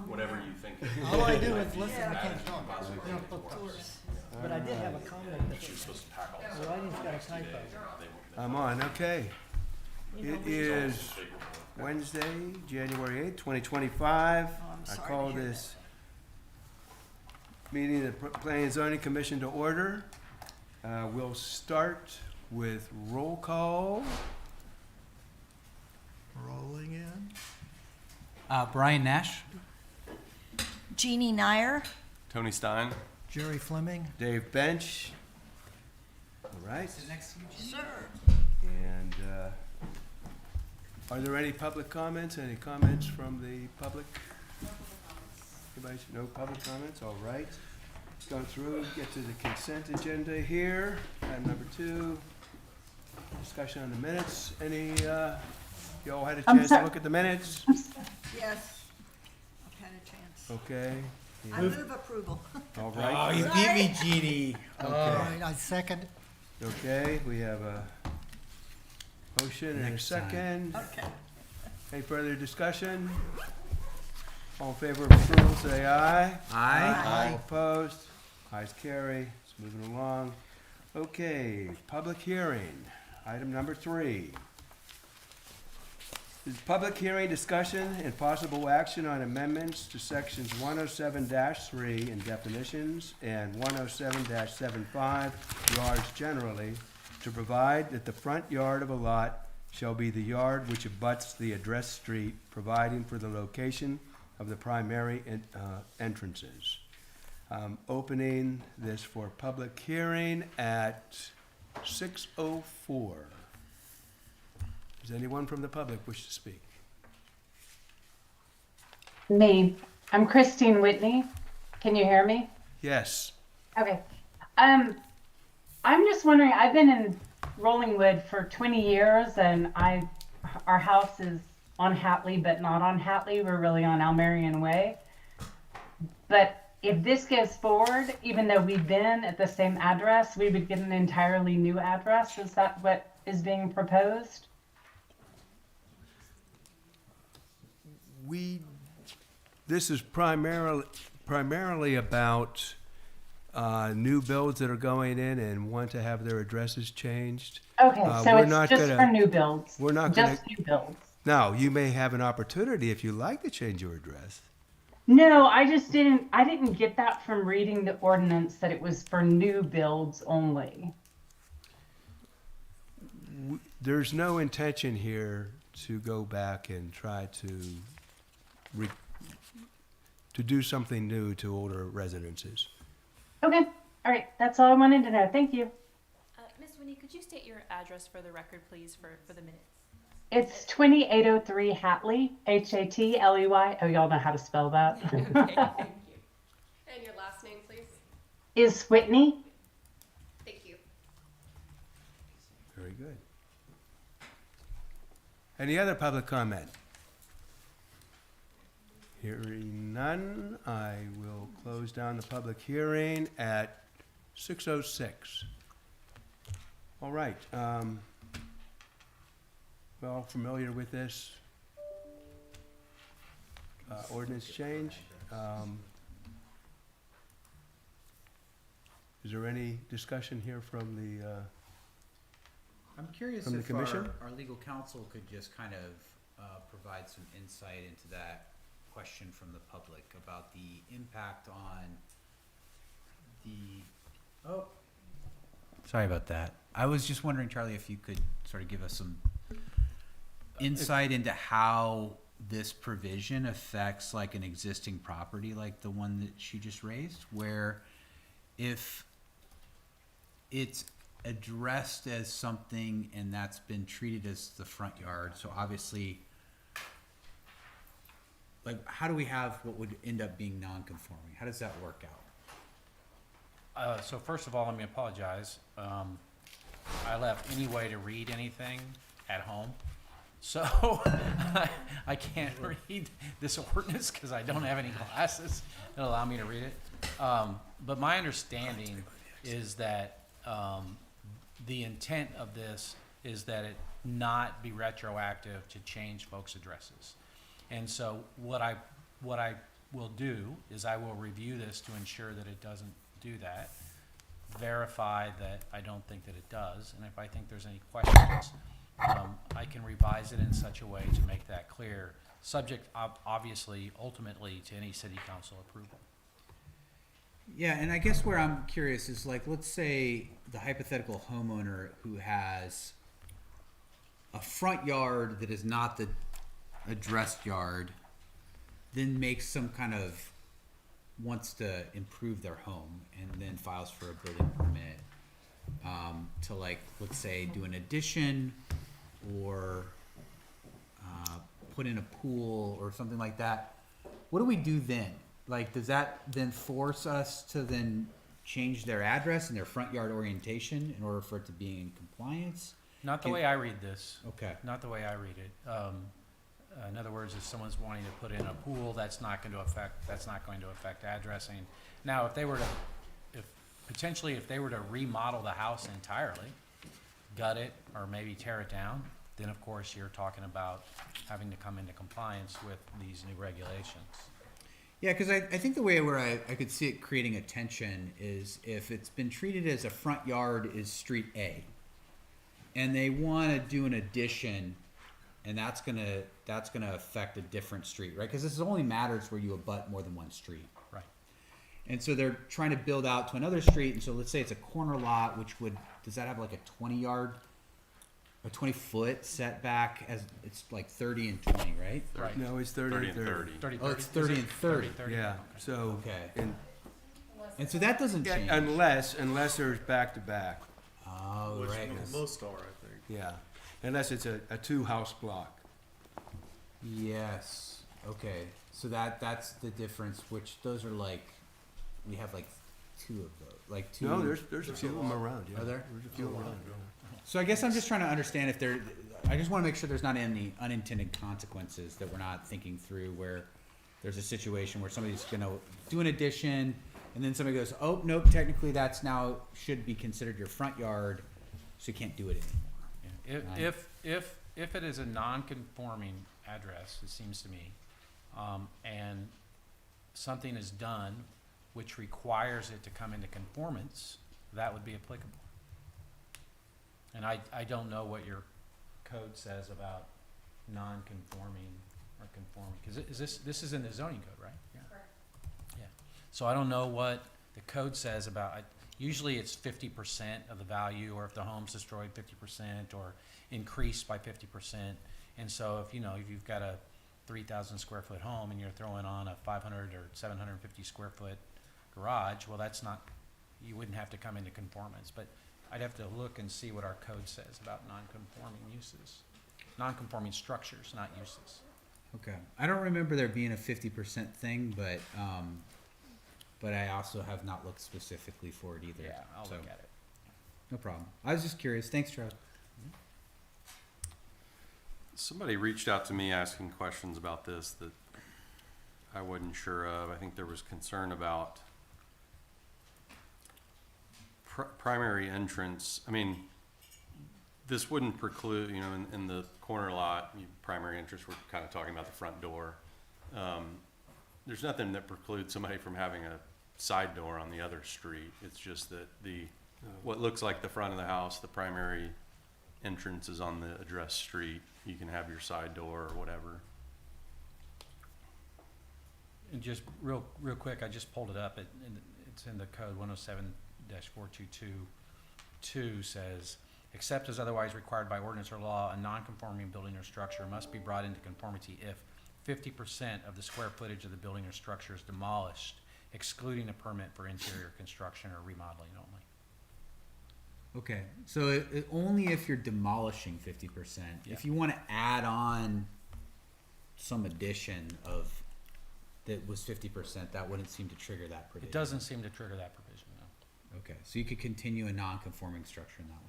whatever you think. All I do might is be listen, I added can't to talk. possibly I don't make it flip worse. thoughts. But I did have a comment But you're supposed to pack all this the up writing's in got a 60 typo. days. They I'm on, okay. It won't. is It's big report. Wednesday, January 8th, 2025. I'm I sorry call to hear this meeting of the Planning and Zoning Commission to order. We'll start with roll call. Rolling in. Brian Nash. Jeannie Nyer. Tony Stein? Jerry Fleming. Dave Bench. All right. Sir. And are there any public comments? Any comments from the public? Anybody? No public comments? All right. Let's go through, get to the consent agenda here. Item number 2, discussion on the minutes. Any, you all had a chance to look at the minutes? Yes. I've had a chance. Okay. I move approval. All Oh, right. you beat me, Jeannie. All right, I second. Okay, we have a motion and a Next time. second. Okay. Any further discussion? All in favor of approval, say aye. Aye. All opposed? Ayes carry. It's moving along. Okay, public hearing. Item number 3. Is public hearing discussion and possible action on amendments to sections 107-3 in definitions and 107-75 yards generally to provide that the front yard of a lot shall be the yard which abuts the addressed street, providing for the location of the primary entrances. Opening this for public hearing at 6:04. Does anyone from the wish to speak? Me. I'm Christine Whitney. Can you hear me? Yes. Okay. I'm just wondering, I've been in Rollingwood for 20 years and our house is on Hatley, but not on Hatley. We're really on Almerian Way. But if this goes forward, even though we've been at the same address, we would get an entirely new address. Is that what is being proposed? This is primarily about new builds that are going in and want to have their addresses changed. Okay, so we're it's not just gonna- for new builds. we're not gonna- Just new builds. Now, you may have an opportunity if you like to change your address. No, I didn't get that from reading the ordinance that it was for new builds only. There's no intention here to go back and try to do something new to older residences. Okay, all right, that's all I wanted to know. Thank you. Ms. Winnie, could you state your address for the record, please, for the minutes? It's 2803 Hatley, Hatley. Oh, y'all know how to spell that. Okay, thank you. And your last name, please? Is Whitney? Thank you. Very good. Any other public comment? Hearing none, I will close down the public hearing at 6:06. All right, we're all familiar with this ordinance change. Is there any discussion here from the, I'm curious From the if commission? our legal counsel could just kind of provide some insight into that question from the public about the impact on the, oh, sorry about that. I was just wondering, Charlie, if you could sort of give us some insight into how this provision affects like an existing property like the one that she just raised, where if it's addressed as something and that's been treated as the front yard, so obviously, like, how do we have what would end up being non-conforming? How does that work out? So first of all, let me apologize. I left any way to read anything at home. So I can't read this ordinance because I don't have any glasses that allow me to read it. But my understanding is that the intent of this is that it not be retroactive to change folks' addresses. And so what I will do is I will review this to ensure that it doesn't do that, verify that I don't think that it does, and if I think there's any questions, I can revise it in such a way to make that clear, subject obviously, ultimately, to any city council approval. Yeah, and I guess where I'm curious is like, let's say the hypothetical homeowner who has a front yard that is not the addressed yard, then makes some kind of, wants to improve their home and then files for a building permit, to like, let's say, do an addition or, put in a pool or something like that. What do we do then? Like, does that then force us to then change their address and their front yard orientation in order for it to be in compliance? Not the Can- way I read this. Okay. Not the way I read it. In other words, if someone's wanting to put in a pool, that's not going to affect addressing. Now, if they were to remodel the house entirely, gut it, or maybe tear it down, then of course you're talking about having to come into compliance with these new regulations. Yeah, because I think the way where I could see it creating a tension is if it's been treated as a front yard is street A, and they want to do an addition, and that's gonna affect a different street, right? Because this only matters where you abut more than one street. Right. And so they're trying to build out to another street, and so let's say it's a corner lot, which does that have like a 20-foot setback, as it's like 30 and 20, right? Right. No, it's 30 and 30. Oh, it's 30 and 30. Yeah, so. Okay. and- And so that doesn't yeah, change. unless there's back-to-back, Oh, right. 'cause- Most are, I think. yeah. Unless it's a two-house block. Yes. Okay. So that's the difference. Which those are like, we have like two of those, like two. No, there's a few of them around, yeah. Are there? There's a few around, yeah. So I guess I'm just trying to understand if there. I just want to make sure there's not any unintended consequences that we're not thinking through. Where there's a situation where somebody's going to do an addition, and then somebody goes, "Oh, nope. Technically, that's now should be considered your front yard, so you can't do it anymore." Right. If it is a non-conforming address, it seems to me, and something is done which requires it to come into conformance, that would be applicable. And I don't know what your code says about non-conforming or conforming, because this is in the zoning code, right? Yeah. Yeah. So I don't know what the code says about, usually it's 50% of the value, or if the home's destroyed 50% or increased by 50%. And so if you've got a 3,000 square foot home and you're throwing on a 500 or 750 square foot garage, well, you wouldn't have to come into conformance. But I'd have to look and see what our code says about non-conforming structures, not uses. Okay. I don't remember there being a 50% thing, but I also have not looked specifically for it either. Yeah, I'll so, look at it. No problem. I was just curious. Thanks, Charles. Somebody reached out to me asking questions about this that I wasn't sure of. I think there was concern about primary entrance. I mean, this wouldn't preclude, in the corner lot, primary entrance, we're kind of talking about the front door. There's nothing that precludes somebody from having a side door on the other street. It's just that what looks like the front of the house, the primary entrance is on the addressed street. You can have your side door or whatever. And just real quick, I just pulled it up. It's in the code 107-4222 says, except as otherwise required by ordinance or law, a non-conforming building or structure must be brought into conformity if 50% of the square footage of the building or structure is demolished, excluding a permit for interior construction or remodeling only. Okay, so only if you're demolishing 50%. Yeah. If you want to add on some addition that was 50%, that wouldn't seem to trigger that provision. It doesn't seem to trigger that provision, no. Okay, so you could continue a non-conforming structure in that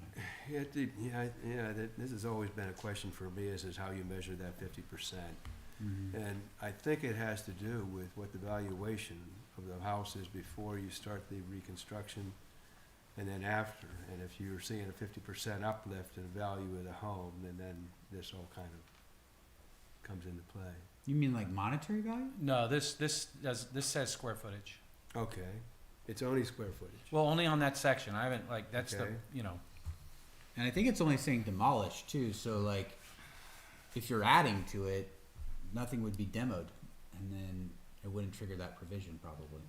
way. This has always been a question for me, is how you measure that 50%. Mm-hmm. And I think it has to do with what the valuation of the house is before you start the reconstruction and then after. And if you're seeing a 50% uplift in the value of the home, then this all kind of comes into play. You mean like monetary value? No, this says square footage. Okay, it's only square footage. Well, only on that section. I haven't, like, that's the, Okay. you know, And I think it's only saying demolish too, so like, if you're adding to it, nothing would be demoed, and then it wouldn't trigger that provision probably.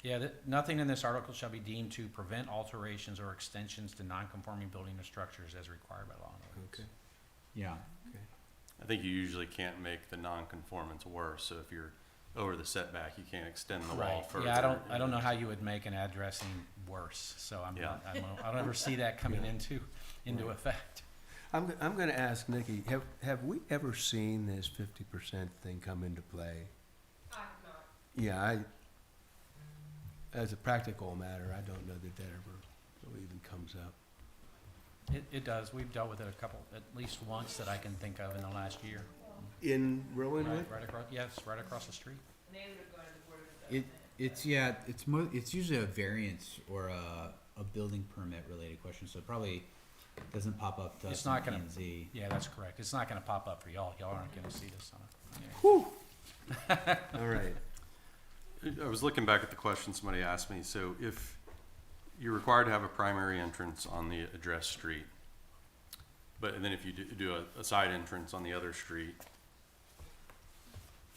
yeah, nothing in this article shall be deemed to prevent alterations or extensions to non-conforming building or structures as required by law and ordinance. Okay. Yeah. I think you usually can't make the non-conformance worse, so if you're over the setback, you can't extend the wall Right, further. yeah, I don't know how you would make an addressing worse, so Yeah. I don't ever see that coming Yeah. into Right. effect. I'm gonna ask Nikki, have we ever seen this 50% thing come into play? I have not. Yeah, as a practical matter, I don't know that ever really even comes up. It does, we've dealt with it at least once that I can think of in the last year. In Rowanwood? Right across, yes, right across the street. It's usually a variance or a building permit related question, so it probably doesn't pop up to us It's not in gonna- P&Z. Yeah, that's correct. It's not gonna pop up for y'all. Y'all aren't gonna see this on it. All right. I was looking back at the question somebody asked me, so if you're required to have a primary entrance on the addressed street, and then if you do a side entrance on the other street,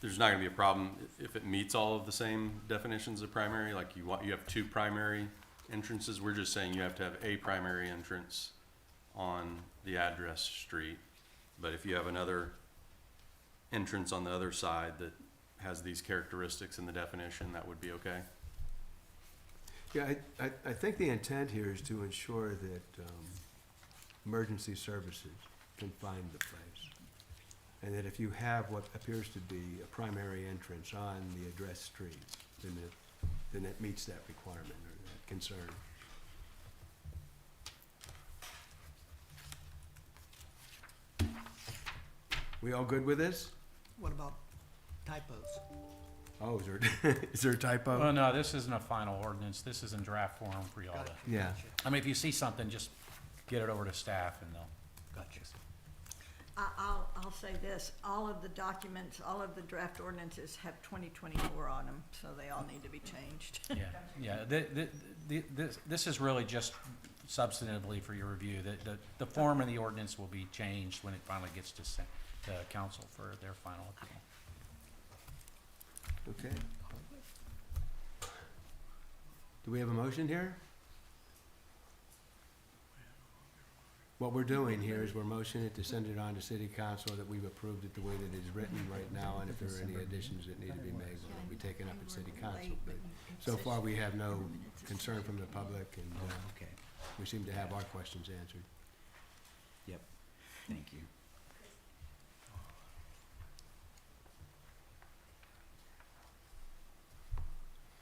there's not gonna be a problem if it meets all of the same definitions of primary, like you have two primary entrances, we're just saying you have to have a primary entrance on the address street, but if you have another entrance on the other side that has these characteristics in the definition, that would be okay? Yeah, I think the intent here is to ensure that emergency services can find the place. And that if you have what appears to be a primary entrance on the addressed street, then it meets that requirement or that concern. We all good with this? What about typos? Oh, is there a typo? Well, no, this isn't a final ordinance. This is in draft form for y'all to, Yeah. I mean, if you see something, just get it over to staff and they'll. Gotcha. I'll say this, all of the documents, all of the draft ordinances have 2024 on them, so they all need to be changed. Yeah, this is really just substantively for your review. The form and the ordinance will be changed when it finally gets to council for their final approval. Okay. Do we have a motion here? What we're doing here is we're motioning it to send it on to city council, that we've approved it the way that it's written right now, and if there are any additions that need to be made, will be taken up at city council. But so far, we have no concern from the public, and Okay. we seem to have our questions answered. Yep. Thank you.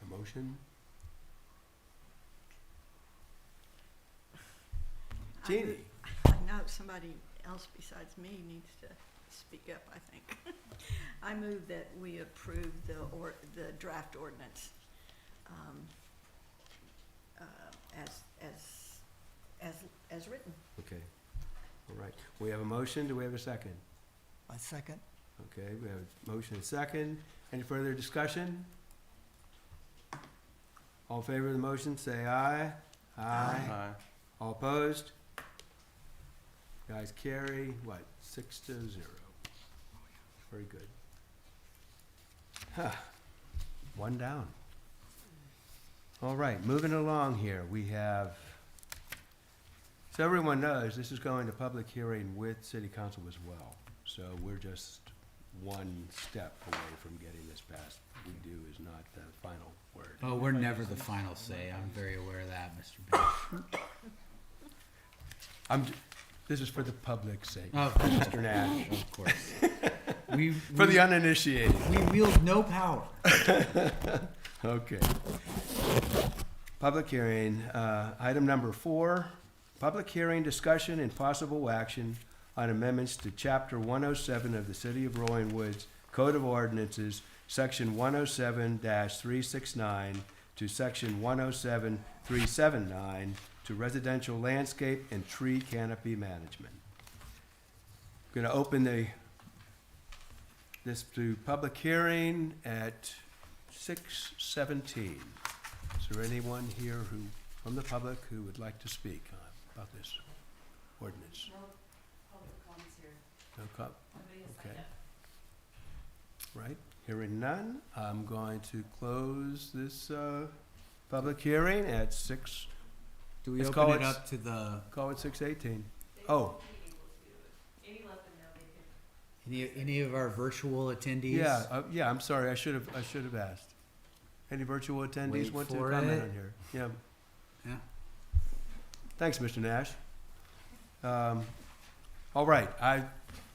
A motion? Jeannie? I know somebody else besides me needs to speak up, I think. I move that we approve the draft ordinance, as written. Okay. All right. We have a motion. Do we have a second? I second. Okay, we have a motion and second. Any further discussion? All in favor of the motion, say aye. Aye. All opposed? Guys carry, what, 6-0? Very good. Huh, one down. All right, moving along here, we have, so everyone knows, this is going to public hearing with city council as well. So we're just one step away from getting this passed. We do is not the final word. Oh, we're never the final say. I'm very aware of that, Mr. Bench. This is for the public's sake, Oh, Mr. Nash. of course. We For the uninitiated. we wield no power. Okay. Public hearing, item number 4, public hearing, discussion, and possible action on amendments to Chapter 107 of the City of Rolling Woods Code of Ordinances, Section 107-369 to Section 107-379 to residential landscape and tree canopy management. Going to open the this to public hearing at 6:17. Is there anyone here who, from the public, who would like to speak about this ordinance? No public comments here. No Nobody has Okay. signed up. Right, hearing none, I'm going to close this public hearing at Do we Let's open call it it up to the, call it 6:18. They Oh. won't be able to. Amy let them know they could. any of our virtual attendees? Yeah, I'm sorry, I should have asked. Any virtual attendees Wait want to for comment it. on here? Yeah. Yeah. Thanks, Mr. Nash. All right,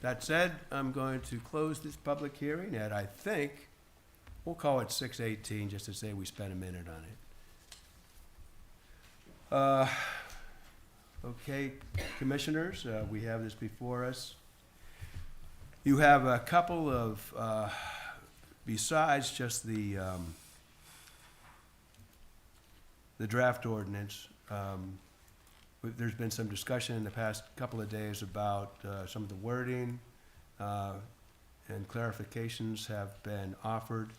that said, I'm going to close this public hearing at, I think, we'll call it 6:18, just to say we spent a minute on it. Okay, commissioners, we have this before us. You have a couple of, besides just the draft ordinance, there's been some discussion in the past couple of days about some of the wording, and clarifications have been offered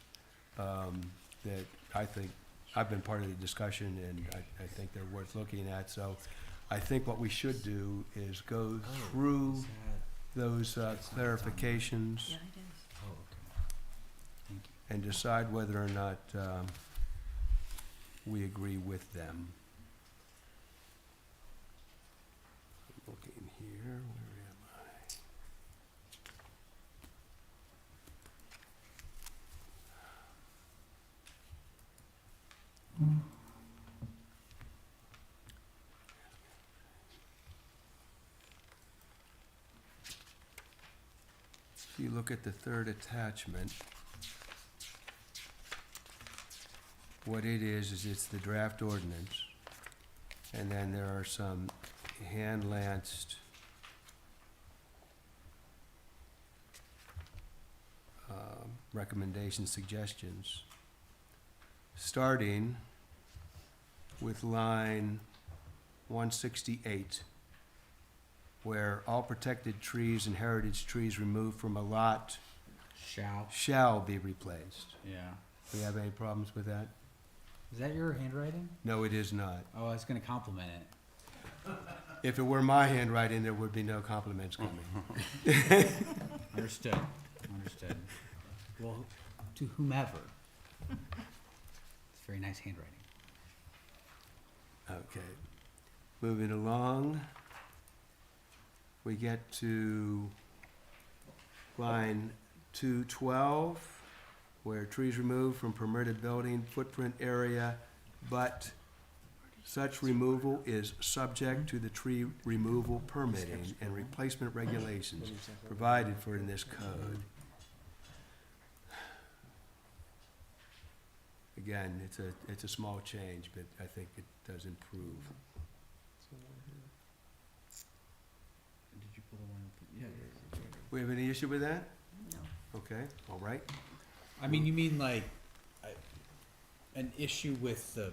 that I think, I've been part of the discussion, and I think they're worth looking at. So I think what we should do is go through those clarifications Yeah, it is. Oh, okay. Thank you. and decide whether or not we agree with them. Looking here, where am I? If you look at the third attachment, what it is it's the draft ordinance. And then there are some hand-lanced recommendations, suggestions, starting with line 168, where all protected trees and heritage trees removed from a lot shall be replaced. Yeah. Do you have any problems with that? Is that your handwriting? No, it is not. Oh, I was gonna compliment it. If it were my handwriting, there would be no compliments coming. Understood. Understood. Well, to whomever. It's very nice handwriting. Okay. Moving along, we get to line 212, where trees removed from permitted building footprint area, but such removal is subject to the tree removal permitting and replacement regulations provided for in this code. Again, it's a small change, but I think it does improve. Did you pull the one? Yeah. We have any issue with that? No. Okay, all right. I mean, you mean like an issue with the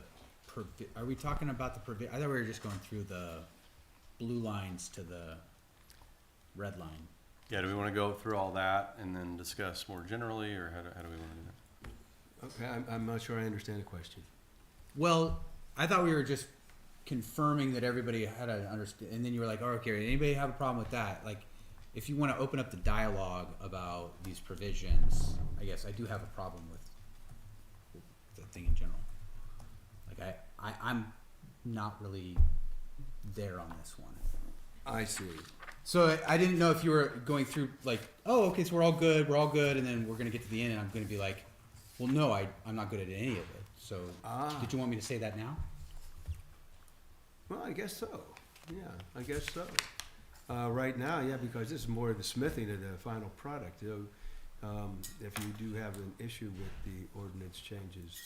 are we talking about the I thought we were just going through the blue lines to the red line. Yeah, do we want to go through all that and then discuss more generally, or how do we want to do that? Okay, I'm not sure I understand the question. Well, I thought we were just confirming that everybody had to understand, and then you were like, "Oh, okay, anybody have a problem with that?" Like, if you want to open up the dialogue about these provisions, I guess I do have a problem with the thing in general. Like, I'm not really there on this one. I see. So I didn't know if you were going through like, oh, okay, so we're all good, and then we're gonna get to the end, and I'm gonna be like, well, no, I'm not good at any of it. So did you want me to say that now? Well, I guess so. Yeah, I guess so. Right now, yeah, because this is more of the smithing of the final product. You know, if you do have an issue with the ordinance changes,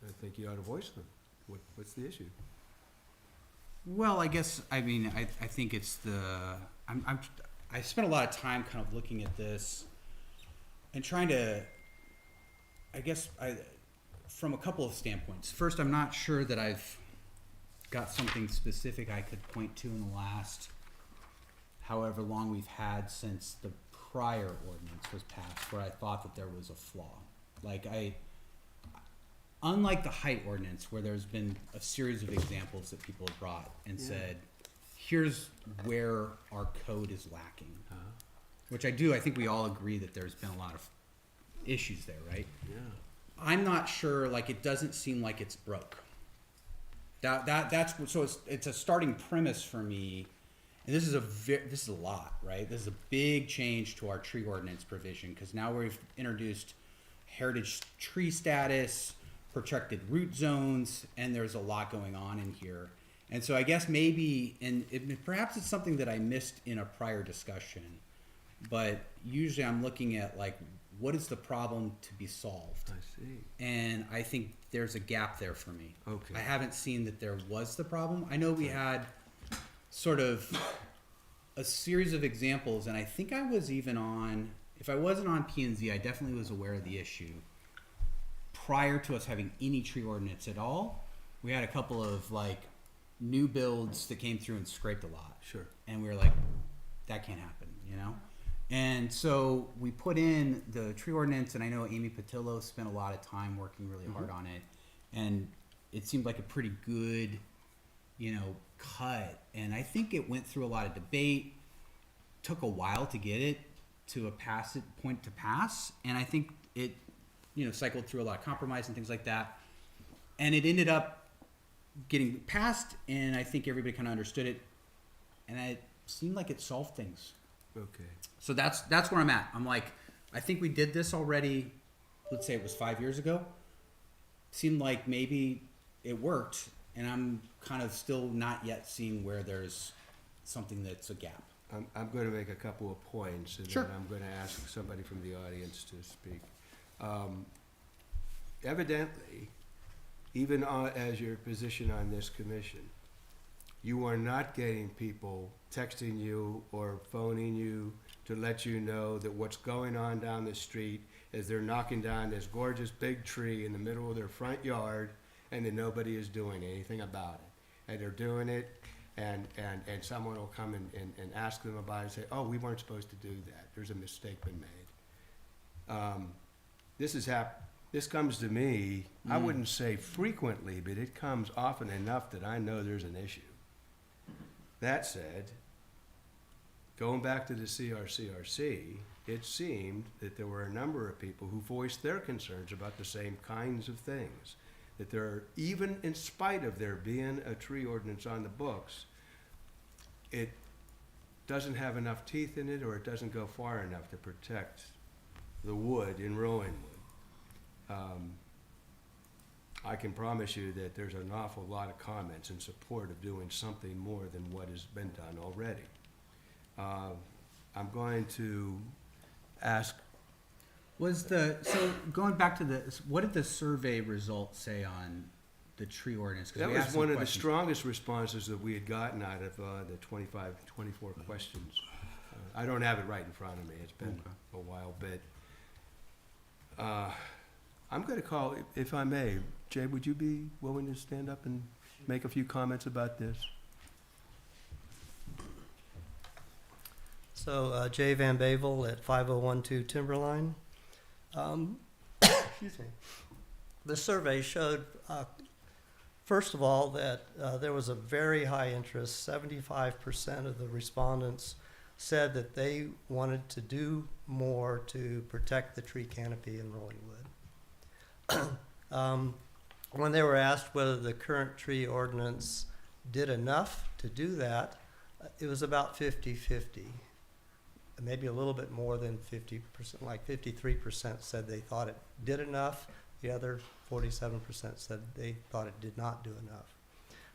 I think you ought to voice them. What's the issue? Well, I guess I mean I think it's I spent a lot of time kind of looking at this and trying to from a couple of standpoints. First, I'm not sure that I've got something specific I could point to in the last however long we've had since the prior ordinance was passed where I thought that there was a flaw. Like unlike the height ordinance where there's been a series of examples that people have brought and said, here's where our code is lacking. Which I think we all agree that there's been a lot of issues there, right? Yeah. I'm not sure, like, it doesn't seem like it's broke. It's a starting premise for me. And this is a lot, right? This is a big change to our tree ordinance provision because now we've introduced heritage tree status, protected root zones, and there's a lot going on in here. And so I guess maybe, perhaps it's something that I missed in a prior discussion, but usually I'm looking at like, what is the problem to be solved? I see. And I think there's a gap there for me. Okay. I haven't seen that there was the problem. I know we had sort of a series of examples, and I think I was even on, if I wasn't on P&Z, I definitely was aware of the issue. Prior to us having any tree ordinance at all, we had a couple of like new builds that came through and scraped a lot. Sure. And we were like, that can't happen, you know? And so we put in the tree ordinance, and I know Amy Patillo spent a lot of time working really hard on it, and it seemed like a pretty good, cut. And I think it went through a lot of debate, took a while to get it to a point to pass, and I think it, cycled through a lot of compromise and things like that, and it ended up getting passed, and I think everybody kind of understood it, and it seemed like it solved things. Okay. So that's where I'm at. I'm like, I think we did this already. Let's say it was 5 years ago. Seemed like maybe it worked, and I'm kind of still not yet seeing where there's something that's a gap. I'm going to make a couple of points, and Sure. then I'm going to ask somebody from the audience to speak. Evidently, even as your position on this commission, you are not getting people texting you or phoning you to let you know that what's going on down the street is they're knocking down this gorgeous big tree in the middle of their front yard and that nobody is doing anything about it. And they're doing it, and someone will come and ask them about it and say, oh, we weren't supposed to do that. There's a mistake been made. This comes to me, I wouldn't say frequently, but it comes often enough that I know there's an issue. That said, going back to the CRCRC, it seemed that there were a number of people who voiced their concerns about the same kinds of things. That there are, even in spite of there being a tree ordinance on the books, it doesn't have enough teeth in it, or it doesn't go far enough to protect the wood in Rowanwood. I can promise you that there's an awful lot of comments in support of doing something more than what has been done already. I'm going to ask. So going back to what did the survey results say on the tree ordinance? 'Cause That we was asked some one of the questions. strongest responses that we had gotten out of the 24 questions. I don't have it right in front of me. It's been a while, but I'm going to call, if I may, Jay, would you be willing to stand up and make a few comments about this? So, Jay Van Bavel at 5012 Timberline. Excuse me. The survey showed, first of all, that there was a very high interest. 75% of the respondents said that they wanted to do more to protect the tree canopy in Rollingwood. When they were asked whether the current tree ordinance did enough to do that, it was about 50-50. Maybe a little bit more than 50%, like 53% said they thought it did enough. The other 47% said they thought it did not do enough.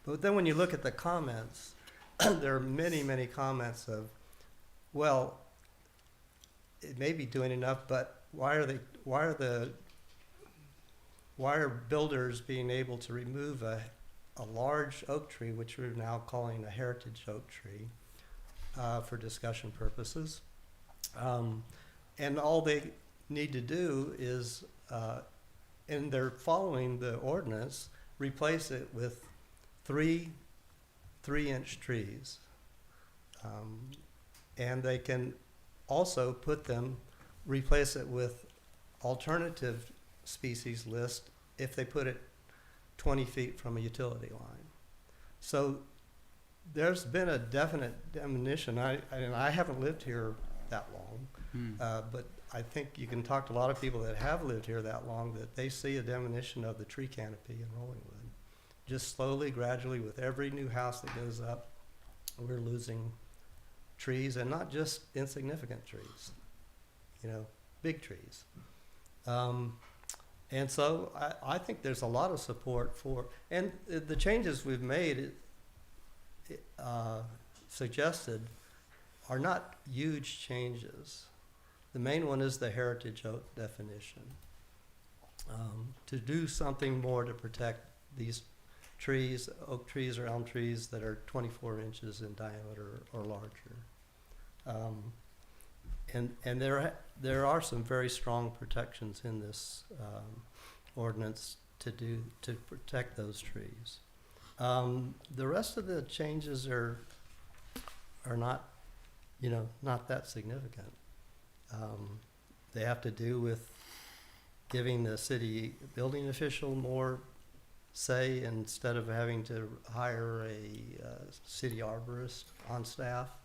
But then when you look at the comments, there are many, many comments of, well, it may be doing enough, but why are builders being able to remove a large oak tree, which we're now calling a heritage oak tree, for discussion purposes? And all they need to do is, and they're following the ordinance, replace it with three 3-inch trees. And they can also replace it with alternative species list if they put it 20 feet from a utility line. So there's been a definite diminution. I haven't lived here that long, but I think you can talk to a lot of people that have lived here that long, that they see a diminution of the tree canopy in Rollingwood. Just slowly, gradually, with every new house that goes up, we're losing trees, and not just insignificant trees, big trees. And so I think there's a lot of support for, and the changes we've made suggested are not huge changes. The main one is the heritage oak definition. To do something more to protect these trees, oak trees or elm trees that are 24 inches in diameter or larger. And there are some very strong protections in this ordinance to protect those trees. The rest of the changes are not, not that significant. They have to do with giving the city building official more say instead of having to hire a city arborist on staff.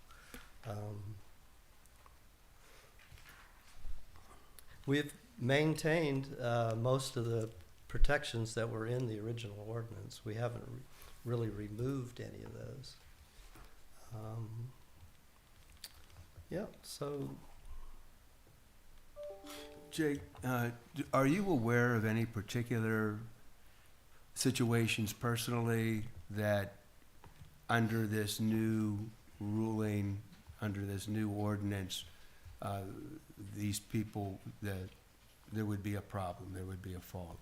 We've maintained most of the protections that were in the original ordinance. We haven't really removed any of those. So Jake, are you aware of any particular situations personally that under this new ruling, under this new ordinance, these people, that there would be a problem, there would be a fault?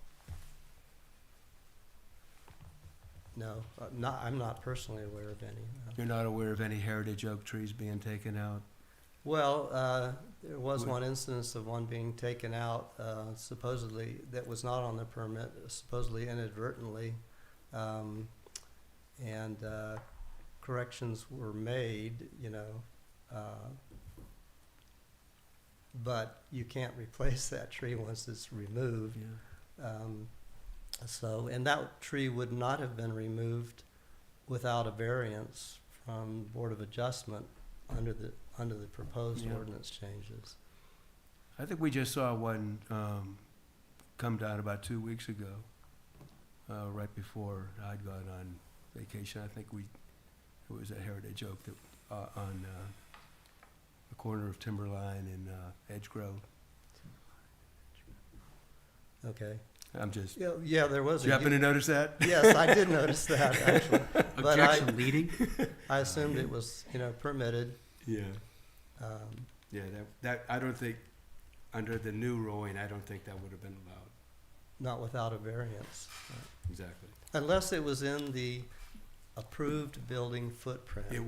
no, I'm not personally aware of any. No. You're not aware of any heritage oak trees being taken out? Well, there was one instance of one being taken out, supposedly, that was not on the permit, supposedly inadvertently. And corrections were made, but you can't replace that tree once it's removed. Yeah. And that tree would not have been removed without a variance from Board of Adjustment under the proposed Yeah. ordinance changes. I think we just saw one come down about 2 weeks ago, right before I'd gone on vacation. I think it was a heritage oak that on the corner of Timberline and Edge Grove. Okay. I'm just. Yeah, there was. Did you happen to notice that? Yes, I did notice that actually. But Objection leading? I assumed it was, permitted. Yeah. Yeah. That I don't think under the new ruling, I don't think that would have been allowed. Not without a variance. Exactly. Unless it was in the approved building footprint. It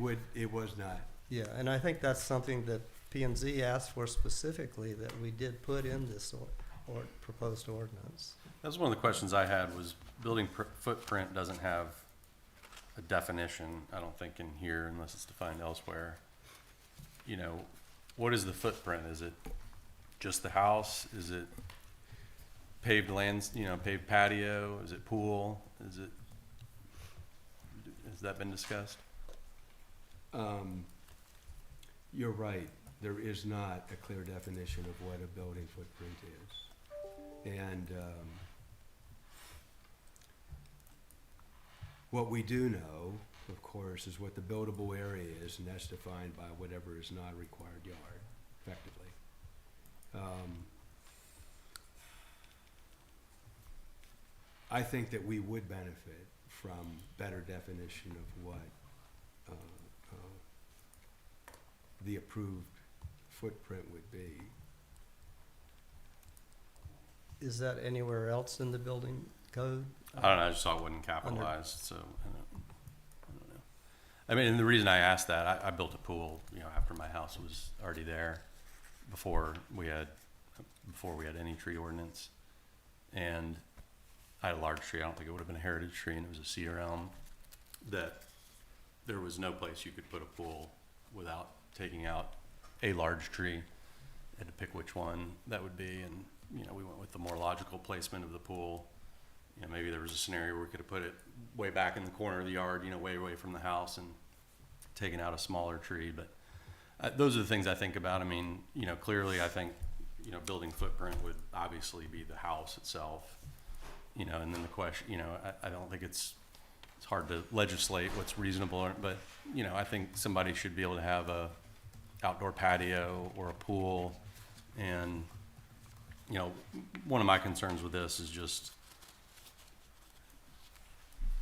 was not. Yeah, and I think that's something that P and Z asked for specifically, that we did put in this or proposed ordinance. That was one of the questions I had, was building footprint doesn't have a definition, I don't think, in here unless it's defined elsewhere. What is the footprint? Is it just the house? Is it paved lands, paved patio? Is it pool? Has that been discussed? You're right. There is not a clear definition of what a building footprint is. And what we do know, of course, is what the buildable area is, and that's defined by whatever is not a required yard, effectively. I think that we would benefit from better definition of what the approved footprint would be. Is that anywhere else in the building code? I don't know, I just saw it wasn't capitalized, so I don't know. I mean, and the reason I asked that, I built a pool, after my house was already there, before we had any tree ordinance. And I had a large tree, I don't think it would have been a heritage tree, and it was a cedar elm, that there was no place you could put a pool without taking out a large tree. Had to pick which one that would be, and, you know, we went with the more logical placement of the pool. You know, maybe there was a scenario where we could have put it way back in the corner of the yard, you know, way away from the house and taken out a smaller tree, but those are the things I think about. I mean, you know, clearly I think, you know, building footprint would obviously be the house itself, you know, and then the question, you know, I don't think it's hard to legislate what's reasonable, but, you know, I think somebody should be able to have a outdoor patio or a pool. And, you know, one of my concerns with this is just,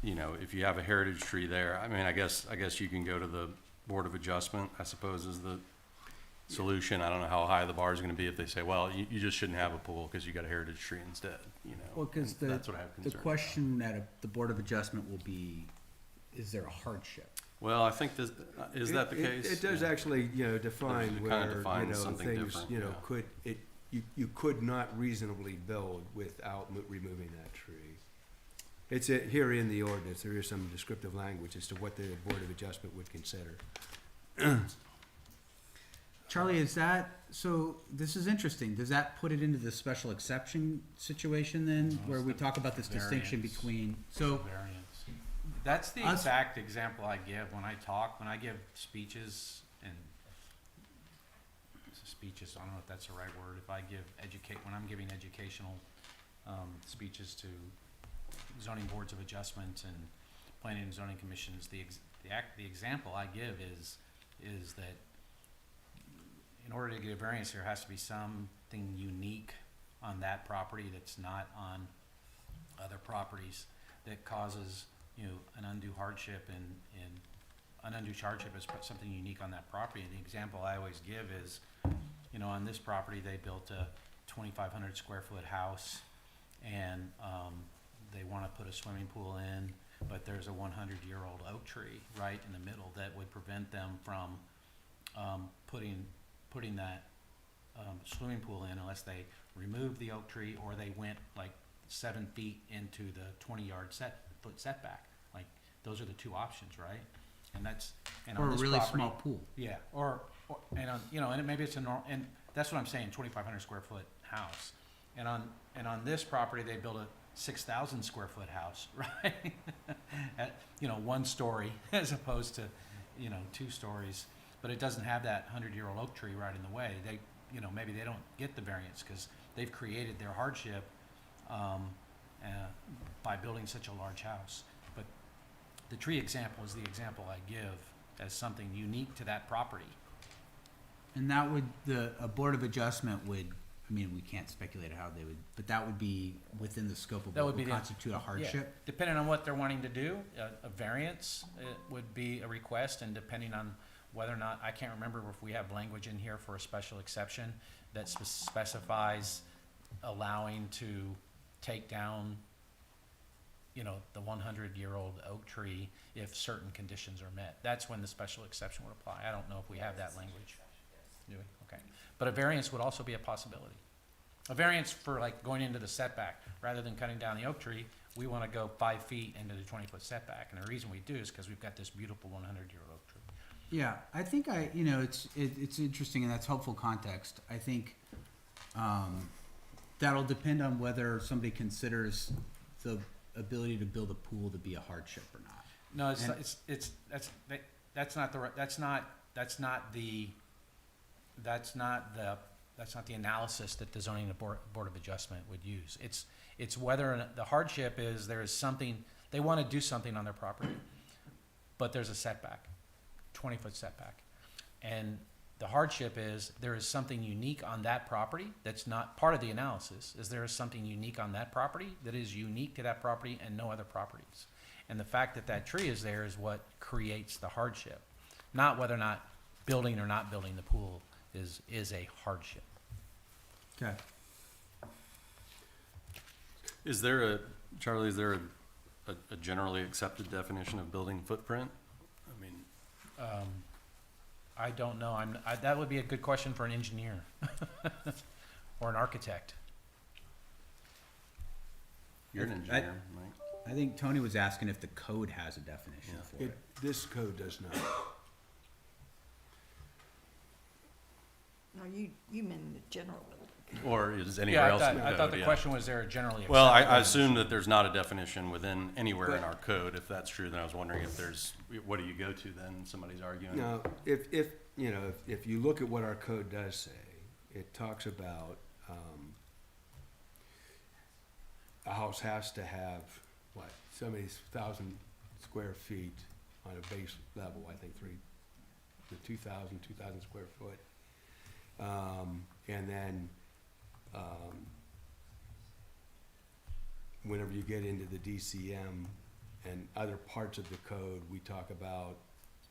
you know, if you have a heritage tree there, I mean, I guess you can go to the Board of Adjustment, I suppose, is the solution. I don't know how high the bar is gonna be if they say, well, you just shouldn't have a pool because you got a heritage tree instead, you know? Well, because And that's what I have the concern about. question at the Board of Adjustment will be, is there a hardship? Well, I think this, is that the case? It does Yeah. actually, you know, define It kinda where, you defines know, something things, different, you know, yeah. you could not reasonably build without removing that tree. It's here in the ordinance, there is some descriptive language as to what the Board of Adjustment would consider. Charlie, is that, so this is interesting. Does that put it into the special exception situation then, No, where it's we the talk about this distinction variance. between, so, Variance. That's the Us- exact example I give when I talk, when I give speeches and speeches, I don't know if that's the right word, if I give when I'm giving educational, speeches to zoning boards of adjustment and planning and zoning commissions, the example I give is that in order to get a variance, there has to be something unique on that property that's not on other properties that causes, you know, an undue hardship, and an undue hardship is something unique on that property. And the example I always give is, you know, on this property, they built a 2,500 square foot house, and they want to put a swimming pool in, but there's a 100-year-old oak tree right in the middle that would prevent them from putting that swimming pool in unless they removed the oak tree or they went like 7 feet into the 20-yard foot setback. Like, those are the two options, right? And that's, and or on a this really property, small pool? yeah, or and on, you know, and maybe it's a normal, and that's what I'm saying, 2,500 square foot house. And on this property, they built a 6,000 square foot house, right? At, you know, 1 story as opposed to, you know, 2 stories. But it doesn't have that 100-year-old oak tree right in the way. They, you know, maybe they don't get the variance because they've created their hardship by building such a large house. But the tree example is the example I give as something unique to that property. And that would, a Board of Adjustment would, I mean, we can't speculate how they would, but that would be within the scope of That what would be would the- constitute a hardship? Yeah, depending on what they're wanting to do, a variance would be a request, and depending on whether or not, I can't remember if we have language in here for a special exception that specifies allowing to take down, you know, the 100-year-old oak tree if certain conditions are met. That's when the special exception would apply. I don't know if we have that language. Do we? Okay. But a variance would also be a possibility. A variance for like going into the setback, rather than cutting down the oak tree, we want to go 5 feet into the 20-foot setback. And the reason we do is because we've got this beautiful 100-year-old oak tree. Yeah, I think you know, it's interesting, and that's helpful context. I think that'll depend on whether somebody considers the ability to build a pool to be a hardship or not. No, And- that's not the analysis that the zoning board of adjustment would use. It's whether or not the hardship is there is something, they want to do something on their property, but there's a setback, 20-foot setback. And the hardship is there is something unique on that property that's not part of the analysis, is there is something unique on that property that is unique to that property and no other properties. And the fact that that tree is there is what creates the hardship, not whether or not building or not building the pool is a hardship. Okay. Is there Charlie, is there a generally accepted definition of building footprint? I mean, I don't know. That would be a good question for an engineer or an architect. you're an engineer, Mike. I think Tony was asking if the code has a definition Yeah. for it. This code does not. No, you mean the general building. Or is Yeah, anywhere else in the I code? thought the yeah. question was there generally Well, I accepted? assume that there's not a definition within anywhere in our code. If that's true, then I was wondering if there's, what do you go to then? Somebody's arguing. Now, if you look at what our code does say, it talks about, a house has to have, what, so many thousand square feet on a base level, I think 2,000 square foot. And then, whenever you get into the DCM and other parts of the code, we talk about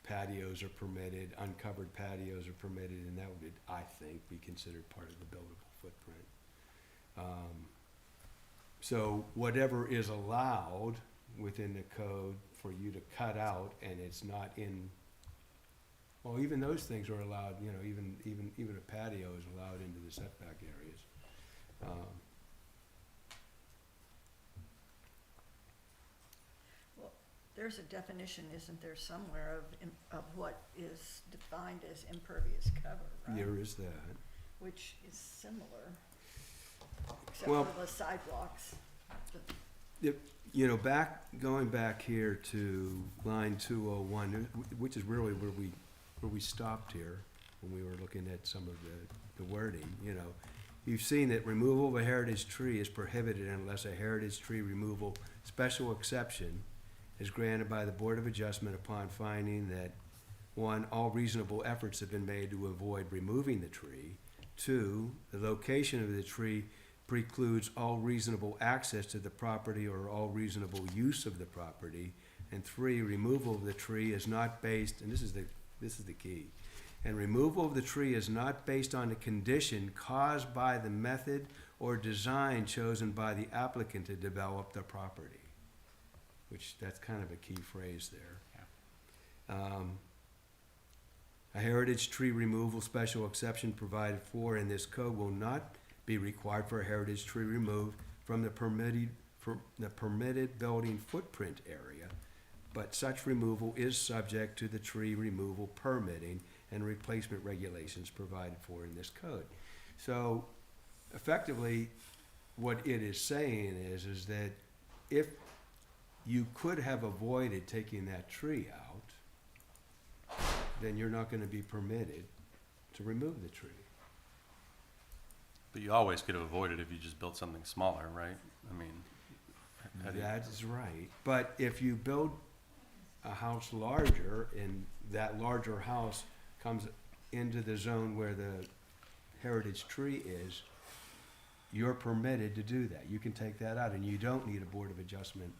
patios are permitted, uncovered patios are permitted, and that would, I think, be considered part of the buildable footprint. So whatever is allowed within the code for you to cut out, and it's not in, well, even those things are allowed, even a patio is allowed into the setback areas. Well, there's a definition, isn't there, somewhere of what is defined as impervious cover, right? There is that. Which is similar, except Well- for the sidewalks. Going back here to line 201, which is really where we stopped here when we were looking at some of the wording, you've seen that removal of a heritage tree is prohibited unless a heritage tree removal special exception is granted by the Board of Adjustment upon finding that, 1, all reasonable efforts have been made to avoid removing the tree. 2, the location of the tree precludes all reasonable access to the property or all reasonable use of the property. And 3, removal of the tree is not based, and this is the key, and removal of the tree is not based on a condition caused by the method or design chosen by the applicant to develop the property, which that's kind of a key phrase there. A heritage tree removal special exception provided for in this code will not be required for a heritage tree removed from the permitted building footprint area, but such removal is subject to the tree removal permitting and replacement regulations provided for in this code. So effectively, what it is saying is that if you could have avoided taking that tree out, then you're not gonna be permitted to remove the tree. But you always could have avoided if you just built something smaller, right? I mean, how do you- That is right, but if you build a house larger and that larger house comes into the zone where the heritage tree is, you're permitted to do that. You can take that out and you don't need a Board of Adjustment,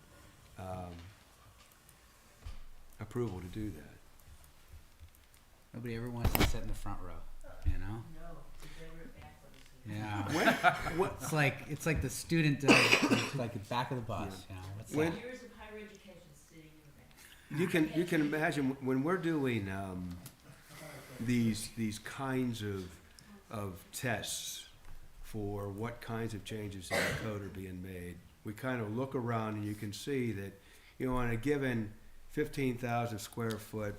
approval to do that. Nobody ever wants to sit in the front row, you know? Yeah. It's like the student does, it's like the back of the bus, you know? What's When- that? Years of higher education sitting in the back. You can imagine when we're doing these kinds of tests for what kinds of changes in the code are being made, we kind of look around and you can see that, on a given 15,000 square foot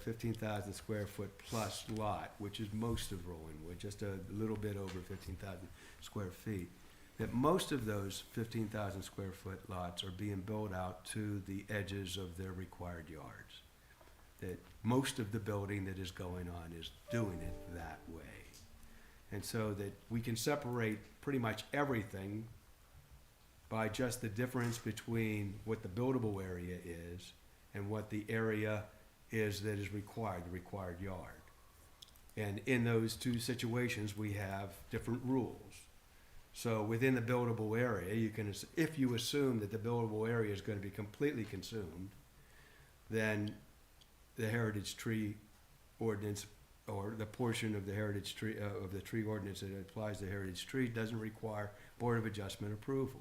plus lot, which is most of Rollingwood, just a little bit over 15,000 square feet, that most of those 15,000 square foot lots are being built out to the edges of their required yards. That most of the building that is going on is doing it that way. And so that we can separate pretty much everything by just the difference between what the buildable area is and what the area is that is required, the required yard. And in those two situations, we have different rules. So within the buildable area, if you assume that the buildable area is going to be completely consumed, then the heritage tree ordinance, or the portion of the heritage tree, of the tree ordinance that applies to heritage tree, doesn't require Board of Adjustment approval.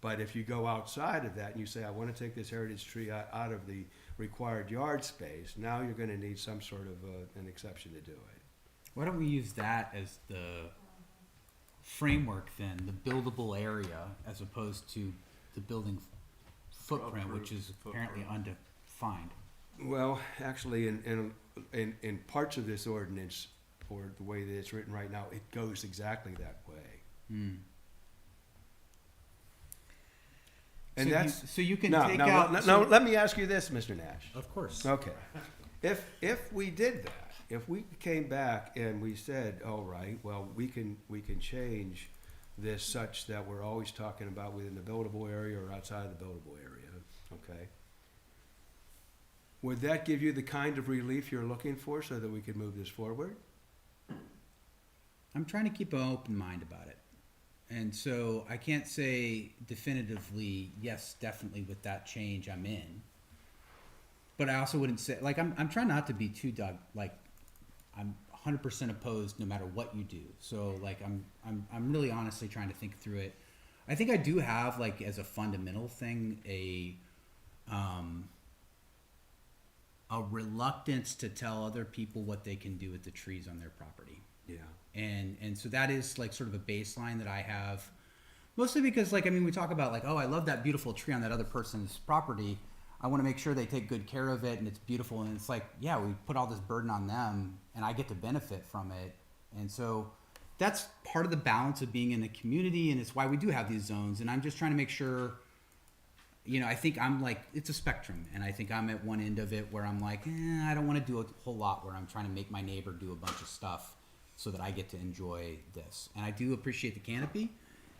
But if you go outside of that and you say, I want to take this heritage tree out of the required yard space, now you're going to need some sort of an exception to do it. Why don't we use that as the framework then, the buildable area, as opposed to the building footprint, which is apparently undefined? Well, actually, in parts of this ordinance, for the way that it's written right now, it goes exactly that way. Hmm. And So you can no, take no, out. no, so- no, let me ask you this, Mr. Nash. Of course. Okay. If we did that, if we came back and we said, all right, well, we can change this such that we're always talking about within the buildable area or outside of the buildable area, okay? Would that give you the kind of relief you're looking for so that we could move this forward? I'm trying to keep an open mind about it. And so I can't say definitively, yes, definitely with that change I'm in. But I also wouldn't say, like, I'm trying not to be too like, I'm 100% opposed no matter what you do. So like, I'm really honestly trying to think through it. I think I do have, like, as a fundamental thing, a reluctance to tell other people what they can do with the trees on their property. Yeah. And so that is like sort of a baseline that I have, mostly because, like, I mean, we talk about like, oh, I love that beautiful tree on that other person's property. I want to make sure they take good care of it and it's beautiful. And it's like, yeah, we put all this burden on them and I get to benefit from it. And so that's part of the balance of being in a community, and it's why we do have these zones. And I'm just trying to make sure, you know, I think I'm like, it's a spectrum, and I think I'm at one end of it where I'm like, I don't want to do a whole lot where I'm trying to make my neighbor do a bunch of stuff so that I get to enjoy this. And I do appreciate the canopy,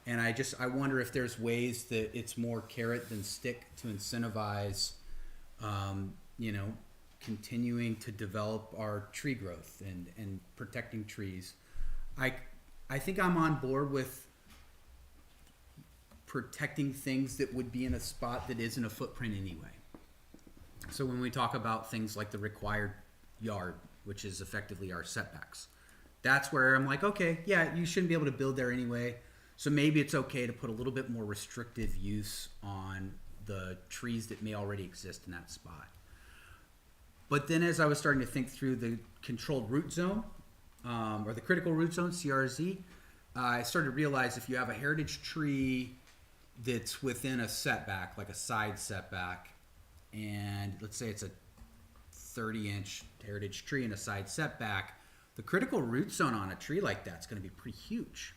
and I wonder if there's ways that it's more carrot than stick to incentivize, you know, continuing to develop our tree growth and protecting trees. I think I'm on board with protecting things that would be in a spot that isn't a footprint anyway. So when we talk about things like the required yard, which is effectively our setbacks, that's where I'm like, okay, yeah, you shouldn't be able to build there anyway. So maybe it's okay to put a little bit more restrictive use on the trees that may already exist in that spot. But then as I was starting to think through the controlled root zone, or the critical root zone, CRZ, I started to realize if you have a heritage tree that's within a setback, like a side setback, and let's say it's a 30-inch heritage tree in a side setback, the critical root zone on a tree like that's going to be pretty huge.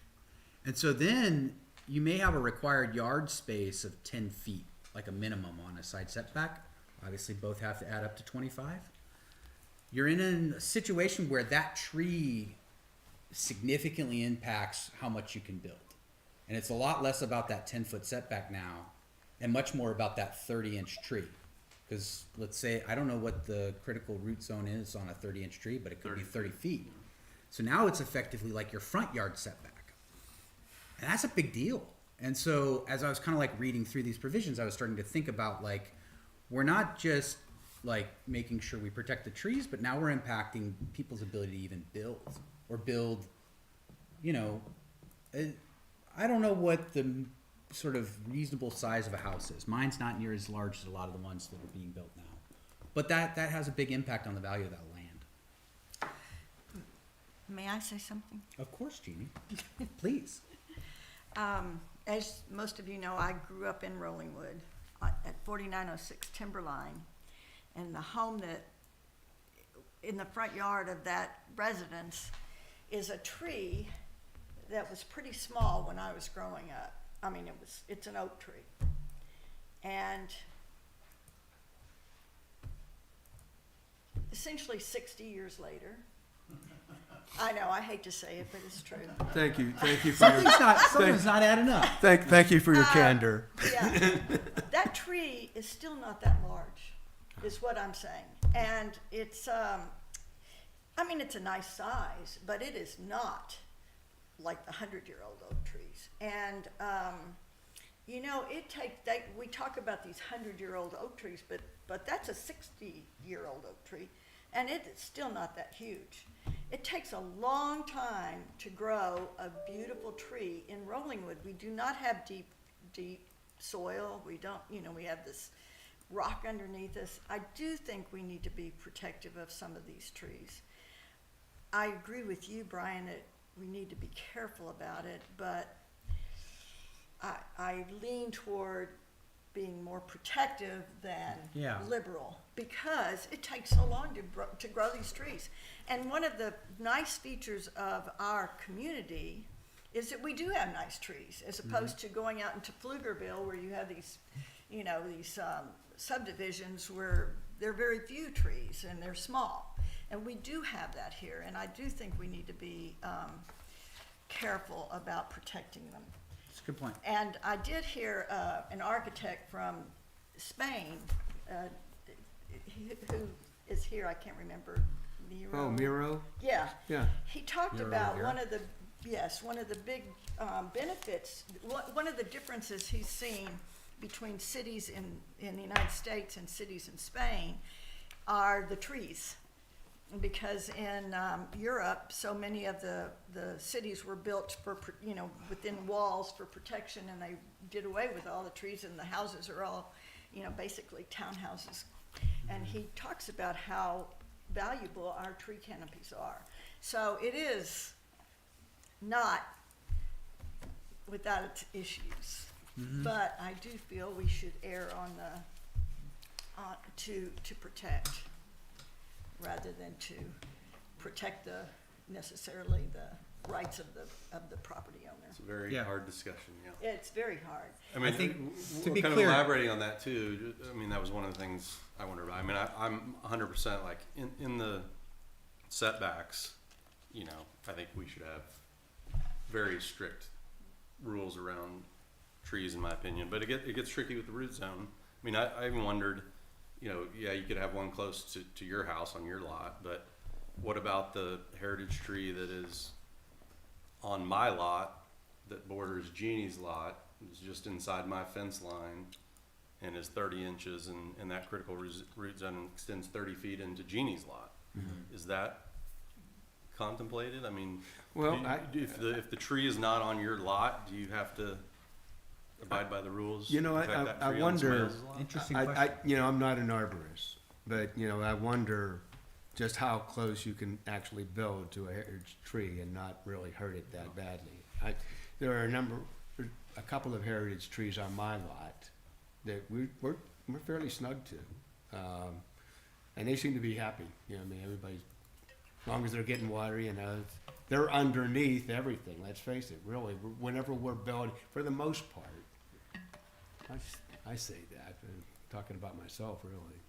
And so then you may have a required yard space of 10 feet, like a minimum on a side setback. Obviously, both have to add up to 25. You're in a situation where that tree significantly impacts how much you can build. And it's a lot less about that 10-foot setback now and much more about that 30-inch tree. Because let's say, I don't know what the critical root zone is on a 30-inch tree, but it could be 30 feet. So now it's effectively like your front yard setback. And that's a big deal. And so as I was kind of like reading through these provisions, I was starting to think about, like, we're not just like making sure we protect the trees, but now we're impacting people's ability to even build or build, you know, I don't know what the sort of reasonable size of a house is. Mine's not near as large as a lot of the ones that are being built now. But that has a big impact on the value of that land. May I say something? Of course, Jeannie. Please. As most of you know, I grew up in Rollingwood at 4906 Timberline. And the home that, in the front yard of that residence, is a tree that was pretty small when I was growing up. I mean, it's an oak tree. And essentially 60 years later, I know, I hate to say it, but it's true. Thank you for your, Something's not adding up. thank you for your candor. Yeah, that tree is still not that large, is what I'm saying. And it's, I mean, it's a nice size, but it is not like the 100-year-old oak trees. And, you know, we talk about these 100-year-old oak trees, but that's a 60-year-old oak tree, and it's still not that huge. It takes a long time to grow a beautiful tree. In Rollingwood, we do not have deep soil. We don't, you know, we have this rock underneath us. I do think we need to be protective of some of these trees. I agree with you, Brian, that we need to be careful about it, but I lean toward being more protective than Yeah. liberal, because it takes so long to grow these trees. And one of the nice features of our community is that we do have nice trees, as opposed to going out into Pflugerville where you have these, these subdivisions where there are very few trees and they're small. And we do have that here, and I do think we need to be careful about protecting them. That's a good point. And I did hear an architect from Spain, who is here, I can't remember. Oh, Miro? Yeah. Yeah. He talked Miro about Rivera. one of the big benefits, one of the differences he's seen between cities in the United States and cities in Spain are the trees. Because in Europe, so many of the cities were built for, within walls for protection, and they did away with all the trees, and the houses are all, basically townhouses. And he talks about how valuable our tree canopies are. So it is not without its issues, but I do feel we should err on to protect, rather than to protect necessarily the rights of the property owner. It's a very Yeah. hard discussion, yeah. It's very hard. I mean, think, to we're be kind clear- of elaborating on that too. I mean, that was one of the things I wondered about. I mean, I'm 100% like in the setbacks, I think we should have very strict rules around trees, in my opinion. But it gets tricky with the root zone. I mean, I even wondered, yeah, you could have one close to your house on your lot, but what about the heritage tree that is on my lot that borders Jeannie's lot, is just inside my fence line, and is 30 inches, and that critical root zone extends 30 feet into Jeannie's lot? Is that contemplated? I mean, Well, if the tree is not on your lot, do you have to abide by the rules? You know, to protect that I tree on somebody wonder, else's lot? Interesting I, question. I'm not an arborist, but, I wonder just how close you can actually build to a heritage tree and not really hurt it that badly. There are a couple of heritage trees on my lot that we're fairly snug to. And they seem to be happy, everybody's, as long as they're getting water, they're underneath everything, let's face it, really, whenever we're building, for the most part. I say that, I'm talking about myself, really.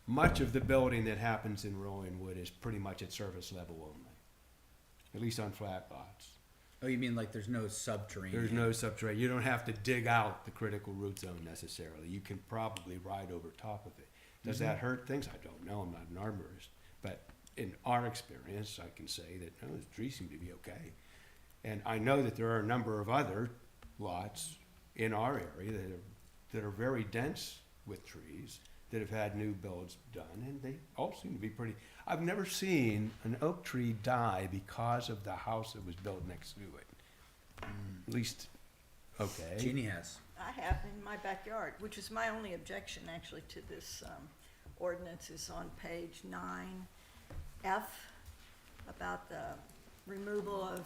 Much of the building that happens in Rolling Wood is pretty much at surface level only, at least on flat lots. Oh, you mean like there's no subterranean? There's no subterranean, you don't have to dig out the critical root zone necessarily, you can probably ride over top of it. Does that hurt things? I don't know, I'm not an arborist, but in our experience, I can say that, no, the trees seem to be okay. And I know that there are a number of other lots in our area that are very dense with trees, that have had new builds done, and they all seem to be pretty. I've never seen an oak tree die because of the house that was built next to it. At least, okay. Jeannie has. I have in my backyard, which is my only objection actually to this ordinance, is on page 9F about the removal of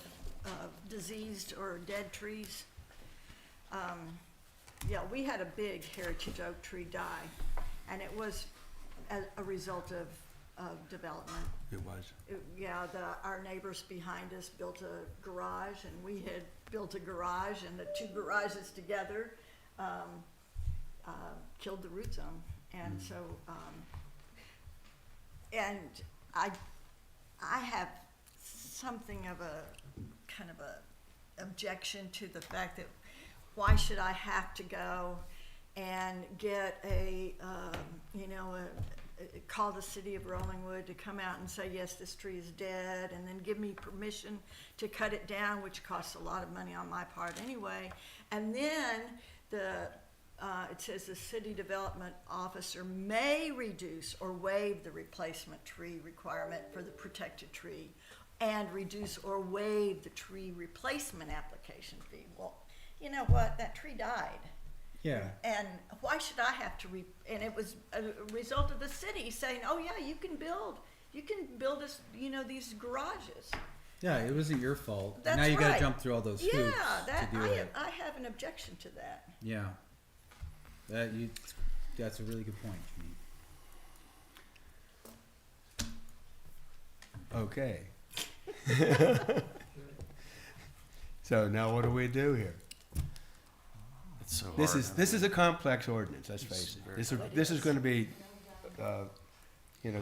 diseased or dead trees. Yeah, we had a big heritage oak tree die, and it was a result of development. It was. Our neighbors behind us built a garage, and we had built a garage, and the two garages together killed the root zone. And so, and I have something of a kind of a objection to the fact that why should I have to go and get call the city of Rolling Wood to come out and say, yes, this tree is dead, and then give me permission to cut it down, which costs a lot of money on my part anyway. And then it says the city development officer may reduce or waive the replacement tree requirement for the protected tree, and reduce or waive the tree replacement application fee. Well, you know what? That tree died. Yeah. And why should I have to and it was a result of the city saying, oh yeah, you can build us, these garages. Yeah, it wasn't your fault. That's now you got right. to jump through all those hoops Yeah, to do it. I have an objection to that. Yeah. That's a really good point, Jimmy. Okay. So now what do we do here? It's so hard. This is a complex ordinance, let's It's face it. very This is gonna be,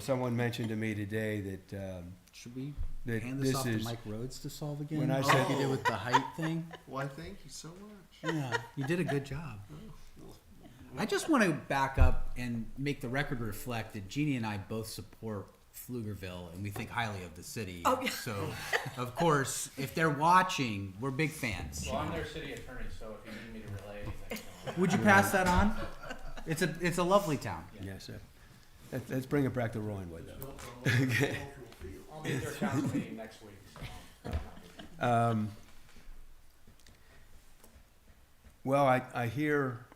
someone mentioned to me today that, Should we that hand this this off to is, Mike Rhodes to solve again? when I like said- you did with the height thing? Why, thank you so much. Yeah, you did a good job. I just want to back up and make the record reflect that Jeannie and I both support Pflugerville and we think highly of the city. Oh, yeah. So, of course, if they're watching, we're big fans. Well, I'm their city attorney, so if you need me to relay anything. Would you pass that on? It's a lovely town. yes, sir. Let's bring it back to Rowanwood though. I'll be at their council meeting next week, so. Well, I hear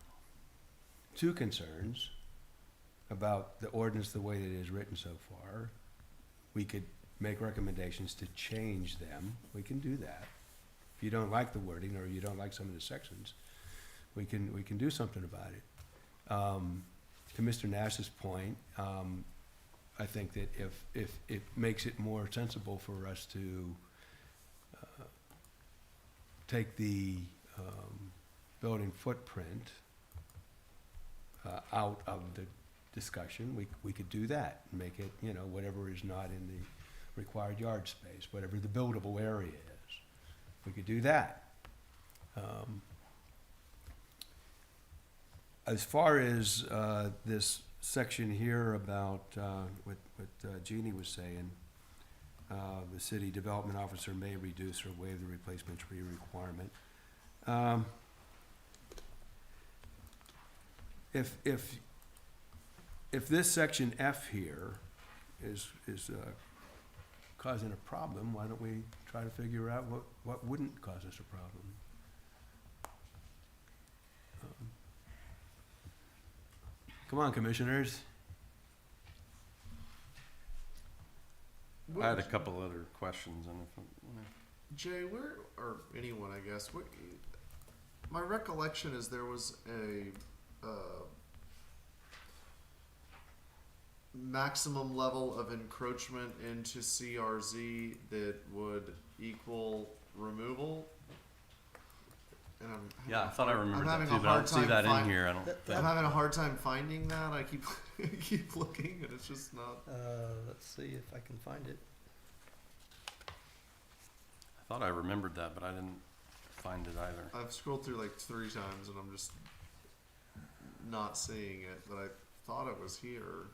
two concerns about the ordinance the way that it is written so far. We could make recommendations to change them. We can do that. If you don't like the wording or you don't like some of the sections, we can do something about it. To Mr. Nash's point, I think that if it makes it more sensible for us to take the building footprint out of the discussion, we could do that, and make it, whatever is not in the required yard space, whatever the buildable area is. We could do that. As far as this section here about what Jeannie was saying, the city development officer may reduce or waive the replacement tree requirement. If this section F here is causing a problem, why don't we try to figure out what wouldn't cause us a problem? Come on, commissioners. I had a couple other questions, and Jay, where, or anyone, I guess, my recollection is there was a maximum level of encroachment into CRZ that would equal removal. And I thought I remembered that having too, a but I hard don't see time that in find- here. I don't think. I'm having a hard time finding that. I keep keep looking, and it's just not. Let's see if I can find it. I thought I remembered that, but I didn't find it either. I've scrolled through like 3 times, and I'm just not seeing it. But I thought it was here.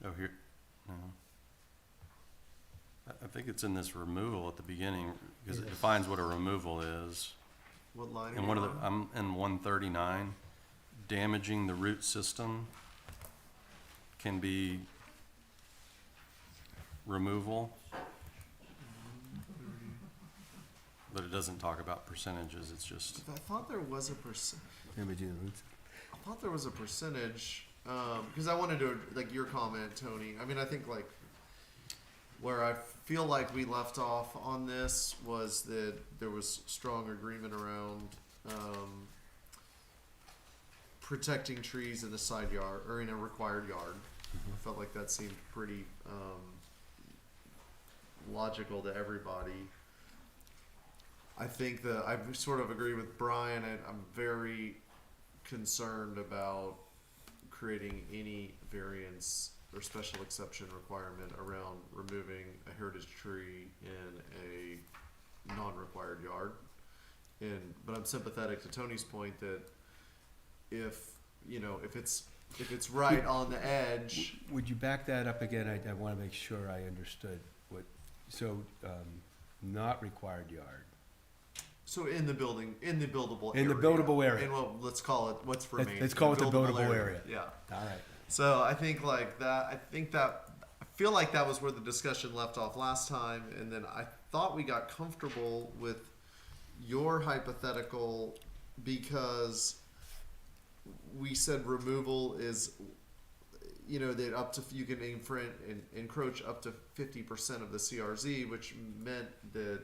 Oh, here, no. I think it's in this removal at the beginning, because it defines what a removal is. What line? And are one you of the, on? I'm in 139, damaging the root system can be removal, but it doesn't talk about percentages, it's just, I thought there was a percent. Imaging the roots. I thought there was a percentage, because I wanted to, like your comment, Tony. I mean, I think like where I feel like we left off on this was that there was strong agreement around protecting trees in the side yard or in a required yard. I felt like that seemed pretty logical to everybody. I think that I sort of agree with Brian. I'm very concerned about creating any variance or special exception requirement around removing a heritage tree in a non-required yard. But I'm sympathetic to Tony's point that if it's right on the edge. Would you back that up again? I want to make sure I understood what, so, not required yard. So in the building, in the buildable In area. the buildable area. And well, let's call it what's remaining. Let's call it the buildable area. Yeah. All right. So I think like that. I feel like that was where the discussion left off last time, and then I thought we got comfortable with your hypothetical because we said removal is, you know, that up to, you can encroach up to 50% of the CRZ, which meant that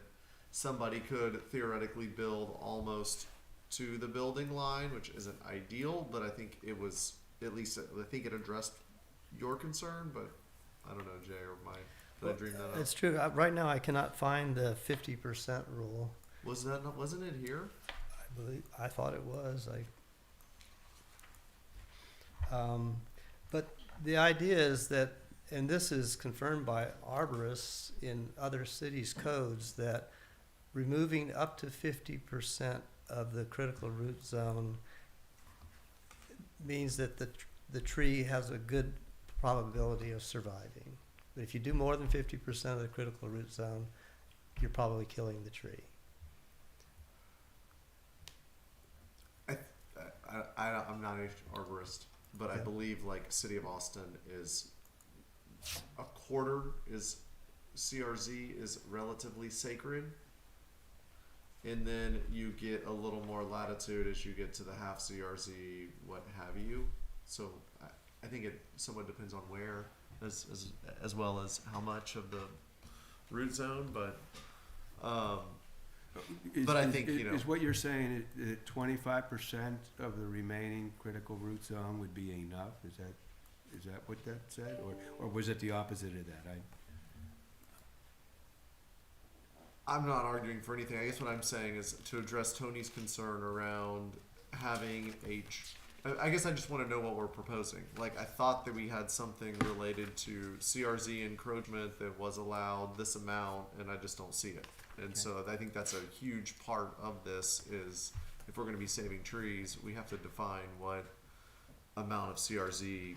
somebody could theoretically build almost to the building line, which isn't ideal, but I think it was, at least, I think it addressed your concern, but I don't know, Jay, or did I dream that up? It's true. Right now, I cannot find the 50% rule. Wasn't it here? I thought it was. But the idea is that, and this is confirmed by arborists in other cities' codes, that removing up to 50% of the critical root zone means that the tree has a good probability of surviving. But if you do more than 50% of the critical root zone, you're probably killing the tree. I'm not an arborist, but I Yeah. believe like City of Austin is a quarter is CRZ is relatively sacred. And then you get a little more latitude as you get to the half CRZ, what have you. So I think it somewhat depends on where, as well as how much of the root zone, but I think, you know. Is what you're saying, that 25% of the remaining critical root zone would be enough? Is that what that said? Or was it the opposite of that? I'm not arguing for anything. I guess what I'm saying is to address Tony's concern around having I guess I just want to know what we're proposing. Like, I thought that we had something related to CRZ encroachment that was allowed this amount, and I just don't see it. And so I think that's a huge part of this is if we're going to be saving trees, we have to define what amount of CRZ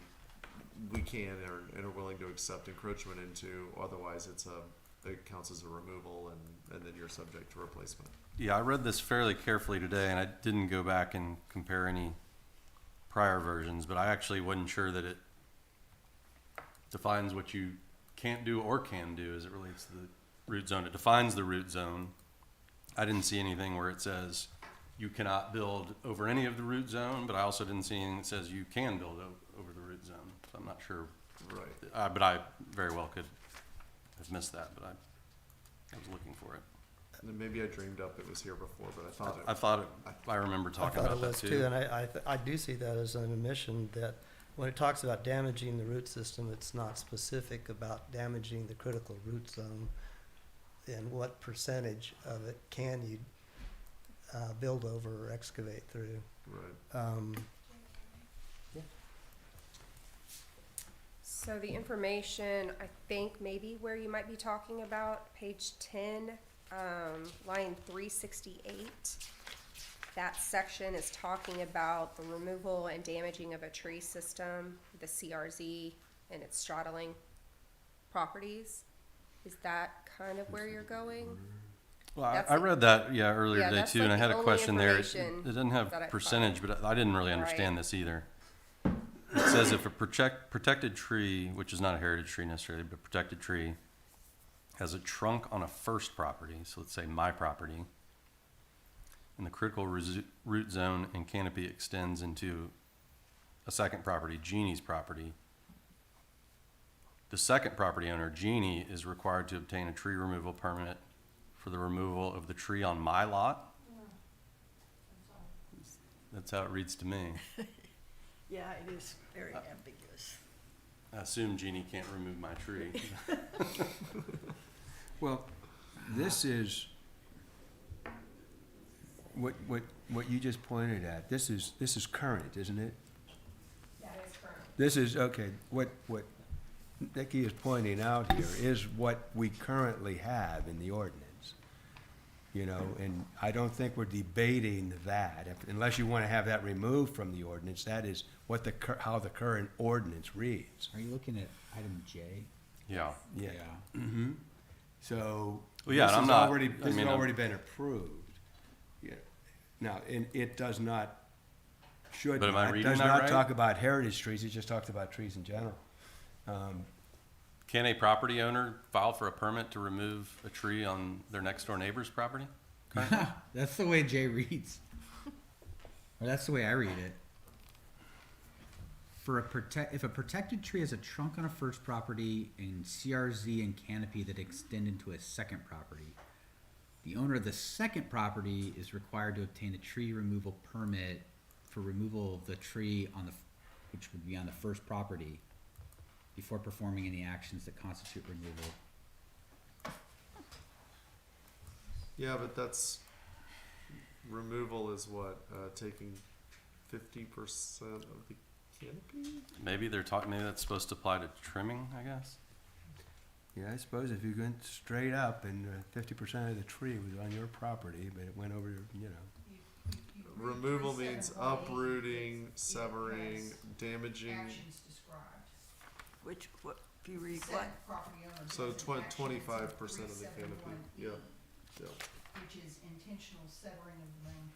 we can and are willing to accept encroachment into. Otherwise, it counts as a removal, and then you're subject to replacement. Yeah, I read this fairly carefully today, and I didn't go back and compare any prior versions, but I actually wasn't sure that it defines what you can't do or can do as it relates to the root zone. It defines the root zone. I didn't see anything where it says you cannot build over any of the root zone, but I also didn't see anything that says you can build over the root zone. So I'm not sure. Right. But I very well could have missed that, but I was looking for it. And then maybe I dreamed up it was here before, but I remember talking I thought about it that was too. and I do see that as an omission, that when it talks about damaging the root system, it's not specific about damaging the critical root zone and what percentage of it can you build over or excavate through. Right. So the information, I think maybe where you might be talking about, page 10, line 368. That section is talking about the removal and damaging of a tree system, the CRZ, and its straddling properties. Is that kind of where you're going? Well, That's I the- read that, earlier Yeah, today that's too, like and I the had a only question there. It information doesn't have that I percentage, found. but I didn't really understand Right. this either. It says if a protected tree, which is not a heritage tree necessarily, but a protected tree, has a trunk on a first property, so let's say my property, and the critical root zone and canopy extends into a second property, Jeannie's property, the second property owner, Jeannie, is required to obtain a tree removal permit for the removal of the tree on my lot? That's how it reads to me. Yeah, it is very ambiguous. I assume Jeannie can't remove my tree. Well, this is what you just pointed at. This is current, isn't it? That is correct. This is, okay, what Nikki is pointing out here is what we currently have in the ordinance. And I don't think we're debating that, unless you want to have that removed from the ordinance. That is how the current ordinance reads. Are you looking at item J? Yeah. Yeah. Mm-hmm. So, Well, yeah, this and I'm has not- already, I this has mean, already been approved. Yeah. Now, and it does not, should But am I not, reading does that not right? talk about heritage trees, it just talks about trees in general. Can a property owner file for a permit to remove a tree on their next door neighbor's property? That's the way Jay reads. Or that's the way I read it. if a protected tree has a trunk on a first property and CRZ and canopy that extend into a second property, the owner of the second property is required to obtain a tree removal permit for removal of the tree which would be on the first property before performing any actions that constitute removal. Yeah, but that's, removal is what, taking 50% of the canopy? Maybe maybe that's supposed to apply to trimming, I guess? Yeah, I suppose if you went straight up and 50% of the tree was on your property, but it went over, you know. Removal means uprooting, severing, damaging, Actions described. Which, what, if you read Said what? property owner so takes an action 25% of the canopy, 371E, yeah, yeah. which is intentional severing of the main,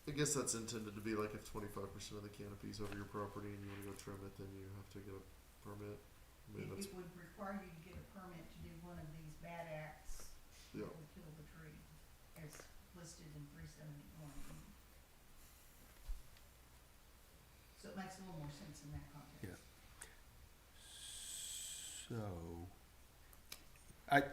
I guess that's intended to be like if 25% of the canopy is over your property and you wanna go trim it, then you have to get a permit. I mean, that's, it would require you to get a permit to do one of these bad acts that yeah. would kill the tree, as listed in 371E. So it makes a little more sense in that context. Yeah. So, I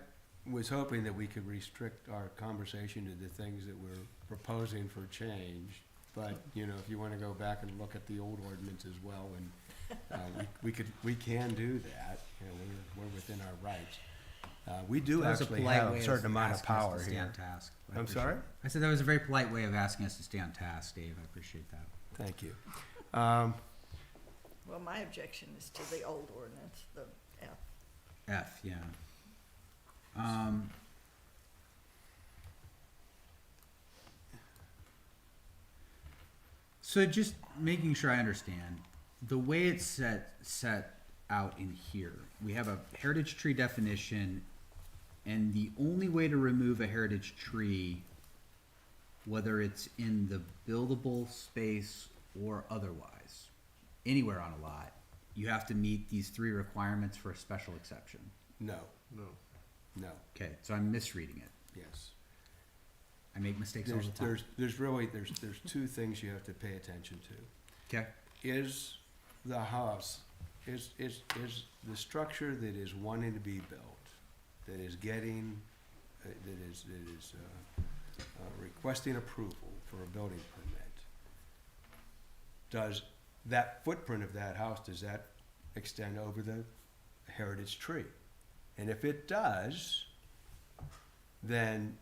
was hoping that we could restrict our conversation to the things that we're proposing for change. But, you know, if you wanna go back and look at the old ordinance as well, and, we can do that, you know, we're within our rights. We do That was a actually polite have way a of certain amount of asking us to power stay here. on task. I I'm appreciate sorry? it. I said that was a very polite way of asking us to stay on task, Dave. I appreciate that. Thank you. Well, my objection is to the old ordinance, the F. F, yeah. So just making sure I understand, the way it's set out in here, we have a heritage tree definition, and the only way to remove a heritage tree, whether it's in the buildable space or otherwise, anywhere on a lot, you have to meet these 3 requirements for a special exception. No, No. no, Okay, so I'm misreading it. yes. I make mistakes all the time. There's really, there's 2 things you have to pay attention to. Okay. Is the house, is the structure that is wanting to be built, that is getting, that is requesting approval for a building permit, does that footprint of that house, does that extend over the heritage tree? And if it does, then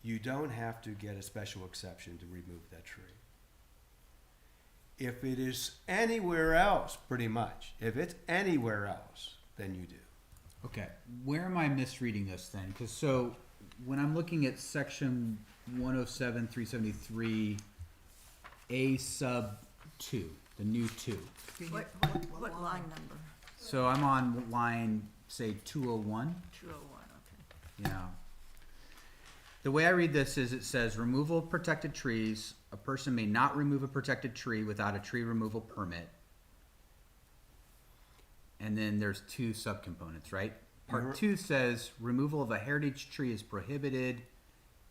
you don't have to get a special exception to remove that tree. If it is anywhere else, pretty much, if it's anywhere else, then you do. Okay, where am I misreading this then? Because so when I'm looking at section 107, 373, A sub 2, the new 2. What line number? So I'm on line, say, 201. 201, okay. Yeah. The way I read this is it says removal of protected trees. A person may not remove a protected tree without a tree removal permit. And then there's 2 subcomponents, right? Part 2 says removal of a heritage tree is prohibited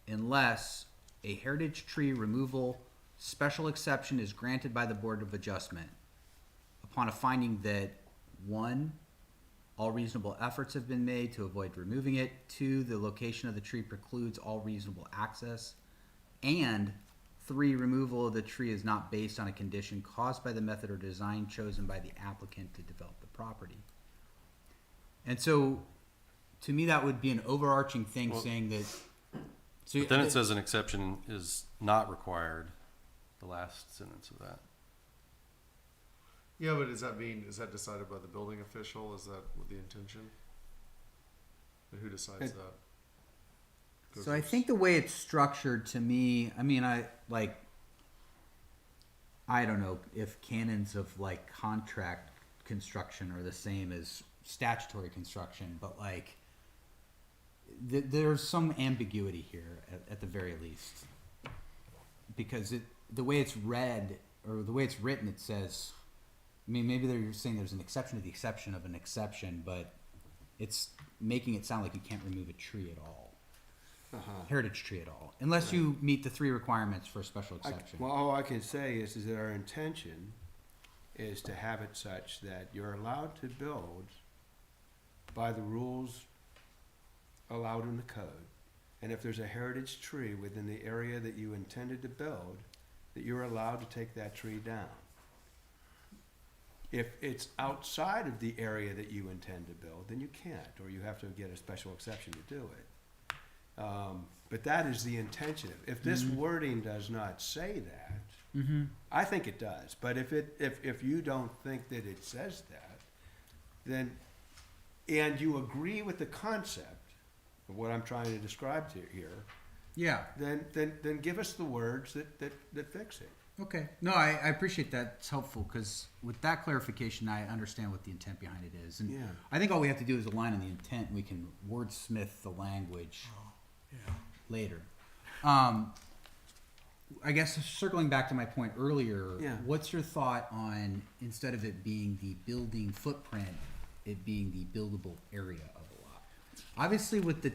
unless a heritage tree removal special exception is granted by the Board of Adjustment upon a finding that 1, all reasonable efforts have been made to avoid removing it. 2, the location of the tree precludes all reasonable access. And 3, removal of the tree is not based on a condition caused by the method or design chosen by the applicant to develop the property. And so, to me, that would be an overarching thing Well, saying that. So But then it says an exception is not required, the last sentence of that. Yeah, but is that decided by the building official? Is that what the intention? And who decides that? So I think the way it's structured to me, I mean, I don't know if canons of like contract construction are the same as statutory construction, but like there's some ambiguity here at the very least, because the way it's read or the way it's written, it says, I mean, maybe they're saying there's an exception to the exception of an exception, but it's making it sound like you can't remove a tree at all. heritage tree at all, unless you meet the 3 requirements for a special I- exception. Well, all I can say is that our intention is to have it such that you're allowed to build by the rules allowed in the code. And if there's a heritage tree within the area that you intended to build, that you're allowed to take that tree down. If it's outside of the area that you intend to build, then you can't, or you have to get a special exception to do it. But that is the intention. If this wording does not say that, I think it does. But if you don't think that it says that, then, and you agree with the concept of what I'm trying to describe to you here, Yeah. then give us the words that fix it. Okay. No, I appreciate that. It's helpful because with that clarification, I understand what the intent behind it is. And Yeah. I think all we have to do is align on the intent, and we can wordsmith the language later. I guess circling back to my point earlier, Yeah. what's your thought on, instead of it being the building footprint, it being the buildable area of the lot? Obviously, with the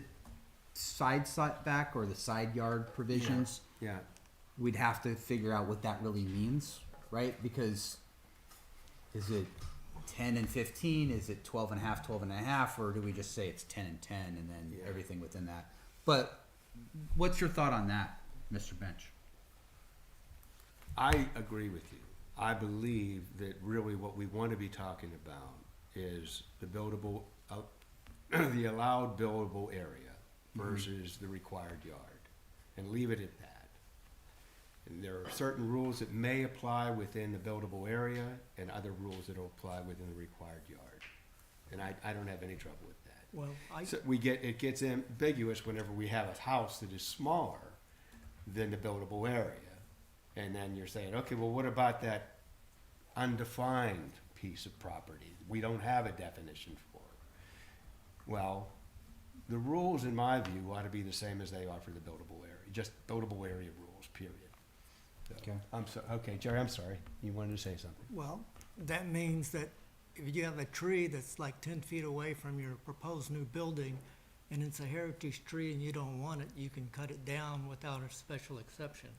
side setback or the side yard provisions, Yeah. we'd have to figure out what that really means, right? Because is it 10 and 15? Is it 12 and a half, 12 and a half? Or do we just say it's 10 and 10 and then Yeah. everything within that? But what's your thought on that, Mr. Bench? I agree with you. I believe that really what we want to be talking about is the buildable, the allowed buildable area versus the required yard, and leave it at that. And there are certain rules that may apply within the buildable area and other rules that will apply within the required yard. And I don't have any trouble with that. Well, So it gets ambiguous whenever we have a house that is smaller than the buildable area. And then you're saying, okay, well, what about that undefined piece of property we don't have a definition for? Well, the rules, in my view, ought to be the same as they are for the buildable area, just buildable area rules, period. So, Okay. Okay, Jerry, I'm sorry. You wanted to say something. well, that means that if you have a tree that's like 10 feet away from your proposed new building, and it's a heritage tree and you don't want it, you can cut it down without a special exception.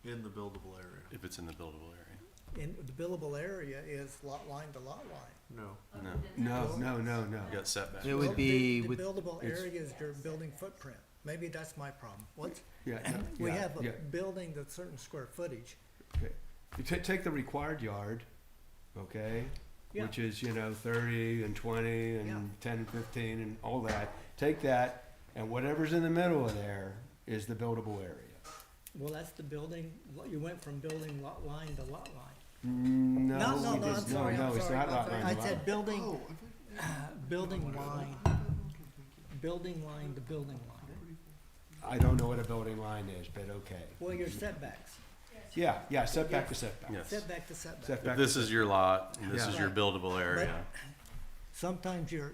In the buildable area. If it's in the buildable area. And the billable area is lot line to lot line. No. No, No. you got setback. It would Well, be the with, buildable it's- area is your building footprint. Maybe that's my problem. What's, Yeah, we yeah, have yeah. a building that's certain square footage. Okay. You take the required yard, okay? Yeah. Which is, 30 and 20 and Yeah. 10 and 15 and all that. Take that, and whatever's in the middle of there is the buildable area. Well, that's the building, you went from building lot line to lot line. No, No, we I'm just- sorry, no, I'm it's sorry. not lot line to I lot said line. building, Oh, building line, building line to building line. I don't know what a building line is, but okay. Well, your setbacks, Yeah, setback to setback. Yes. setback to setback. Setback If this to is your lot, and this Yeah. is your Right. buildable area, Sometimes your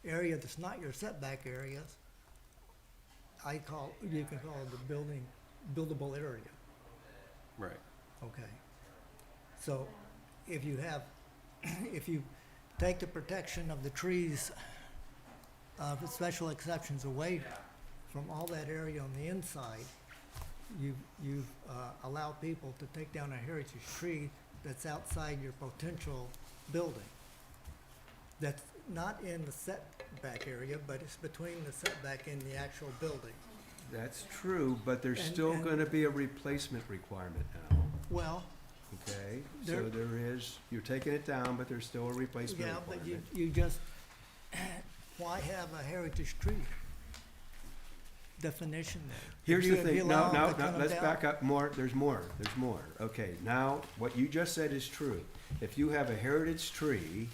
area that's not your setback areas, you can call it the buildable area. right. Okay. So if you have, if you take the protection of the trees, the special exceptions away from all that area on the inside, you've allowed people to take down a heritage tree that's outside your potential building. That's not in the setback area, but it's between the setback and the actual building. That's true, but there's And- still and- gonna be a replacement requirement now, Well, okay? There- So there is, you're taking it down, but there's still a replacement yeah, requirement. but you just, why have a heritage tree definition there? Here's If you- the if you thing, no, allow them no, to no, cut 'em let's down- back up more, there's more. Okay, now, what you just said is true. If you have a heritage tree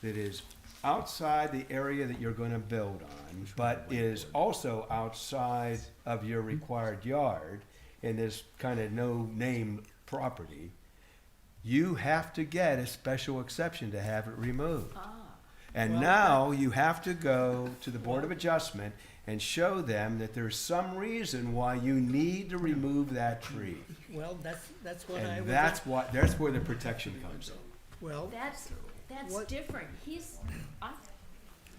that is outside the area that you're gonna build on, but is also outside of your required yard in this kind of no-name property, you have to get a special exception to have it removed. And Well, now you have to go to the Board of Adjustment and show them that there's some reason why you need to remove that tree. Well, that's what I And was. that's where the protection comes in. Well, That's What- different.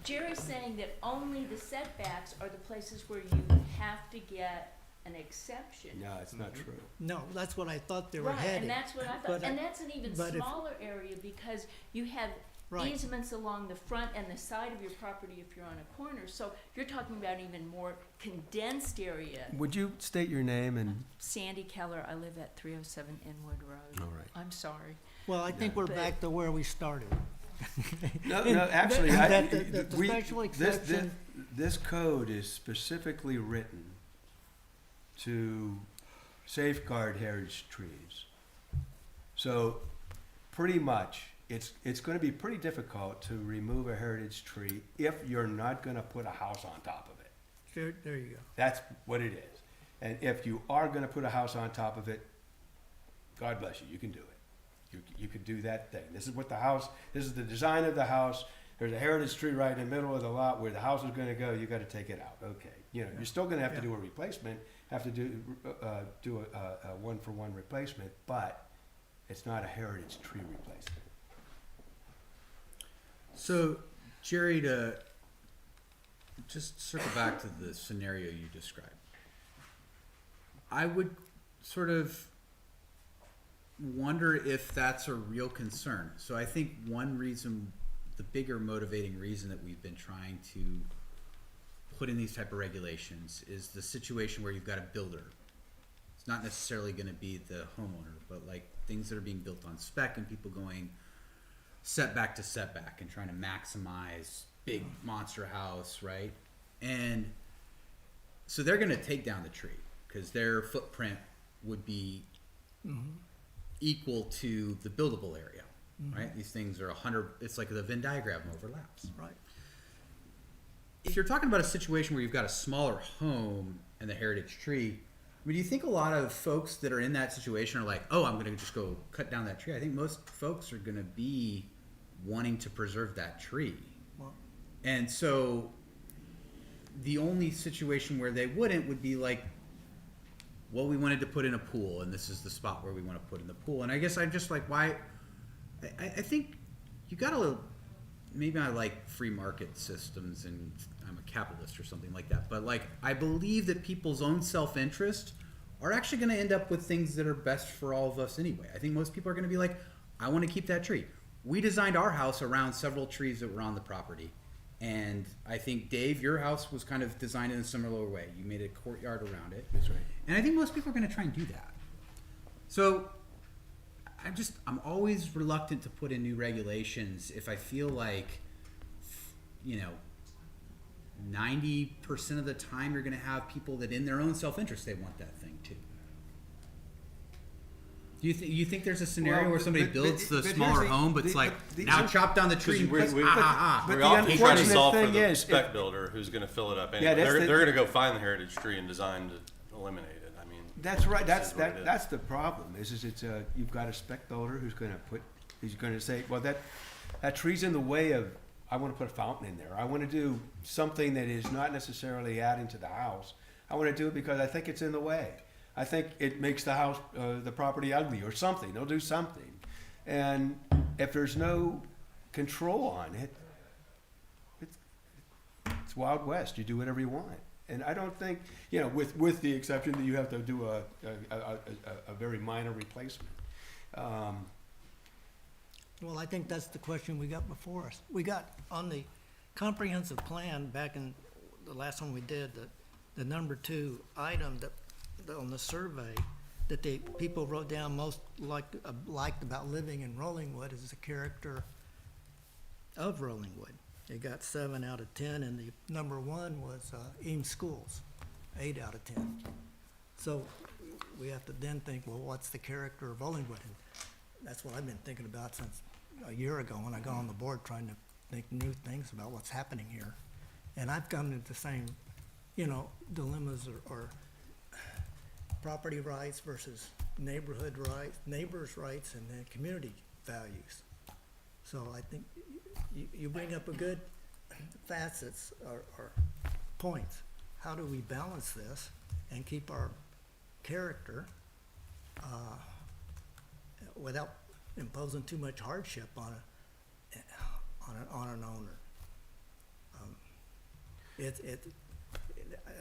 Jerry's saying that only the setbacks are the places where you have to get an exception. No, it's not true. No, that's what I thought they were Right, heading. and that's what I thought, But I- and that's an even but if- smaller area because you have Right. easements along the front and the side of your property if you're on a corner, so you're talking about even more condensed area. Would you state your name and, Sandy Keller, I live at 307 Inwood Road. all right. I'm sorry. Well, I think we're But- back to where we started. No, And no, actually, that the we, special this, exception- this code is specifically written to safeguard heritage trees. So, pretty much, it's gonna be pretty difficult to remove a heritage tree if you're not gonna put a house on top of it. There you go. That's what it is. And if you are gonna put a house on top of it, God bless you, you can do it. You could do that thing. This is what the house, this is the design of the house. There's a heritage tree right in the middle of the lot where the house is gonna go, you gotta take it out, okay. You know, you're still gonna have to do a replacement, have to do a one-for-one replacement, but it's not a heritage tree replacement. So, Jerry, to just circle back to the scenario you described, I would sort of wonder if that's a real concern. So I think one reason, the bigger motivating reason that we've been trying to put in these type of regulations is the situation where you've got a builder. It's not necessarily going to be the homeowner, but like things that are being built on spec and people going setback to setback and trying to maximize big monster house, right? And so they're going to take down the tree because their footprint would be equal to the buildable area, right? These things are 100, it's like the Venn diagram overlaps. Right. If you're talking about a situation where you've got a smaller home and the heritage tree, I mean, do you think a lot of folks that are in that situation are like, oh, I'm going to just go cut down that tree? I think most folks are going to be wanting to preserve that tree. Well- And so the only situation where they wouldn't would be like, well, we wanted to put in a pool and this is the spot where we want to put in the pool. And I guess I'm just like, why? I think you got to, maybe I like free market systems and I'm a capitalist or something like that. But like, I believe that people's own self-interest are actually going to end up with things that are best for all of us anyway. I think most people are going to be like, I want to keep that tree. We designed our house around several trees that were on the property. And I think, Dave, your house was kind of designed in a similar way. You made a courtyard around it. That's right. And I think most people are going to try and do that. So I'm always reluctant to put in new regulations if I feel like, 90% of the time you're going to have people that in their own self-interest, they want that thing too. Do you think there's a scenario Well, where somebody but builds the here's smaller the- home, but it's like, now chop down the tree and we- put, we- but We the often try to unfortunate solve for thing the is, spec builder who's gonna fill it up Yeah, anyway. that's They're, the- they're gonna go find the heritage tree and design to eliminate it. I mean. That's right. this is what it is. That's the problem. Is it's you've got a spec builder who's going to say, well, that tree's in the way of. I want to put a fountain in there. I want to do something that is not necessarily adding to the house. I want to do it because I think it's in the way. I think it makes the house, the property ugly or something. They'll do something, and if there's no control on it, it's Wild West. You do whatever you want. And I don't think, with the exception that you have to do a very minor replacement. Well, I think that's the question we got before us. We got on the comprehensive plan back in the last one we did, the number 2 item on the survey that people wrote down most liked about living in Rollingwood is the character of Rollingwood. They got 7 out of 10, and the number 1 was Eames Schools, 8 out of 10. So we have to then think, well, what's the character of Rollingwood? And that's what I've been thinking about since a year ago when I got on the board, trying to think new things about what's happening here. And I've come to the same, dilemmas or property rights versus neighborhood rights, neighbors' rights, and then community values. So I think you bring up a good facets or points. How do we balance this and keep our character without imposing too much hardship on an owner?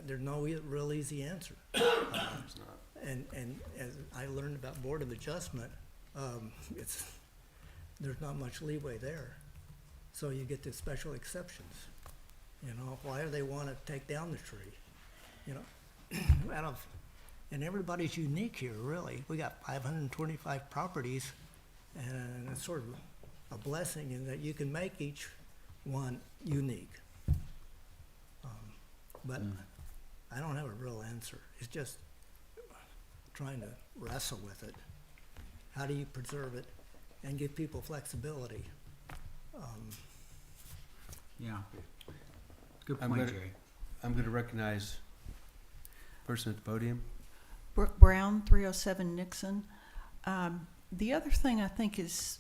there's no real easy answer. It's not. And as I learned about Board of Adjustment, there's not much leeway there. So you get the special exceptions. You know, why do they wanna take down the tree? You know, and everybody's unique here, really. We got 525 properties, and it's sort of a blessing in that you can make each one unique. But I don't have a real answer. It's just trying to wrestle with it. How do you preserve it and give people flexibility? Yeah. Good I'm point, gonna- Jerry. I'm gonna recognize person at the podium. Brooke Brown, 307 Nixon. The other thing I think is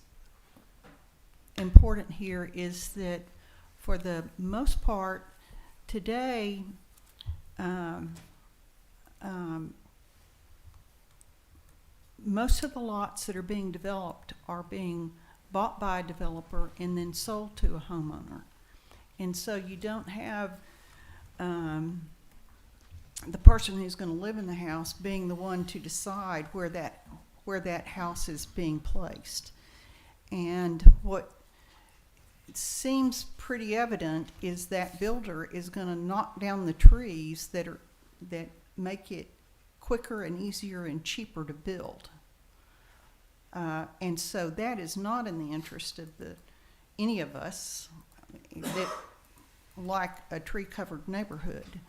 important here is that for the most part, today, most of the lots that are being developed are being bought by a developer and then sold to a homeowner. And so you don't have the person who's going to live in the house being the one to decide where that house is being placed. And what seems pretty evident is that builder is going to knock down the trees that make it quicker and easier and cheaper to build. And so that is not in the interest of any of us that like a tree-covered neighborhood.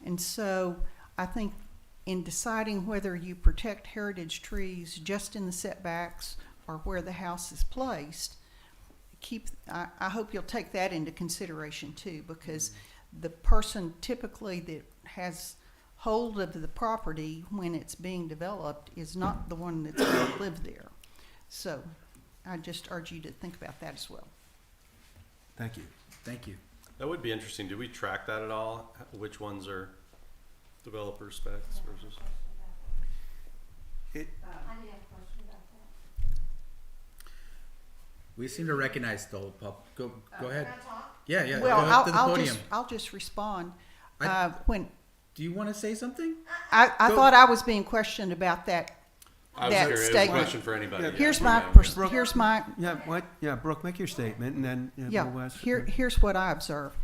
And so I think in deciding whether you protect heritage trees just in the setbacks or where the house is placed, I hope you'll take that into consideration too, because the person typically that has hold of the property when it's being developed is not the one that's going to live there. So I just urge you to think about that as well. Thank you. Thank you. That would be interesting. Do we track that at all? Which ones are developer specs versus? We seem to recognize the whole Go ahead. Yeah, yeah. Well, go up to the podium. I'll just respond. I- When Do you want to say something? I Go. thought I was being questioned about that. I was That curious. It was a statement. question for anybody. Yeah. Yeah. Here's Yeah. my Yeah, what? Yeah, Brooke, make your statement, and then Yeah, we'll ask. here's what I observe,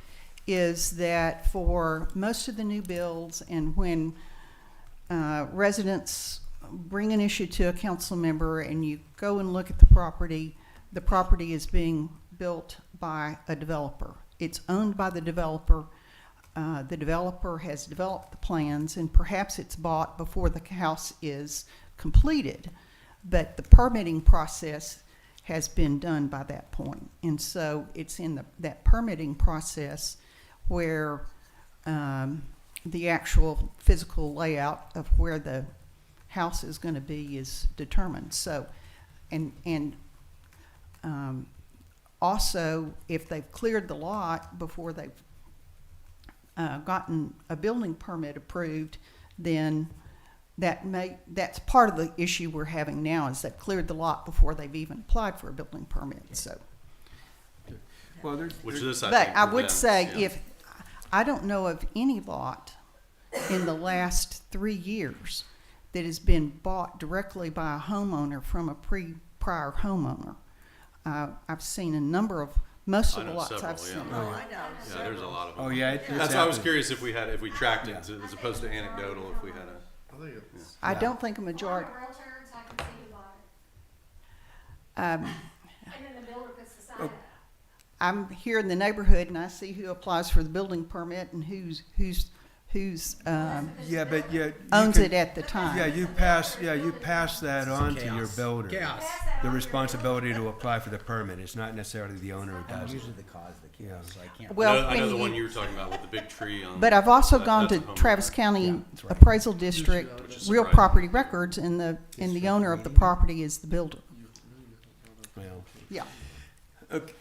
is that for most of the new builds and when residents bring an issue to a council member and you go and look at the property is being built by a developer. It's owned by the developer. The developer has developed the plans and perhaps it's bought before the house is completed, but the permitting process has been done by that point. And so it's in that permitting process where the actual physical layout of where the house is going to be is determined. So, and also, if they've cleared the lot before they've gotten a building permit approved, then that's part of the issue we're having now, is they've cleared the lot before they've even applied for a building permit. So, Well, Which this I but think I would prevents, say yeah. if I don't know of any lot in the last 3 years that has been bought directly by a homeowner from a prior homeowner. I've seen a number of most I of the know lots several, I've yeah. seen. Oh, Oh, I I know. Yeah, there's a lot of them. Oh, yeah. That's why I was curious if we tracked it as opposed to anecdotal. If we had a. I think it's. I don't think a majority. And then the builder puts the sign up. I'm here in the neighborhood and I see who applies for the building permit and who's Yeah, but yeah. you owns can- it at the time. Yeah, you pass that on to your Chaos. builder. Chaos. The responsibility to apply for the permit. It's not necessarily the owner who does it. Usually the cause of the chaos, so I can't. Well, I know when the you- one you were talking about with the big tree on. But I've also that- gone to that's a homeowner. Travis County Yeah, that's right. Appraisal District, Which is real surprising. property records, and the owner of the property is the builder. Well, Yeah. okay.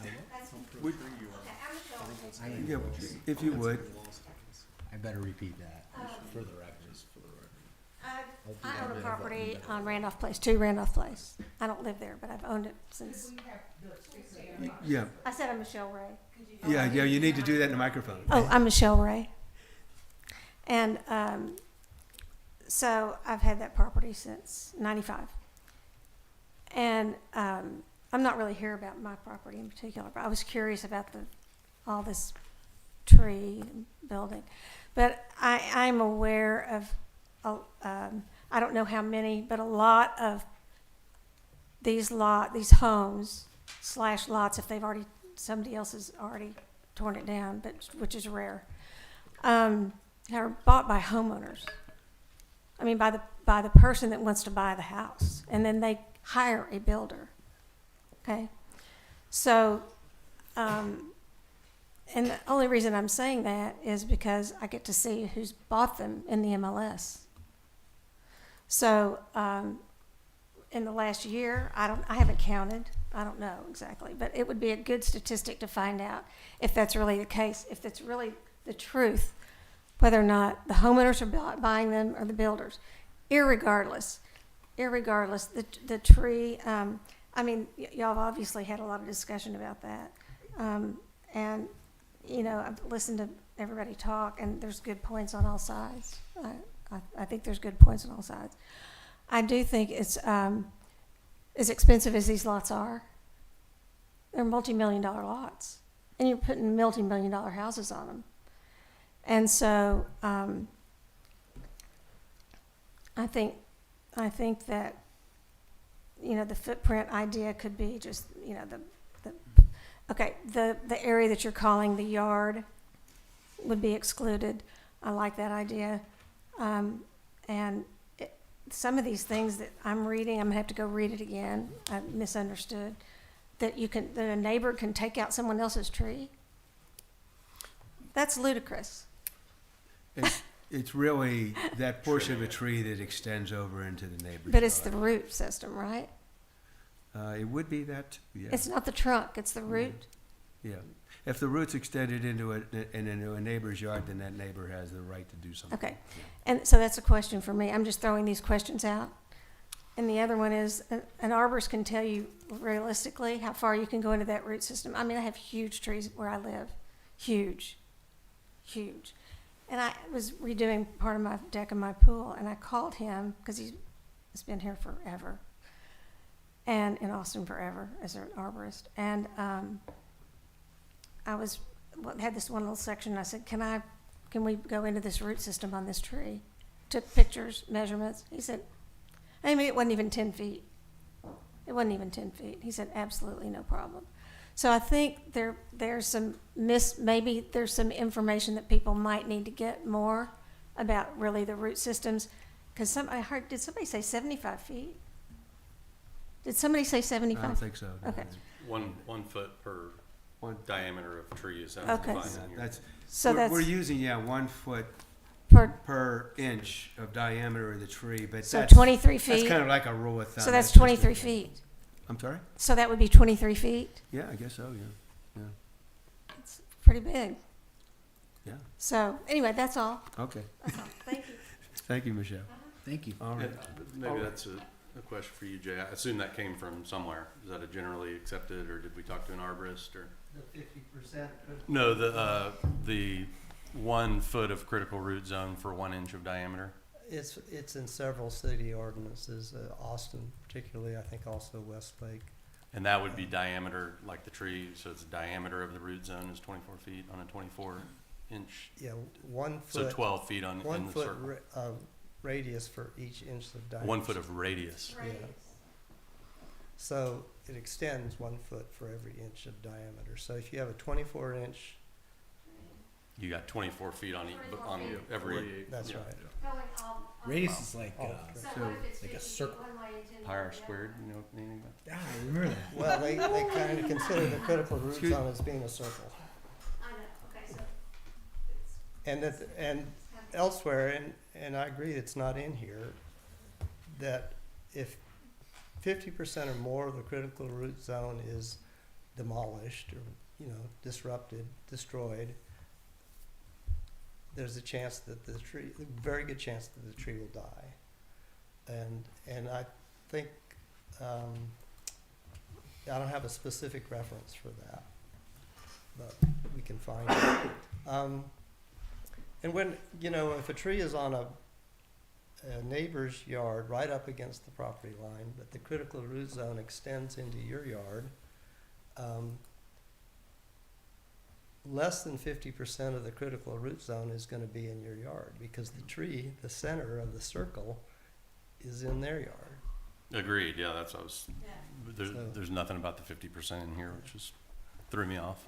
Yeah, if you would. I better repeat that for the record. I I own a property on Randolph Place, 2 Randolph Place. I don't live there, but I've owned it since, Yeah, I said I'm Michelle Ray. yeah, you need to do that in the microphone. Oh, I'm Michelle Ray. And so I've had that property since 95. And I'm not really here about my property in particular, but I was curious about all this tree and building. But I'm aware of, I don't know how many, but a lot of these homes / lots, if they've already, somebody else has already torn it down, but which is rare, are bought by homeowners. I mean, by the person that wants to buy the house, and then they hire a builder. Okay, so, and the only reason I'm saying that is because I get to see who's bought them in the MLS. So, in the last year, I haven't counted. I don't know exactly, but it would be a good statistic to find out if that's really the case, if that's really the truth, whether or not the homeowners are buying them or the builders. Irregardless, the tree, I mean, y'all have obviously had a lot of discussion about that. And, you know, I've listened to everybody talk, and there's good points on all sides. I think there's good points on all sides. I do think it's as expensive as these lots are. They're multi-million-dollar lots, and you're putting multi-million-dollar houses on them. And so I think that, you know, the footprint idea could be just, you know, the area that you're calling the yard would be excluded. I like that idea. And some of these things that I'm reading, I'm gonna have to go read it again. I misunderstood that a neighbor can take out someone else's tree. That's ludicrous. It's really that portion of a tree that extends over into the neighbor's But it's the yard. root system, right? It would be that, yeah. It's not the trunk, it's the root. Yeah. If the roots extended into a neighbor's yard, then that neighbor has the right to do something. Okay. And so that's a question for me. I'm just throwing these questions out. And the other one is, an arborist can tell you realistically how far you can go into that root system. I mean, I have huge trees where I live. Huge. And I was redoing part of my deck of my pool, and I called him, because he's been here forever, and in Austin forever as an arborist. And I had this one little section, and I said, can we go into this root system on this tree? Took pictures, measurements. He said, I mean, it wasn't even 10 feet. It wasn't even 10 feet. He said, absolutely no problem. So I think there's some maybe there's some information that people might need to get more about really the root systems. Because did somebody say 75 feet? Did somebody say 75? I don't think so. no. Okay. 1 foot per diameter of tree is Okay. fine in here. That's, So we're using, 1 foot per inch of diameter of the tree, but So that's 23 feet. That's kind of like a rule of thumb. So that's just 23 a- feet. I'm sorry? So that would be 23 feet. Yeah, I guess so, yeah. It's pretty big. Yeah, So anyway, that's all. okay. That's all. Thank you. Thank you, Michelle. Thank you. All right. Maybe that's a question for you, Jay. I assume that came from somewhere. Is that a generally accepted, or did we talk to an arborist, or? The 50%. No, the 1 foot of critical root zone for 1 inch of diameter. It's in several city ordinances, Austin particularly, I think also Westlake. And that would be diameter, like the tree, so it's the diameter of the root zone is 24 feet on a 24 inch. Yeah, 1 So foot. 12 feet in 1 the foot circle. radius for each inch of diameter. 1 foot of radius. Yeah. So it extends 1 foot for every inch of diameter. So if you have a 24-inch, You got 24 feet on every. that's yeah. right. Radius is like, So like a circle. Pi r squared, you know anything about that? I remember that. Well, they kind of consider the critical root zone as being a circle. I know. Okay, so And elsewhere, and I agree it's not in here, that if 50% or more of the critical root zone is demolished or, disrupted, destroyed, there's a chance that very good chance that the tree will die. And I think, I don't have a specific reference for that, but we can find it. And when, if a tree is on a neighbor's yard right up against the property line, but the critical root zone extends into your yard, less than 50% of the critical root zone is going to be in your yard, because the tree, the center of the circle, is in their yard. Agreed, yeah, that's what I was, So- there's nothing about the 50% in here, which just threw me off.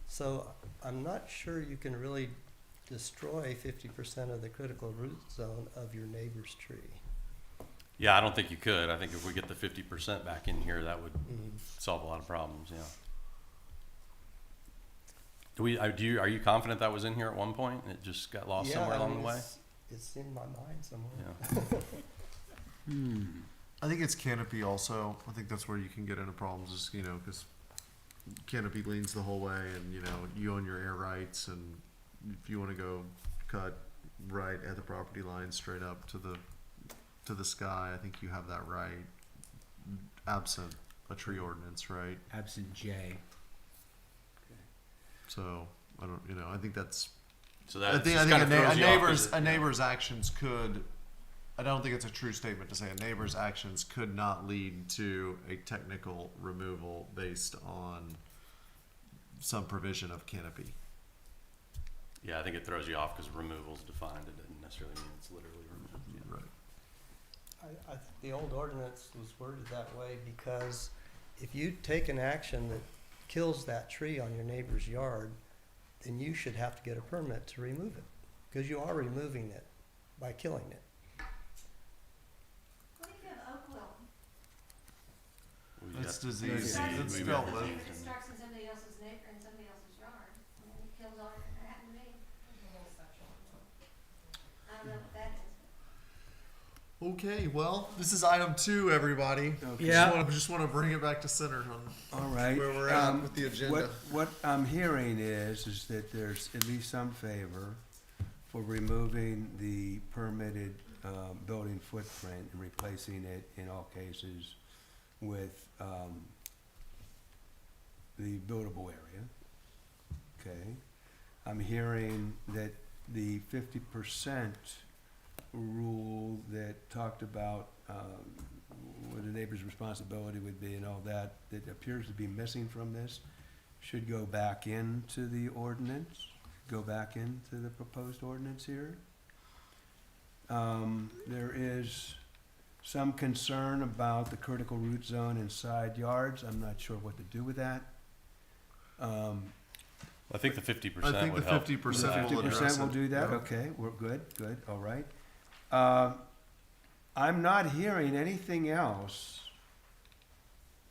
So I'm not sure you can really destroy 50% of the critical root zone of your neighbor's tree. Yeah, I don't think you could. I think if we get the 50% back in here, that would solve a lot of problems, yeah. Are you confident that was in here at one point and it just got lost somewhere along the way? It's in my mind somewhere. Yeah. I think it's canopy also. I think that's where you can get into problems, is, because canopy leans the whole way, and you own your air rights, and if you want to go cut right at the property line straight up to the sky, I think you have that right, absent a tree ordinance, right? Absent J. So I don't, I think that's. So that I think just kind of throws you off, 'cause a neighbor's actions could. I don't think it's a true statement to say a neighbor's actions could not lead to a technical removal based on some provision of canopy. Yeah, I think it throws you off because removal's defined. It doesn't necessarily mean it's literally removed. Yeah. Right. I think the old ordinance was worded that way because if you take an action that kills that tree on your neighbor's yard, then you should have to get a permit to remove it, because you are removing it by killing it. What if you have oak wilt? We That's got- disease. That's we dealt got with. disease in there. Starts in somebody else's neighbor, in somebody else's yard, and then it kills all, it happened to me. I don't know what that is. Okay, well, this is item 2, everybody. Okay. Yeah. Just want to bring it back to center on All right. where we're at with the agenda. What I'm hearing is that there's at least some favor for removing the permitted building footprint and replacing it in all cases with the buildable area. Okay. I'm hearing that the 50% rule that talked about what the neighbor's responsibility would be and all that, that appears to be missing from this, should go back into the ordinance, go back into the proposed ordinance here. There is some concern about the critical root zone in side yards. I'm not sure what to do with that. I think the 50% I think would the help. 50% with that. will address 50% will it. do that? Yeah. Okay, we're good, all right. I'm not hearing anything else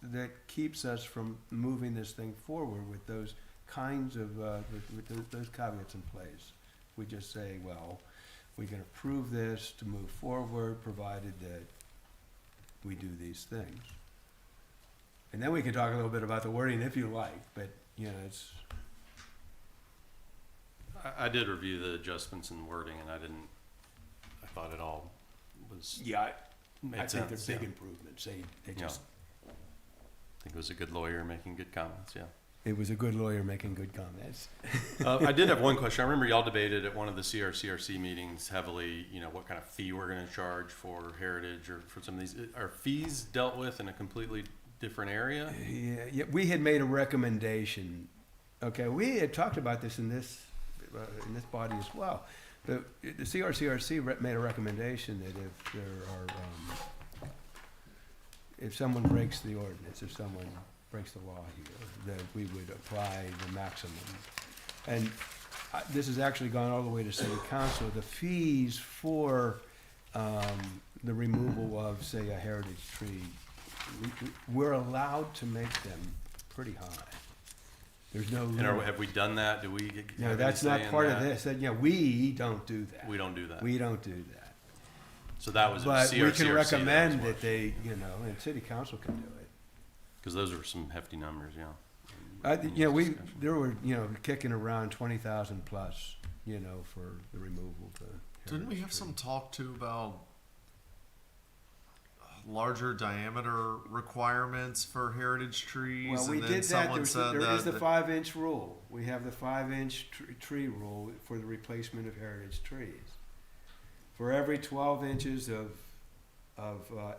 that keeps us from moving this thing forward with those kinds of, with those caveats in place. We just say, well, we can approve this to move forward, provided that we do these things. And then we can talk a little bit about the wording if you like, but, it's, I did review the adjustments in wording, and I thought it all was, yeah, I made think sense. they're big Yeah. improvements. They Yeah. just, I think it was a good lawyer making good comments, yeah. it was a good lawyer making good comments. I did have one question. I remember y'all debated at one of the CRCRC meetings heavily, what kind of fee we're gonna charge for heritage or for some of these. Are fees dealt with in a completely different area? Yeah, we had made a recommendation. Okay, we had talked about this in this body as well. The CRCRC made a recommendation that if there are, if someone breaks the ordinance, if someone breaks the law here, that we would apply the maximum. And this has actually gone all the way to city council. The fees for the removal of, say, a heritage tree, we're allowed to make them pretty high. There's no And limit. have we done that? Do we have No, any that's say not in part that? of this. We don't do that. We don't do that. We don't do that. So that was a But we CRCRC. can recommend that they, and city council can do it. Because those are some hefty numbers, yeah. There were, kicking around 20,000 plus, for the removal of the. Didn't we have heritage some tree. talk too about larger diameter requirements for heritage trees. Well, we and then did that, someone said there is the that 5-inch rule. We have the 5-inch tree rule for the replacement of heritage trees. For every 12 inches of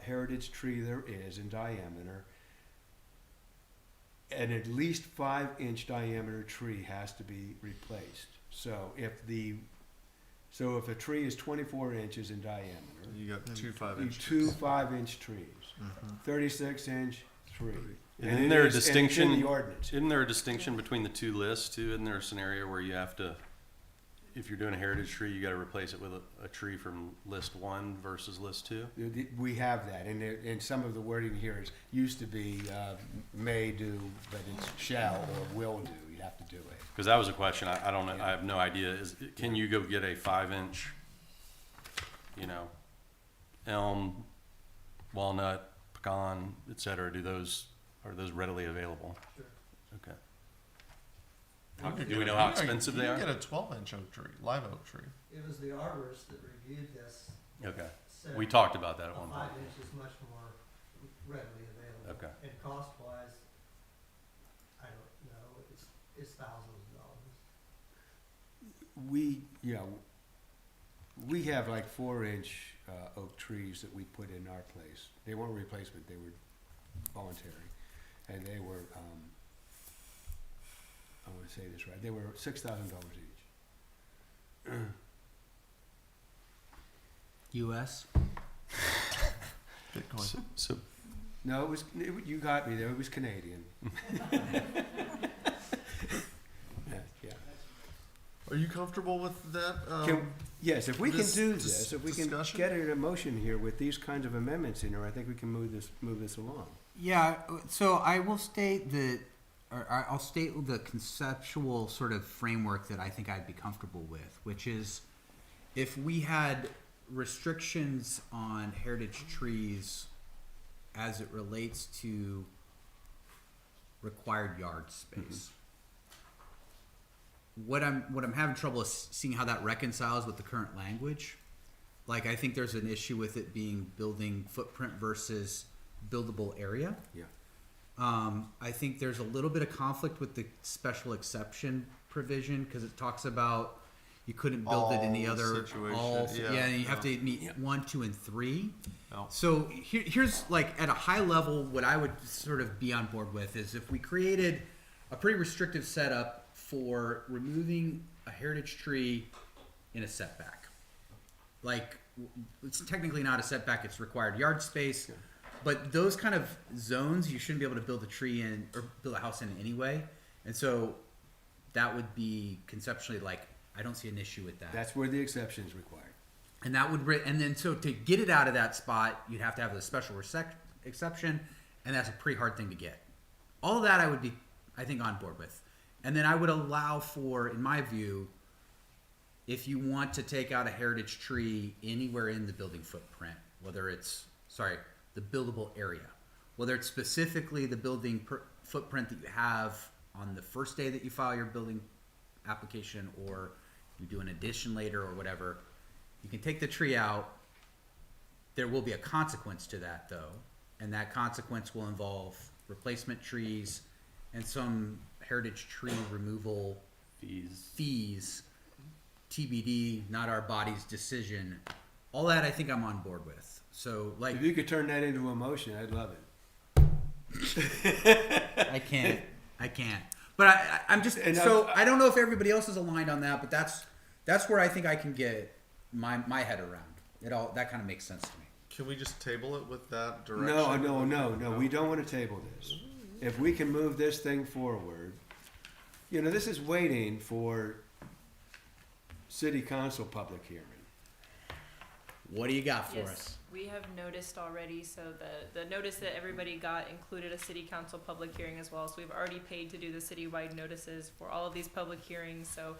heritage tree there is in diameter, an at least 5-inch diameter tree has to be replaced. So if a tree is 24 inches in diameter, you got two you 5-inch two 5-inch trees, Mhm. 36-inch tree. And it isn't there a is- and it's in distinction? the ordinance. Isn't there a distinction between the two lists too? Isn't there a scenario where you have to, if you're doing a heritage tree, you gotta replace it with a tree from list 1 versus list 2? We have that, and some of the wording here is, used to be may do, but it's shall or will do, you have to do it. Because that was a question, I don't know, I have no idea, can you go get a 5-inch, elm, walnut, pecan, et cetera, are those readily available? Sure. Okay. Do we know how expensive they You are? can get a 12-inch oak tree, live oak tree. It was the arborist that reviewed this. Okay, said we talked about that a at one 5 point. inch is much more readily available. Okay. And cost-wise, I don't know, it's thousands of dollars. We have like 4-inch oak trees that we put in our place. They weren't replacement, they were voluntary, and they were, I want to say this right, they were $6,000 each. US? Bitcoin. So No, you got me there, it was Canadian. Yeah. Are you comfortable with that? Yes, if we can this do this, if we can discussion? get an emotion here with these kinds of amendments in here, I think we can move this along. Yeah, so I will state that, or I'll state the conceptual sort of framework that I think I'd be comfortable with, which is if we had restrictions on heritage trees as it relates to required yard space. What I'm having trouble is seeing how that reconciles with the current language. Like, I think there's an issue with it being building footprint versus buildable area. Yeah. I think there's a little bit of conflict with the special exception provision because it talks about you couldn't build it in the All other situations, yeah, and you have yeah. to meet 1, 2, and 3. No. So here's like at a high level what I would sort of be on board with is if we created a pretty restrictive setup for removing a heritage tree in a setback. Like, it's technically not a setback, it's required yard space, but those kind of zones you shouldn't be able to build a tree in or build a house in anyway. And so that would be conceptually like, I don't see an issue with that. That's where the exception is required. And that would, and then so to get it out of that spot, you'd have to have the special exception, and that's a pretty hard thing to get. All of that I would be, I think, on board with. And then I would allow for, in my view, if you want to take out a heritage tree anywhere in the building footprint, whether it's, the buildable area, whether it's specifically the building footprint that you have on the first day that you file your building application, or you do an addition later or whatever, you can take the tree out. There will be a consequence to that though, and that consequence will involve replacement trees and some heritage tree removal fees, TBD, not our body's decision. All that I think I'm on board with. So like, If you could turn that into a motion, I'd love it. I can't. But I'm just, And so I don't know if everybody else is aligned on that, but that's where I think I can get my head around it. All that kind of makes sense to me. Can we just table it with that direction? No, we don't want to table this. If we can move this thing forward, this is waiting for city council public hearing. What do you got for us? Yes, we have noticed already, so the notice that everybody got included a city council public hearing as well, so we've already paid to do the citywide notices for all of these public hearings, so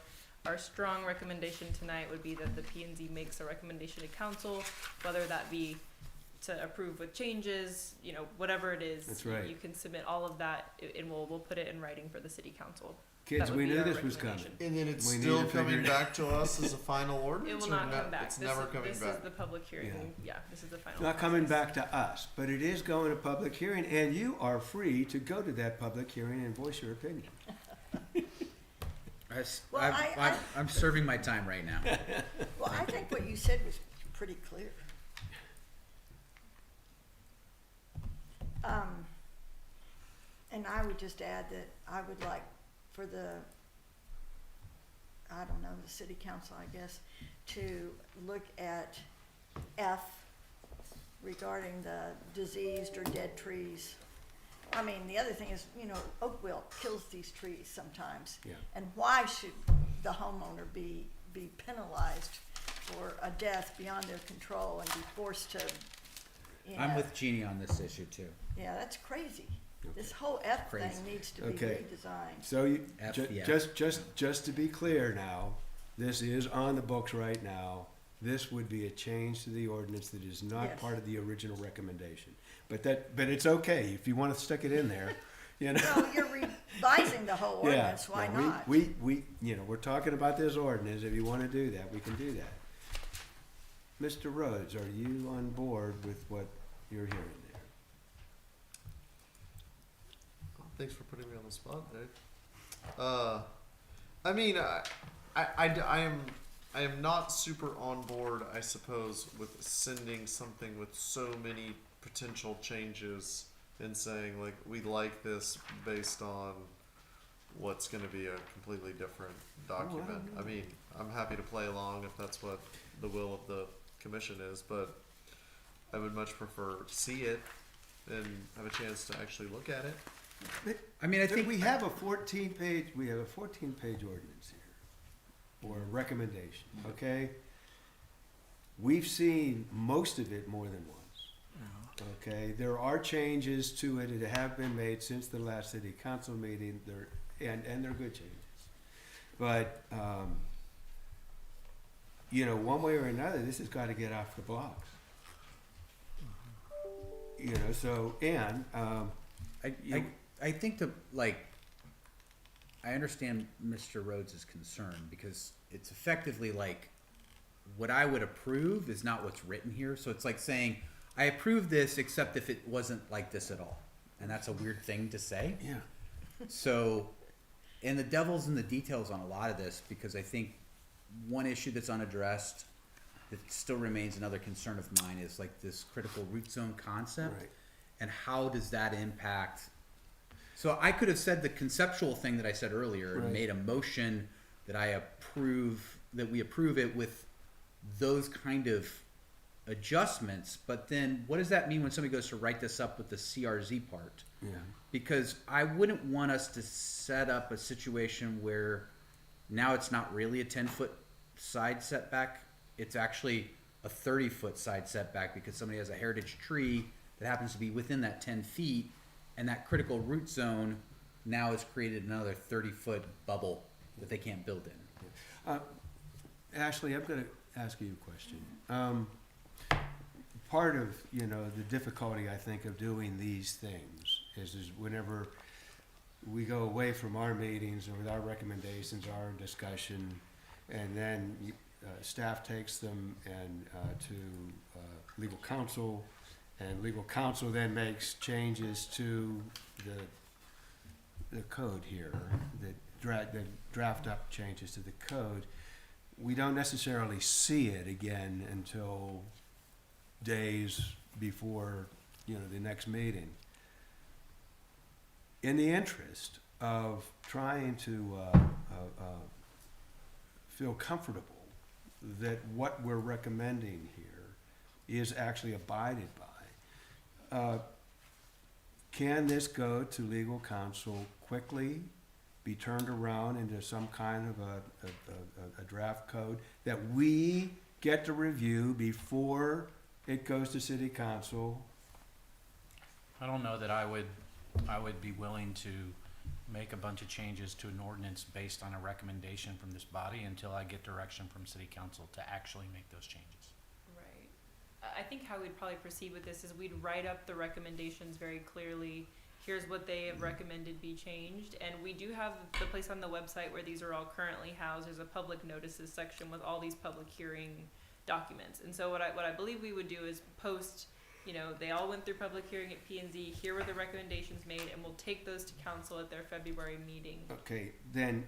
our strong recommendation tonight would be that the P and Z makes a recommendation to council, whether that be to approve with changes, whatever it is. That's right. You can submit all of that, and we'll put it in writing for the city council. Kids, would we be knew our this was coming. recommendation. And then it's We need still to figure coming it- back to us as a final ordinance? It will or not come back. It's This never is- coming This back. is the public hearing. Yeah, this is the final. It's not coming process. back to us, but it is going to public hearing, and you are free to go to that public hearing and voice your opinion. Well, I'm serving my time right now. Well, I think what you said was pretty clear. And I would just add that I would like for the, I don't know, the city council, I guess, to look at F regarding the diseased or dead trees. I mean, the other thing is, oak wilt kills these trees sometimes. Yeah. And why should the homeowner be penalized for a death beyond their control and be forced to, I'm with Jeannie on this issue too. Yeah, that's crazy. This whole F thing Crazy. needs to be Okay. redesigned. So you, F, yeah. just to be clear now, this is on the books right now. This would be a change to the ordinance that is not Yes. part of the original recommendation. But it's okay, if you wanna stick it in there, Well, you're revising the whole Yeah, ordinance, why yeah, not? we, we're talking about this ordinance, if you wanna do that, we can do that. Mr. Rhodes, are you on board with what you're hearing there? Thanks for putting me on the spot, Dave. I mean, I am not super on board, I suppose, with sending something with so many potential changes and saying, like, we like this based on what's going to be a completely different document. I mean, I'm happy to play along if that's what the will of the commission is, but I would much prefer see it and have a chance to actually look at it. I mean, I think We have a 14-page ordinance here, or a recommendation, okay? We've seen most of it more than once, okay? There are changes to it that have been made since the last city council meeting, and they're good changes. But, one way or another, this has gotta get off the blocks. I think I understand Mr. Rhodes' concern because it's effectively like what I would approve is not what's written here. So it's like saying, I approve this except if it wasn't like this at all. And that's a weird thing to say. Yeah. So, and the devil's in the details on a lot of this because I think one issue that's unaddressed that still remains another concern of mine is like this critical root zone concept. Right. And how does that impact? So I could have said the conceptual thing that I said earlier and Right. made a motion that we approve it with those kind of adjustments. But then what does that mean when somebody goes to write this up with the CRZ part? Yeah. Because I wouldn't want us to set up a situation where now it's not really a 10-foot side setback. It's actually a 30-foot side setback because somebody has a heritage tree that happens to be within that 10 feet, and that critical root zone now has created another 30-foot bubble that they can't build in. Ashley, I'm gonna ask you a question. Part of, the difficulty, I think, of doing these things is whenever we go away from our meetings or with our recommendations, our discussion, and then staff takes them and to legal counsel, and legal counsel then makes changes to the code here, that draft up changes to the code. We don't necessarily see it again until days before, the next meeting. In the interest of trying to feel comfortable that what we're recommending here is actually abided by, can this go to legal counsel quickly, be turned around into some kind of a draft code that we get to review before it goes to city council? I don't know that I would be willing to make a bunch of changes to an ordinance based on a recommendation from this body until I get direction from city council to actually make those changes. Right. I think how we'd probably proceed with this is we'd write up the recommendations very clearly here's what they have recommended be changed. And we do have the place on the website where these are all currently housed. There's a public notices section with all these public hearing documents. And so what I believe we would do is post, you know, they all went through public hearing at P&Z, here were the recommendations made, and we'll take those to council at their February meeting. Okay, then,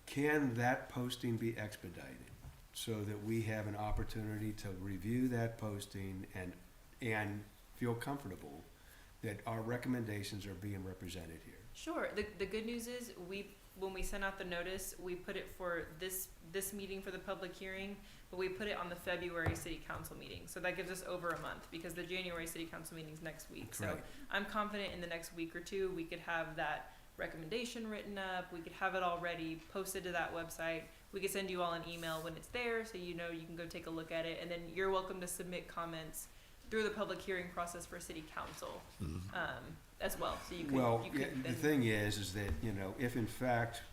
can that posting be expedited so that we have an opportunity to review that posting and feel comfortable that our recommendations are being represented here? Sure. The good news is when we sent out the notice, we put it for this meeting for the public hearing, but we put it on the February city council meeting. So that gives us over a month because the January city council meeting is next week. So Right. I'm confident in the next week or two, we could have that recommendation written up. We could have it all ready, posted to that website. We could send you all an email when it's there, so you know you can go take a look at it. And then you're welcome to submit comments through the public hearing process for city council as well. So you could, Well, you could the then- thing is that, you know, if in fact,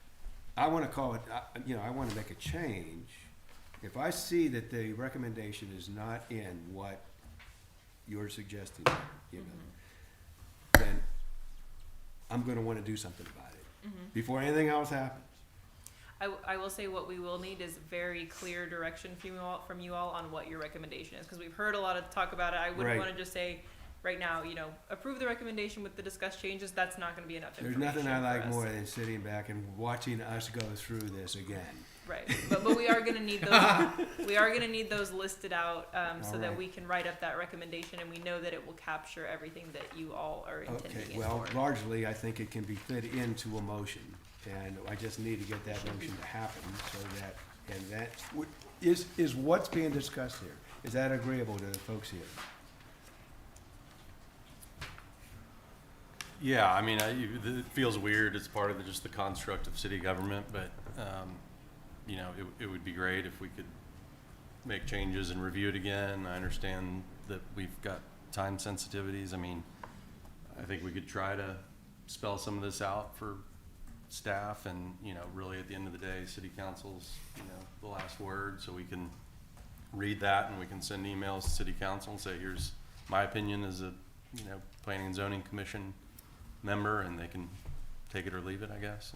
I wanna call it, you know, I wanna make a change, if I see that the recommendation is not in what you're suggesting, you know, then I'm gonna wanna do something about it, before anything else happens. I will say what we will need is very clear direction from you all on what your recommendation is, because we've heard a lot of talk about it. I wouldn't Right. want to just say right now, you know, approve the recommendation with the discussed changes. That's not going to be enough There's information. nothing I for like us. more than sitting back and watching us go through this again. Right, but we are going to need those. We are going to need those listed out so that Alright. we can write up that recommendation, and we know that it will capture everything that you all are intending Okay, it well, for. largely, I think it can be fit into a motion, and I just need to get that motion to happen, so that, and that, is what's being discussed here, is that agreeable to the folks here? Yeah, I mean, it feels weird. It's part of just the construct of city government, but, you know, it would be great if we could make changes and review it again. I understand that we've got time sensitivities. I mean, I think we could try to spell some of this out for staff and, you know, really at the end of the day, city council's, you know, the last word, so we can read that and we can send emails to city council and say, here's my opinion as a, you know, planning and zoning commission member, and they can take it or leave it, I guess.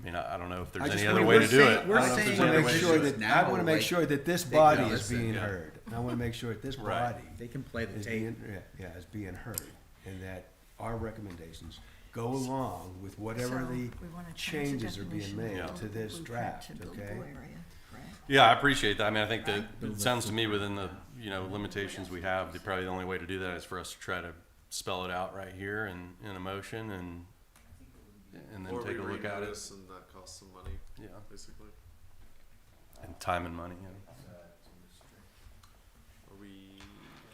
I mean, I don't know if there's any other way to do it. I don't know if there's any other way to do it. I wanna make sure that this body is listen, being yeah. heard. I wanna make sure that this Right. body They can play the is tape. being, is being heard, and that our recommendations go along with whatever So, the we wanna change the changes are being definition made Yeah. to this draft, okay? Yeah, I appreciate that. I mean, I think that it sounds to me within the, you know, limitations we have, probably the only way to do that is for us to try to spell it out right here in a motion and then Or take a we look at it. renotice and that costs some money, Yeah, basically. and time and money, yeah. Are we,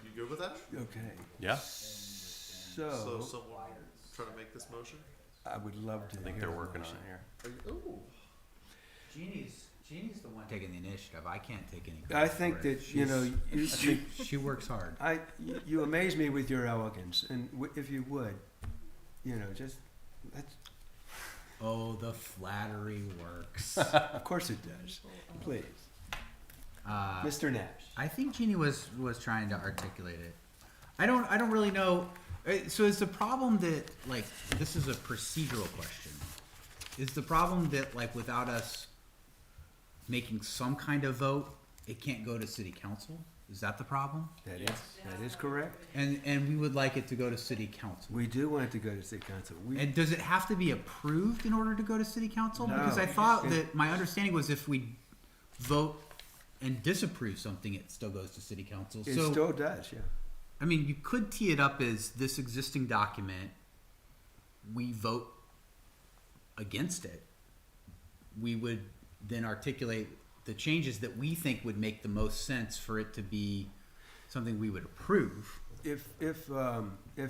you good with that? Okay, Yeah, So so, someone try to make this motion? I would love to I think hear they're the working on motion. it here. Ooh. Jeannie's the one taking the initiative. I can't take any I credit think for it. that, you know, She works hard. you amaze me with your elegance, and if you would, you know, just, that's, Oh, the flattery works. of course it does. Please, Mr. Nash. I think Jeannie was trying to articulate it. I don't really know. So is the problem that, like, this is a procedural question? Is the problem that, like, without us making some kind of vote, it can't go to city council? Is that the problem? That is correct. And we would like it to go to city council. We do want it to go to city council. And does it have to be approved in order to go to city council? Because I No. thought that my understanding was if we vote and disapprove something, it still goes to city council. It So, still does, yeah. I mean, you could tee it up as this existing document, we vote against it. We would then articulate the changes that we think would make the most sense for it to be something we would approve. If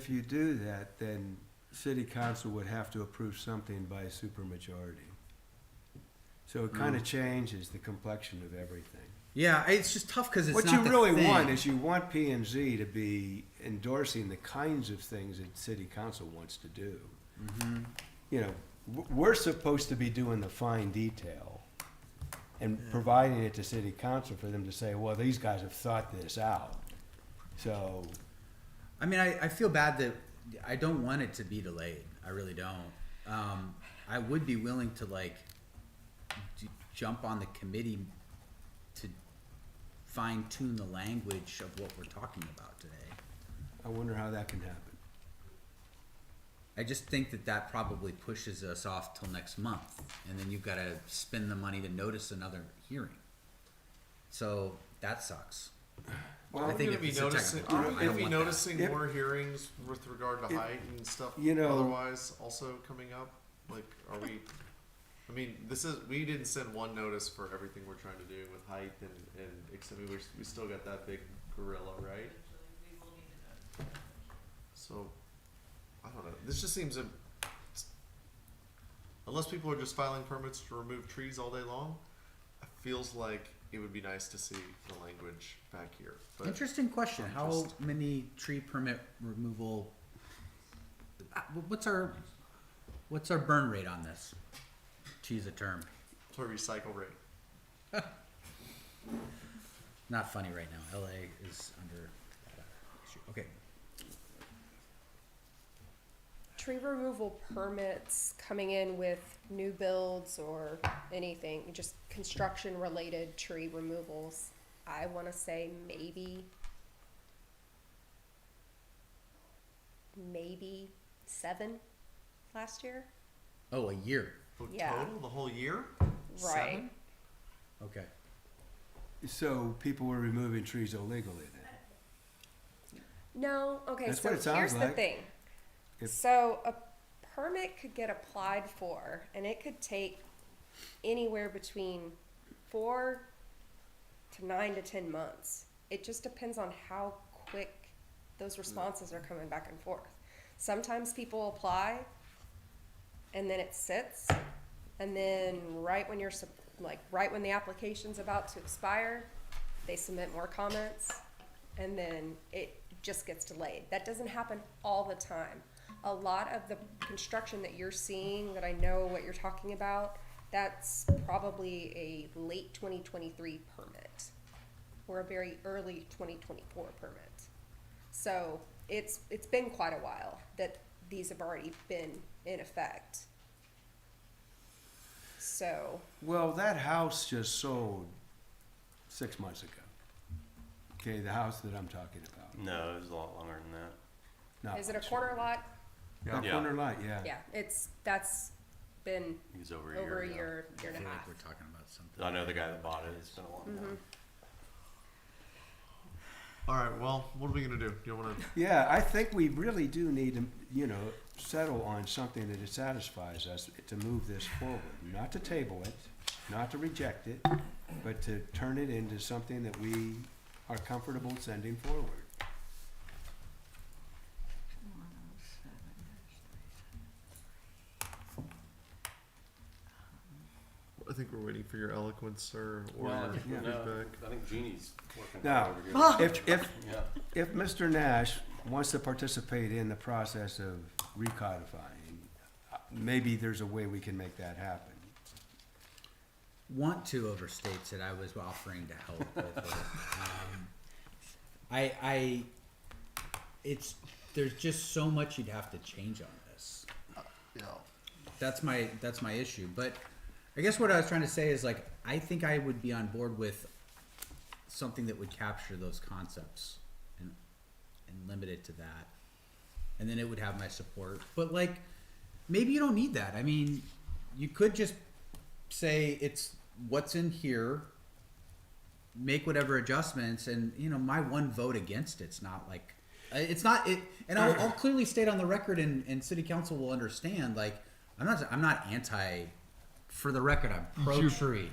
you do that, then city council would have to approve something by supermajority. So it kind of changes the complexion of everything. Yeah, it's just tough because it's What not you the really thing. want is you want P and Z to be endorsing the kinds of things that city council wants to do. You know, we're supposed to be doing the fine detail and providing it to city council for them to say, well, these guys have thought this out. So, I mean, I feel bad that I don't want it to be delayed. I really don't. I would be willing to like jump on the committee to fine tune the language of what we're talking about today. I wonder how that can happen. I just think that that probably pushes us off till next month, and then you've got to spend the money to notice another hearing. So that sucks. Well, I aren't we think gonna if be it's a noticing, technical, aren't we I gonna don't be want that. noticing If- more hearings with regard to if- height and stuff you know- otherwise also coming up? Like, are we, I mean, we didn't send one notice for everything we're trying to do with height and except we still got that big gorilla, right? So, I don't know, this just seems, unless people are just filing permits to remove trees all day long, it feels like it would be nice to see the language back here, but. Interesting question. I'm How just- many tree permit removal? What's our burn rate on this? To use a term. To recycle rate. Not funny right now. LA is under that issue. Okay. Tree removal permits coming in with new builds or anything, just construction related tree removals, I wanna say maybe 7 last year. Oh, a year. Oh, Yeah. total, the whole year? Right. 7? Okay. So people were removing trees illegally then? No, okay, That's so what it sounds here's the like. thing. If- So a permit could get applied for and it could take anywhere between 4 to 9 to 10 months. It just depends on how quick those responses are coming back and forth. Sometimes people apply and then it sits, and then right when right when the application's about to expire, they submit more comments, and then it just gets delayed. That doesn't happen all the time. A lot of the construction that you're seeing, that I know what you're talking about, that's probably a late 2023 permit or a very early 2024 permit. So it's been quite a while that these have already been in effect. So, Well, that house just sold 6 months ago. Okay, the house that I'm talking about. No, it was a lot longer than that. Not is it a much. corner lot? That Yeah. corner lot, yeah. Yeah, that's been It was over over a ago. year I and a feel half. like we're talking about something. I know the guy that bought it. It's been a long time. Alright, well, what are we gonna do? Do you wanna, Yeah, I think we really do need to, settle on something that satisfies us to move this forward. Not to table it, not to reject it, but to turn it into something that we are comfortable sending forward. I think we're waiting for your eloquence, sir, or Well, your yeah. feedback. I think Jeannie's working Now, over here. If Yeah. Mr. Nash wants to participate in the process of recodifying, maybe there's a way we can make that happen. Want to overstates it. I was offering to help with it. There's just so much you'd have to change on this. Yeah. That's my issue. But I guess what I was trying to say is like, I think I would be on board with something that would capture those concepts and limit it to that. And then it would have my support. But like, maybe you don't need that. I mean, you could just say it's what's in here, make whatever adjustments, and my one vote against it's not like it's not it. And I'll clearly state on the record, and city council will understand. Like, I'm not anti. For the record, I'm pro tree.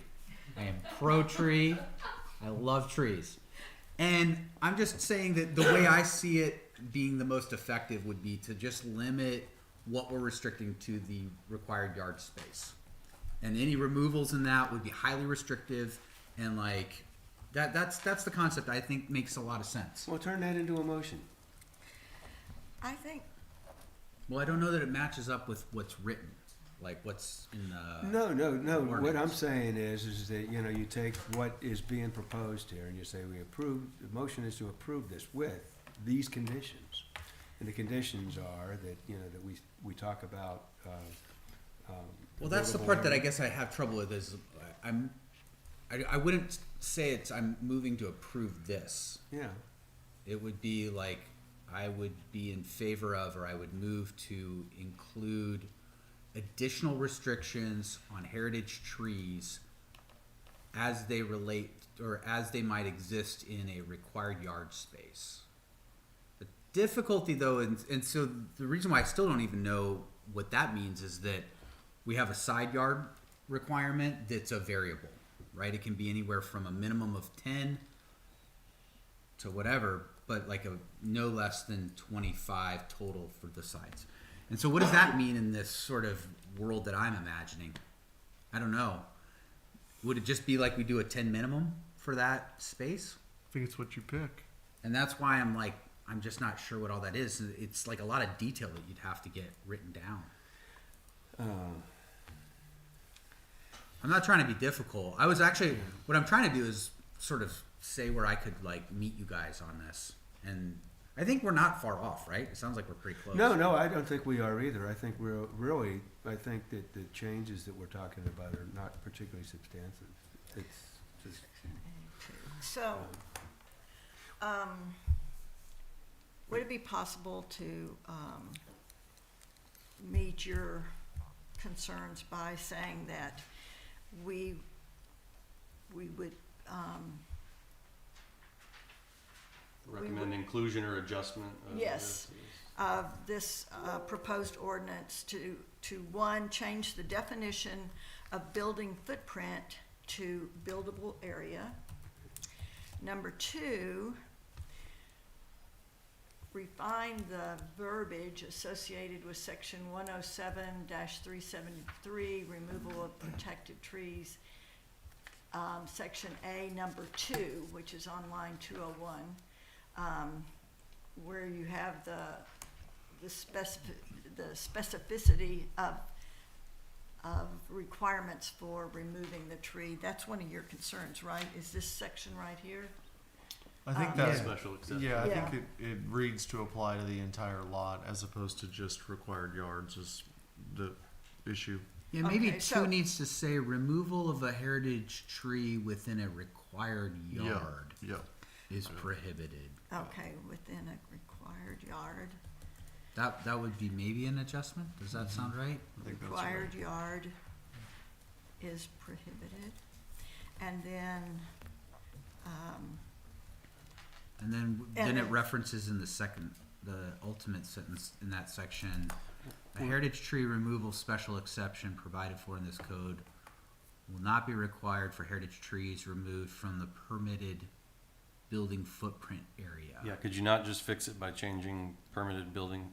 I am pro tree. I love trees, and I'm just saying that the way I see it being the most effective would be to just limit what we're restricting to the required yard space. And any removals in that would be highly restrictive, and like that's the concept I think makes a lot of sense. Well, turn that into a motion. I think, Well, I don't know that it matches up with what's written. like what's in the. No, what I'm ordinance. saying is that, you know, you take what is being proposed here and you say we approve, the motion is to approve this with these conditions. And the conditions are that, you know, that we talk about, Well, that's the part that I guess I have trouble with is I wouldn't say I'm moving to approve this. Yeah, It would be like, I would be in favor of, or I would move to include additional restrictions on heritage trees as they relate, or as they might exist in a required yard space. The difficulty though, and so the reason why I still don't even know what that means is that we have a side yard requirement that's a variable, right? It can be anywhere from a minimum of 10 to whatever, but like a no less than 25 total for the sides. And so what does that mean in this sort of world that I'm imagining? I don't know. Would it just be like we do a 10 minimum for that space? I think it's what you pick. And that's why I'm like, I'm just not sure what all that is. It's like a lot of detail that you'd have to get written down. I'm not trying to be difficult. I was actually, what I'm trying to do is sort of say where I could like meet you guys on this. And I think we're not far off, right? It sounds like we're pretty close. no, I don't think we are either. I think we're really, I think that the changes that we're talking about are not particularly substantive. It's just, So, would it be possible to, meet your concerns by saying that we would, Recommend inclusion or adjustment of yes, this? of this proposed ordinance to one, change the definition of building footprint to buildable area. Number two, refine the verbiage associated with section 107-373, removal of protected trees. Section A, number 2, which is on line 201. Where you have the specificity of requirements for removing the tree. That's one of your concerns, right? Is this section right here? I think Yeah. that's Special exception. yeah. I Yeah. think it reads to apply to the entire lot as opposed to just required yards is the issue. Yeah, maybe Okay, 2 so- needs to say removal of a heritage tree within a required yard Yep. is prohibited. Okay, within a required yard. That would be maybe an adjustment. Does that sound right? I think that's Required right. yard is prohibited. And then, And then And it then- references in the ultimate sentence in that section, a heritage tree removal special exception provided for in this code will not be required for heritage trees removed from the permitted building footprint area. Yeah, could you not just fix it by changing permitted building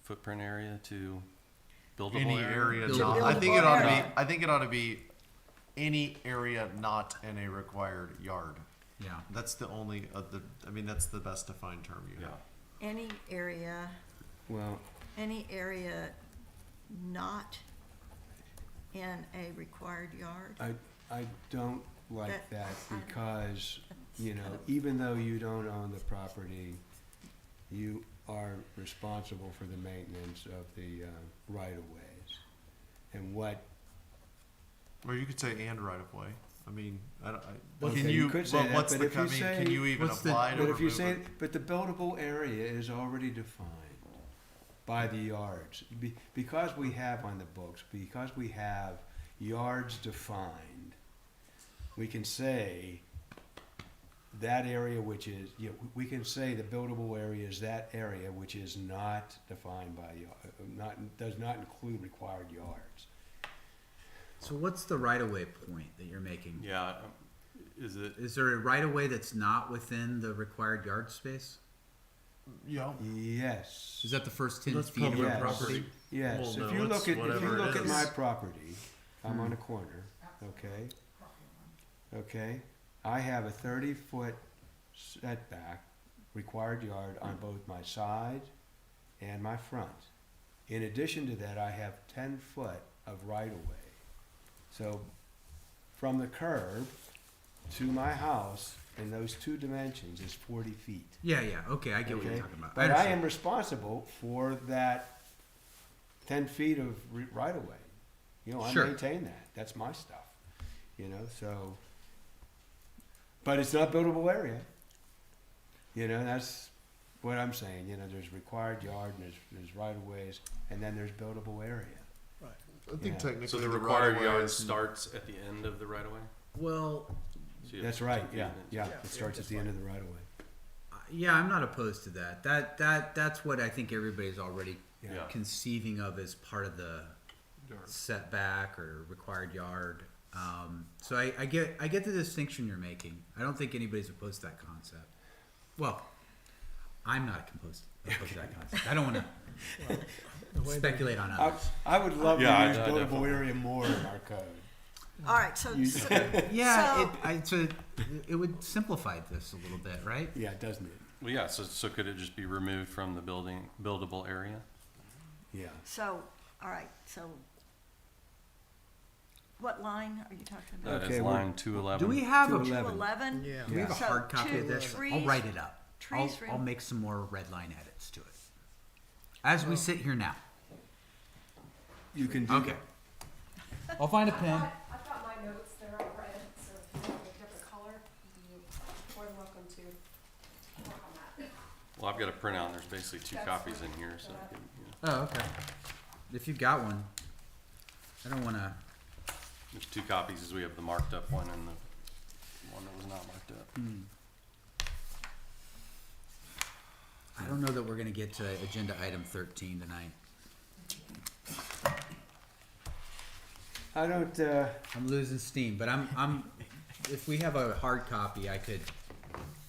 footprint area to buildable Any area? area Buildable not. I think it ought to area. be. I think it ought to be any area not in a required yard. Yeah. That's the only. I mean, that's the best defined term you Yeah. have. any area not in a required yard. I don't like that That- because, you know, kind of- even though you don't own the property, you are responsible for the maintenance of the right-of-ways. And what, Or you could say and right of way. I mean, okay, can you? could say but that, what's but the? if you I mean, say, can you even what's the- apply to but if you remove say, it? but the buildable area is already defined by the yards. Because we have on the books, because we have yards defined, we can say that area which is, you know, we can say the buildable area is that area which is not defined by, does not include required yards. So what's the right of way point that you're making? Yeah, is it, Is there a right of way that's not within the required yard space? Yeah. Yes. Is that the first 10 That's feet of public your Yes. property? Yes, Well, if no, you it's look at, if you whatever it look at is. my property, I'm on a corner, okay? Okay, I have a 30-foot setback, required yard on both my side and my front. In addition to that, I have 10-foot of right-of-way. So from the curb to my house in those two dimensions is 40 feet. Yeah, okay, I get what you're Okay? talking about. But I understand. am responsible for that 10 feet of right-of-way. You know, I Sure. maintain that. That's my stuff, you know, so. But it's not buildable area. You know, that's what I'm saying. You know, there's required yard and there's right-of-ways, and then there's buildable area. I think Yeah. technically So the the required right-of-way yard is- starts at the end of the right of way? Well, So you have That's 10 right, feet yeah, in it. yeah. It starts at the end of the right-of-way. yeah, I'm not opposed to that. That's what I think everybody's already Yeah. conceiving of as part of the Yard. setback or required yard. So I get the distinction you're making. I don't think anybody's opposed to that concept. Well, I'm not opposed to that concept. I don't want to speculate on others. I would love Yeah, to I use buildable definitely. area more in our code. All right, so, Yeah, So- it would simplify this a little bit, right? Yeah, doesn't it? Well, yeah, so could it just be removed from the buildable area? Yeah. so, all right, so what line are you talking about? That Okay, is we're- line 211. Do we have a 211. 211? Yeah. do we have a So hard copy of two this? I'll trees- write it up. trees I'll rem- make some more red line edits to it. As we sit here now. You can do Okay. I'll find a pen. I've got my notes, they're all red, so if you want a different color, you're more than welcome to work on that. Well, I've got a printout, and there's basically two That's copies fine. in here, so. I can, Oh, okay. If you've got one, I don't want to. There's two copies, as we have the marked up one and the one that was not marked up. I don't know that we're going to get to agenda item 13 tonight. I don't, I'm losing steam, but I'm. If we have a hard copy, I could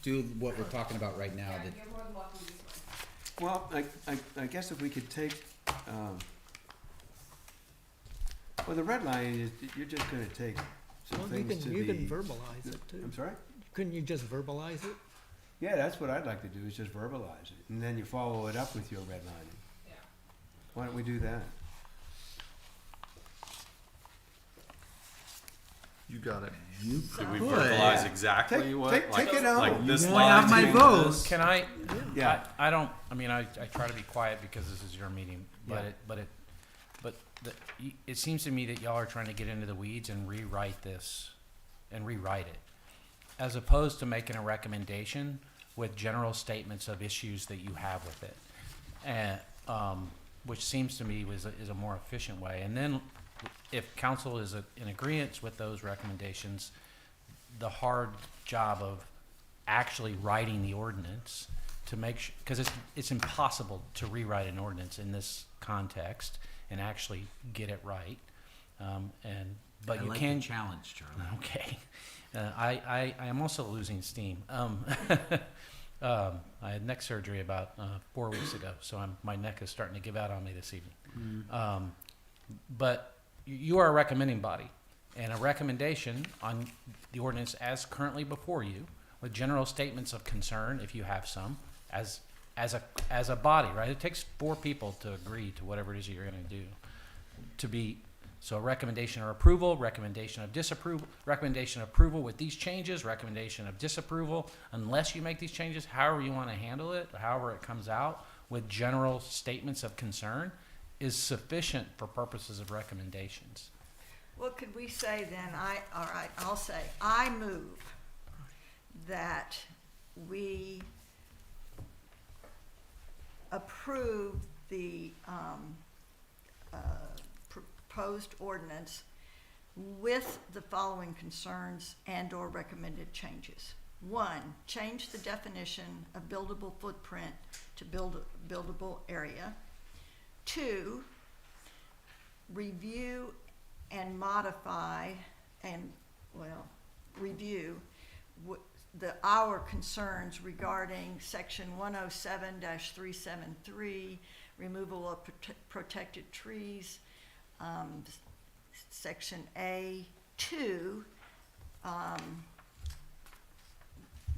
do what we're talking about right now. That You're more than welcome to use mine. well, I guess if we could take, well, the red line is, you're just gonna take some Well, you things to can, you can the. verbalize it too. I'm sorry? Couldn't you just verbalize it? Yeah, that's what I'd like to do, is just verbalize it, and then you follow it up with your redlining. Yeah. Why don't we do that? You got it. Could we Good. verbalize exactly Take- what? take- like, take it out. Like You this can line have my changes vote. this? Can I? Yeah. I don't. I mean, I try to be quiet because this is your meeting, but Yeah. it seems to me that y'all are trying to get into the weeds and rewrite this, and rewrite it, as opposed to making a recommendation with general statements of issues that you have with it, and which seems to me is a more efficient way. And then, if council is in agreement with those recommendations, the hard job of actually writing the ordinance to make sure, because it's impossible to rewrite an ordinance in this context and actually get it right. But I you like can. the challenge, Charlie. Okay. I am also losing steam. I had neck surgery about 4 weeks ago, so my neck is starting to give out on me this evening. But you are a recommending body, and a recommendation on the ordinance as currently before you, with general statements of concern, if you have some, as a body, right? It takes 4 people to agree to whatever it is you're going to do. So a recommendation or approval, recommendation of disapproval, recommendation of approval with these changes, recommendation of disapproval, unless you make these changes, however you want to handle it, however it comes out, with general statements of concern, is sufficient for purposes of recommendations. Well, could we say then, all right, I'll say, I move that we approve the proposed ordinance with the following concerns and/or recommended changes. 1, change the definition of buildable footprint to buildable area. 2, review and modify review our concerns regarding section 107-373, removal of protected trees, section A2,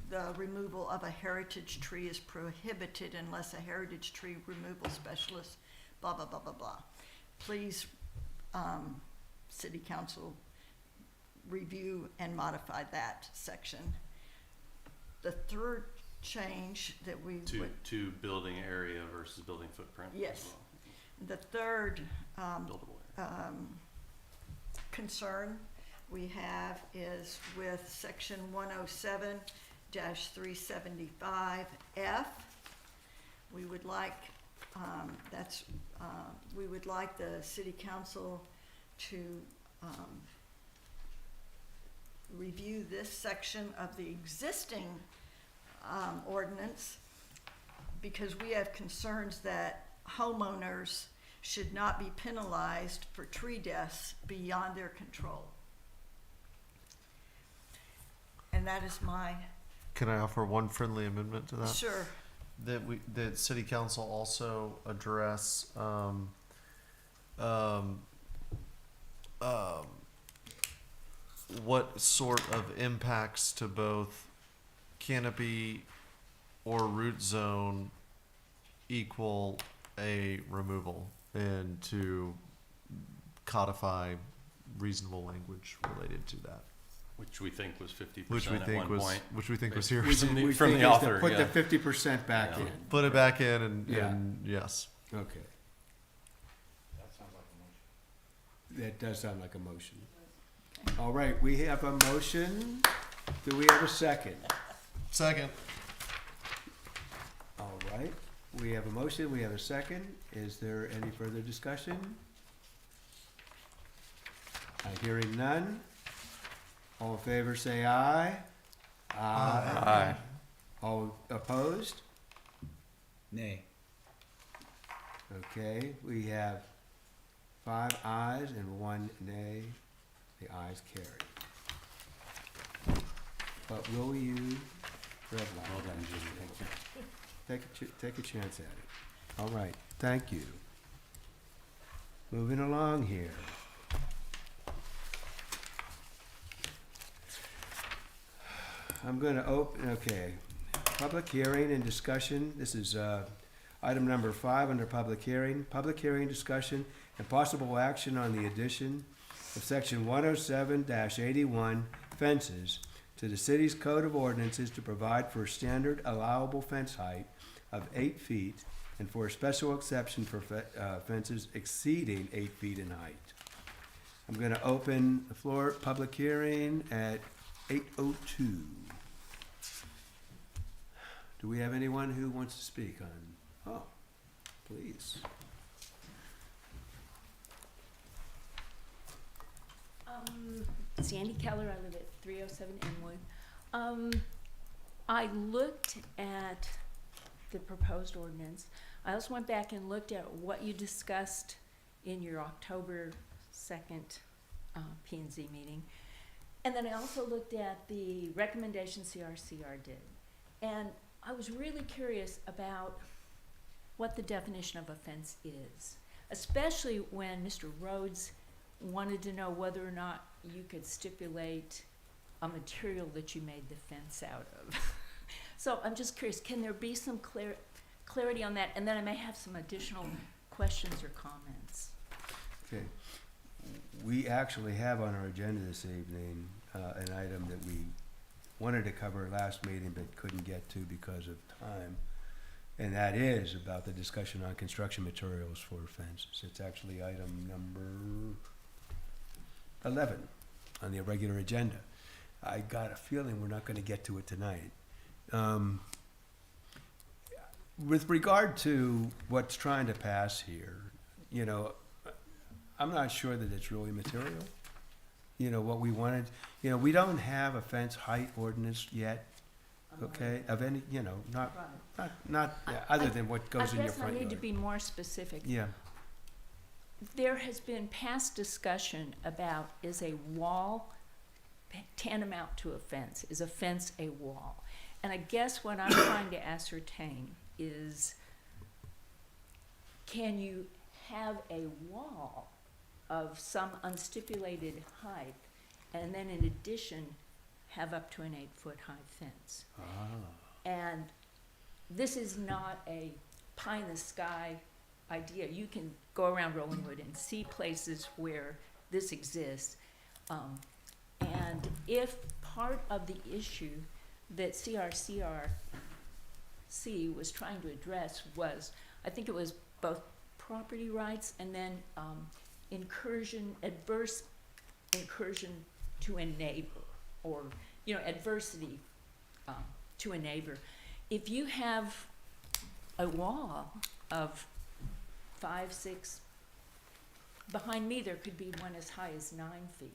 the removal of a heritage tree is prohibited unless a heritage tree removal specialist, blah, blah, blah, blah, blah. Please city council review and modify that section. The third change that we would, To building area versus building footprint as Yes. well. the third Buildable area. concern we have is with section 107-375F. We would like, we would like the city council to review this section of the existing ordinance, because we have concerns that homeowners should not be penalized for tree deaths beyond their control. And that is my, Can I offer one friendly amendment to that? sure, That city council also address what sort of impacts to both canopy or root zone equal a removal, and to codify reasonable language related to that. Which we think was 50% Which we at think one was, point. which we think was We- here. we- From the- from the author, Put the yeah. 50% back Yeah. in. Put it back in and Yeah. yes. Okay, That sounds like a motion. that does sound like a motion. All right, we have a motion. Do we have a second? Second. All right, we have a motion, we have a second. Is there any further discussion? Hearing none. All in favor, say aye. Aye. All opposed? Nay. Okay, we have 5 ayes and 1 nay. The ayes carry. But will you, red light? Well done, Jimmy. Thank you. Take a chance at it. All right, thank you. Moving along here. I'm gonna open, okay, public hearing and discussion. This is, item number 5 under public hearing. Public hearing, discussion, and possible action on the addition of section 107-81 fences to the city's code of ordinances to provide for standard allowable fence height of 8 feet and for a special exception for fences exceeding 8 feet in height. I'm gonna open the floor, public hearing at 8:02. Do we have anyone who wants to speak on? Oh, please. Sandy Keller, I live at 307 Inwood. I looked at the proposed ordinance. I also went back and looked at what you discussed in your October 2nd P&Z meeting. And then I also looked at the recommendation CRCR did. And I was really curious about what the definition of a fence is, especially when Mr. Rhodes wanted to know whether or not you could stipulate a material that you made the fence out of. So I'm just curious, can there be some clarity on that? And then I may have some additional questions or comments. Okay. We actually have on our agenda this evening, an item that we wanted to cover last meeting but couldn't get to because of time. And that is about the discussion on construction materials for fences. It's actually item number 11 on the regular agenda. I got a feeling we're not gonna get to it tonight. With regard to what's trying to pass here, you know, I'm not sure that it's really material. You know, what we wanted, you know, we don't have a fence height ordinance yet, okay, of any, you know, other than what goes in your front I guess I need to yard. be more specific. Yeah, There has been past discussion about, is a wall tantamount to a fence? Is a fence a wall? And I guess what I'm trying to ascertain is, can you have a wall of some unstipulated height and then in addition have up to an 8-foot high fence? And this is not a pie in the sky idea. You can go around Rollingwood and see places where this exists. And if part of the issue that CRCRC was trying to address was, I think it was both property rights and then adverse incursion to a neighbor, or, you know, adversity to a neighbor. If you have a wall of 5, 6, behind me there could be one as high as 9 feet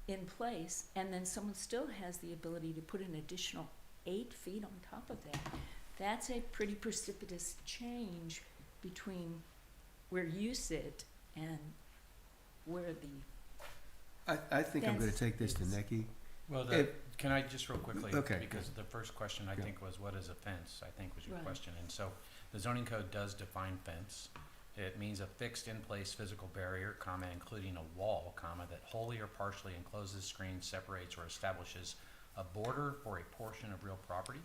in place, and then someone still has the ability to put an additional 8 feet on top of that. That's a pretty precipitous change between where you sit and where the, I think I'm gonna Fence take this to is- Nikki. Well, can I just real quickly? Okay. Because the first question I Yeah. think was, what is a fence? I think was your Right. question. And so the zoning code does define fence. It means a fixed in place physical barrier, comma, including a wall, comma, that wholly or partially encloses, screens, separates, or establishes a border for a portion of real property.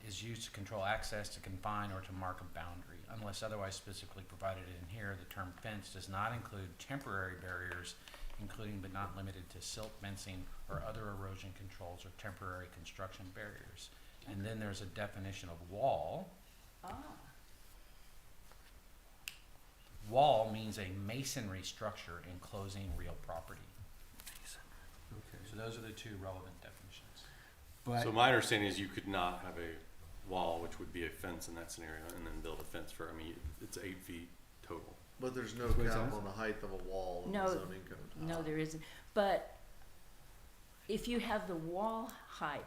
Is used to control access, to confine, or to mark a boundary. Unless otherwise specifically provided in here, the term fence does not include temporary barriers, including but not limited to silt fencing or other erosion controls or temporary construction barriers. And then there's a definition of wall. Wall means a masonry structure enclosing real property. Okay. So those are the two relevant definitions. But, So my understanding is you could not have a wall, which would be a fence in that scenario, and then build a fence for, I mean, it's 8 feet total. But there's no Wait, cap Thomas? on the height of a wall in No. the zoning code. no, there isn't. But if you have the wall height,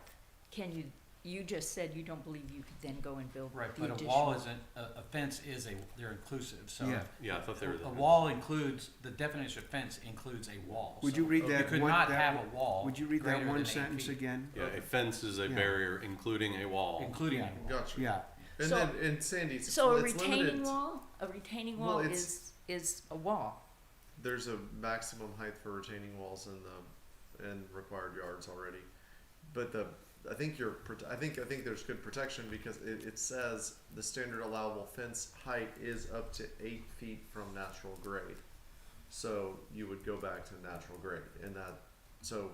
you just said you don't believe you could then go and build the Right, additional. but a wall isn't, a fence is they're inclusive, so. yeah, Yeah, I thought they were the. A wall includes, the definition of fence includes a wall. would So you read You that could one, not that, have a wall would you read that greater one than 8 sentence feet, again? Yeah, a fence is a Yeah. barrier including a wall. including a wall. Gotcha. Yeah, And So- then, and Sandy, So a it's retaining limited. wall, Well, it's- is a wall. There's a maximum height for retaining walls in required yards already, but I think there's good protection because it says the standard allowable fence height is up to 8 feet from natural grade. So you would go back to natural grade, and so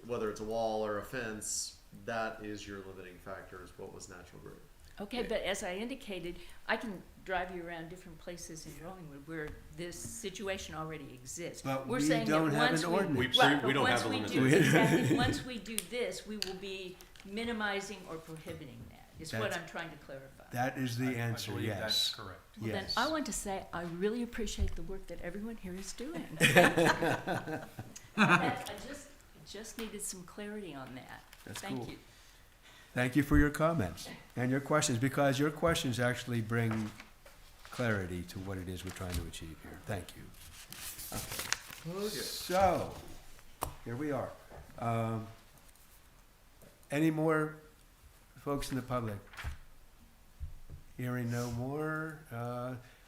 whether it's a wall or a fence, that is your limiting factor, is what was natural grade. Okay, but as I indicated, I can drive you around different places in Rollingwood where this situation already exists. But We're we saying that don't have once an we- ordinance. right, We but don't have once the we limits. do- exactly, once we do this, we will be minimizing or prohibiting that, is what That's- I'm trying to clarify. that is the answer, I believe that's yes. correct. Well, then, Yes. I want to say, I really appreciate the work that everyone here is doing. I just needed some clarity on that. That's Thank cool. you. Thank you for your comments and your questions, because your questions actually bring clarity to what it is we're trying to achieve here. Thank you. So, here we are. Any more folks in the public? Hearing no more,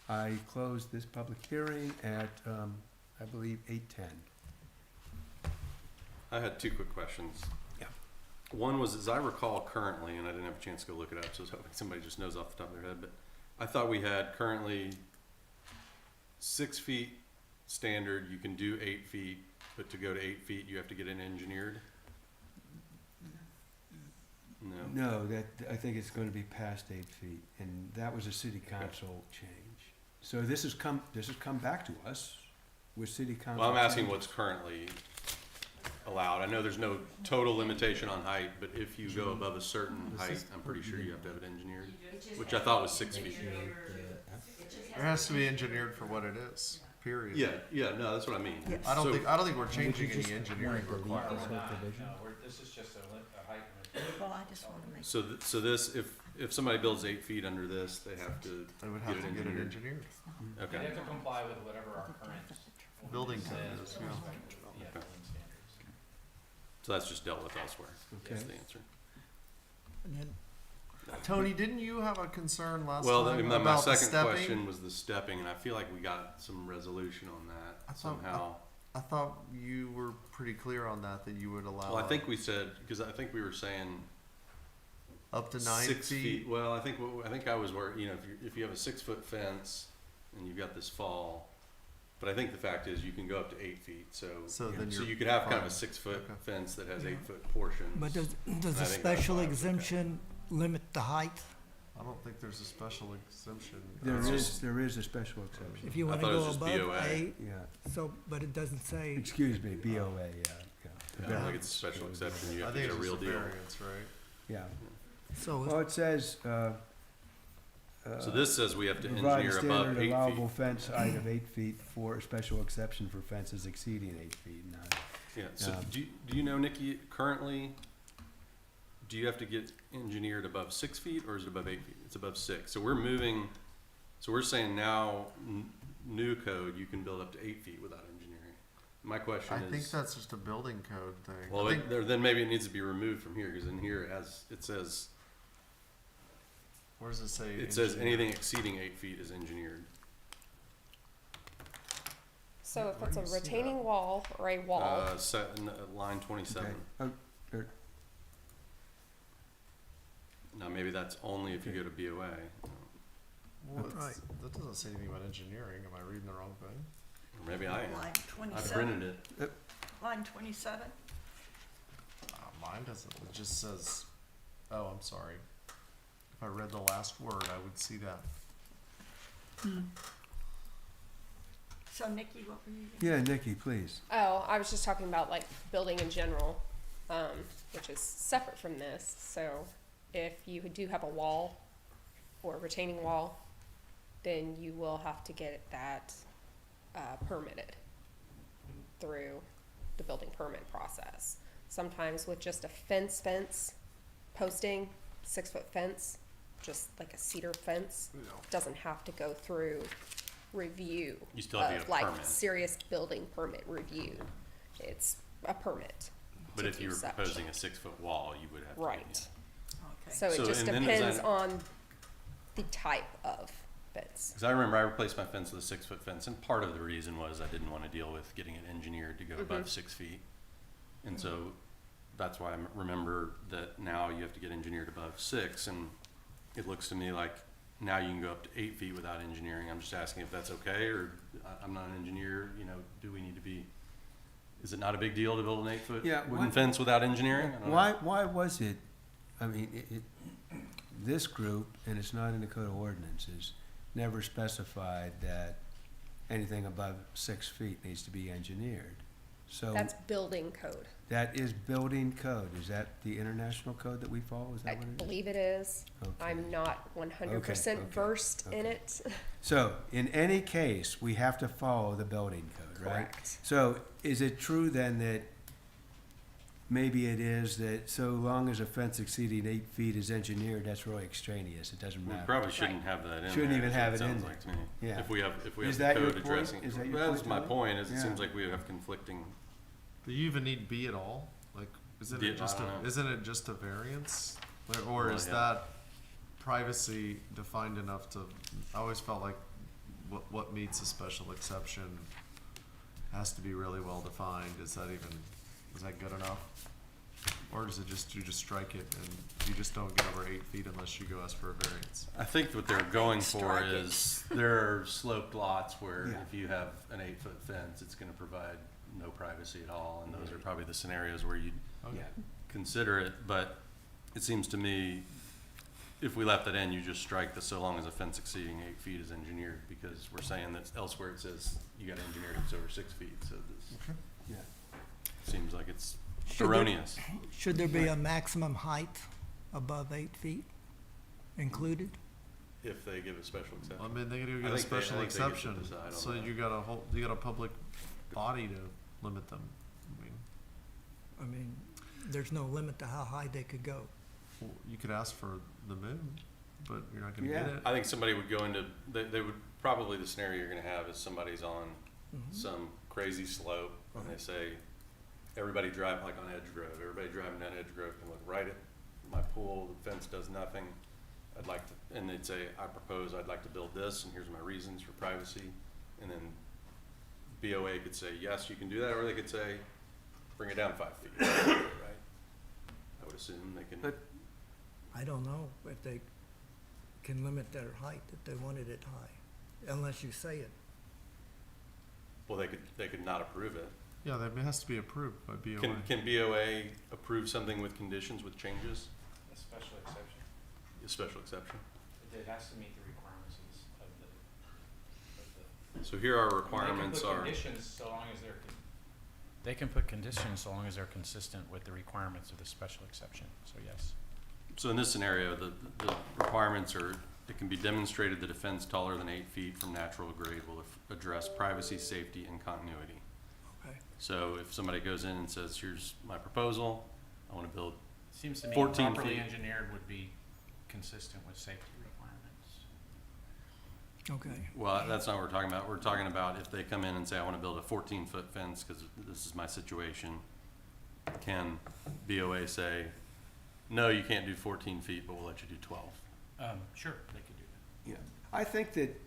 I close this public hearing at, I believe, 8:10. I had 2 quick questions. Yeah. One was, as I recall currently, and I didn't have a chance to go look it up, so I was hoping somebody just knows off the top of their head, but I thought we had currently 6 feet standard, you can do 8 feet, but to go to 8 feet, you have to get it engineered? No? No, I think it's gonna be past 8 feet, and that was a city council change. So this has come back to us with city council. Well, I'm asking changes. what's currently allowed. I know there's no total limitation on height, but if you go above a certain height, I'm pretty sure you have to have it engineered, which I thought was 6 feet. It has to be engineered for what it is. Period. Yeah, no, that's what I mean. I don't So- think we're changing any engineering requirements. This is just a height limit. Well, I just want to make. So this, if somebody builds 8 feet under this, they have to I would get have it to get it engineered. engineered. They Okay, have to comply with whatever our current. Building ordinance code says is, with yeah. respect to- Yeah, Okay. building standards. so that's just dealt with elsewhere, is Okay. the answer. And then Tony, didn't you have a concern last Well, time my about the second stepping? question was the stepping, and I feel like we got some resolution on that I thought- somehow. I thought you were pretty clear on that you would allow. Well, I think we said, because I think we were saying, Up to 9 6 feet. feet. Well, I think I was where, you know, if you have a 6-foot fence and you've got this fall, but I think the fact is you can go up to 8 feet. So then so you're you could have kind of a fine. 6-foot Okay. fence that has 8-foot portions. But does I the think that's special why I was okay. exemption limit the height? I don't think there's a special exemption. There It's is, just- there is a special exception. If you I wanna thought it was go just above BOA. 8, Yeah, so, but it doesn't say, excuse me, BOA, yeah. Yeah, I think it's a special exception. You I have to think get a it's real just a deal. variance, right? Yeah, so well, it says, So this says we have to provide a engineer above standard 8 allowable feet. fence height of 8 feet for a special exception for fences exceeding 8 feet. Now, Yeah. So Um, do you know, Nikki? Currently, do you have to get engineered above 6 feet, or is it above 8 feet? It's above 6. So we're moving. So we're saying now, new code, you can build up to 8 feet without engineering. My question I is. think that's just a building code thing. Well, I think, then maybe it needs to be removed from here, because in here it says where does it say? it says engineer? anything exceeding 8 feet is engineered. So if Where it's do a you see retaining wall or a wall, Line 27. okay. Now maybe that's only if you go to BOA. Well, That's right. That doesn't say anything about engineering. Am I reading the wrong thing? Or maybe I am. Line I 27. printed it. Line 27. Mine doesn't. It just says. Oh, I'm sorry. If I read the last word, I would see that. So Nikki, what were you? Yeah, Nikki, please. oh, I was just talking about like building in general, which is separate from this. So if you do have a wall or retaining wall, then you will have to get that permitted through the building permit process. Sometimes with just a fence posting, 6-foot fence, just like a cedar fence, doesn't have to go through review You still have to of get a like permit. serious building permit review. It's a permit. But to if do you were such. proposing a 6-foot wall, you would have to. Right. Okay. So So, it just and then does depends that- on the type of fence. Because I remember I replaced my fence with a 6-foot fence, and part of the reason was I didn't want to deal with getting it engineered to go above 6 feet. And so that's why I remember that now you have to get engineered above 6, and it looks to me like now you can go up to 8 feet without engineering. I'm just asking if that's okay, or I'm not an engineer, you know, do we need to be, is it not a big deal to build an 8-foot Yeah, wooden why- fence without engineering? I don't know. Why was it, I mean, this group, and it's not in the code of ordinances, never specified that anything above 6 feet needs to be engineered. So That's building code. that is building code. Is that the international code that we follow? Is I that what it is? believe it is. Okay. I'm not 100% Okay, versed in okay. it. So, in any case, we have to follow the building code, right? Correct. So, is it true then that maybe it is that so long as a fence exceeding 8 feet is engineered, that's really extraneous, it doesn't We matter? probably shouldn't have that in there. Shouldn't even is what have it in sounds there. like to me. Yeah. If we have Is the that your code point? addressing. Is that your That's point, my Joey? point, is it Yeah. seems like we have conflicting. Do you even need B at all? Like, isn't Yeah, it just I don't know. isn't it just a variance, or Well, is yeah. that privacy defined enough to? I always felt like what meets a special exception has to be really well defined. Is that good enough? Or does it just, you just strike it and you just don't get over 8 feet unless you go ask for a variance? I think what they're I think going for strike it. is there are sloped lots where Yeah. if you have an 8-foot fence, it's gonna provide no privacy at all, and those are probably the scenarios where you'd Okay. consider it, but it seems to me, if we left that in, you just strike the so long as a fence exceeding 8 feet is engineered, because we're saying that elsewhere it says you gotta engineer it if it's over 6 feet, so this Yeah. seems like it's Should there- erroneous. should there be a maximum height above 8 feet included? If they give a special I exception. mean, they gotta I get a think they- special I think they get to exception, decide on so that. you got a public body to limit them. I mean, I mean, there's no limit to how high they could go. well, you could ask for the moon, but you're not gonna Yeah. get it. I think somebody would go into, they would, probably the scenario you're gonna have is somebody's on some crazy slope, and they say, everybody drive, like on Edge Grove, everybody driving down Edge Grove can look right at my pool, the fence does nothing. I'd like to, and they'd say, I'd like to build this, and here's my reasons for privacy. And then BOA could say, yes, you can do that, or they could say, bring it down 5 feet, right? I would assume they can. But I don't know if they can limit their height, if they wanted it high, unless you say it. Well, they could not approve it. Yeah, that has to be approved by BOA. Can BOA approve something with conditions, with changes? A special exception. A special exception? It has to meet the requirements of the. So here our requirements are, Conditions so long as they're. They can put conditions so long as they're consistent with the requirements of the special exception, so yes. so in this scenario, the requirements are, it can be demonstrated that a fence taller than 8 feet from natural grade will address privacy, safety, and continuity. Okay. So if somebody goes in and says, here's my proposal, I want to build, Seems to me 14 properly feet. engineered would be consistent with safety requirements. Okay. well, that's not what we're talking about. We're talking about if they come in and say, I want to build a 14-foot fence because this is my situation, can BOA say, no, you can't do 14 feet, but we'll let you do 12? Sure, they could do that. Yeah, I think that.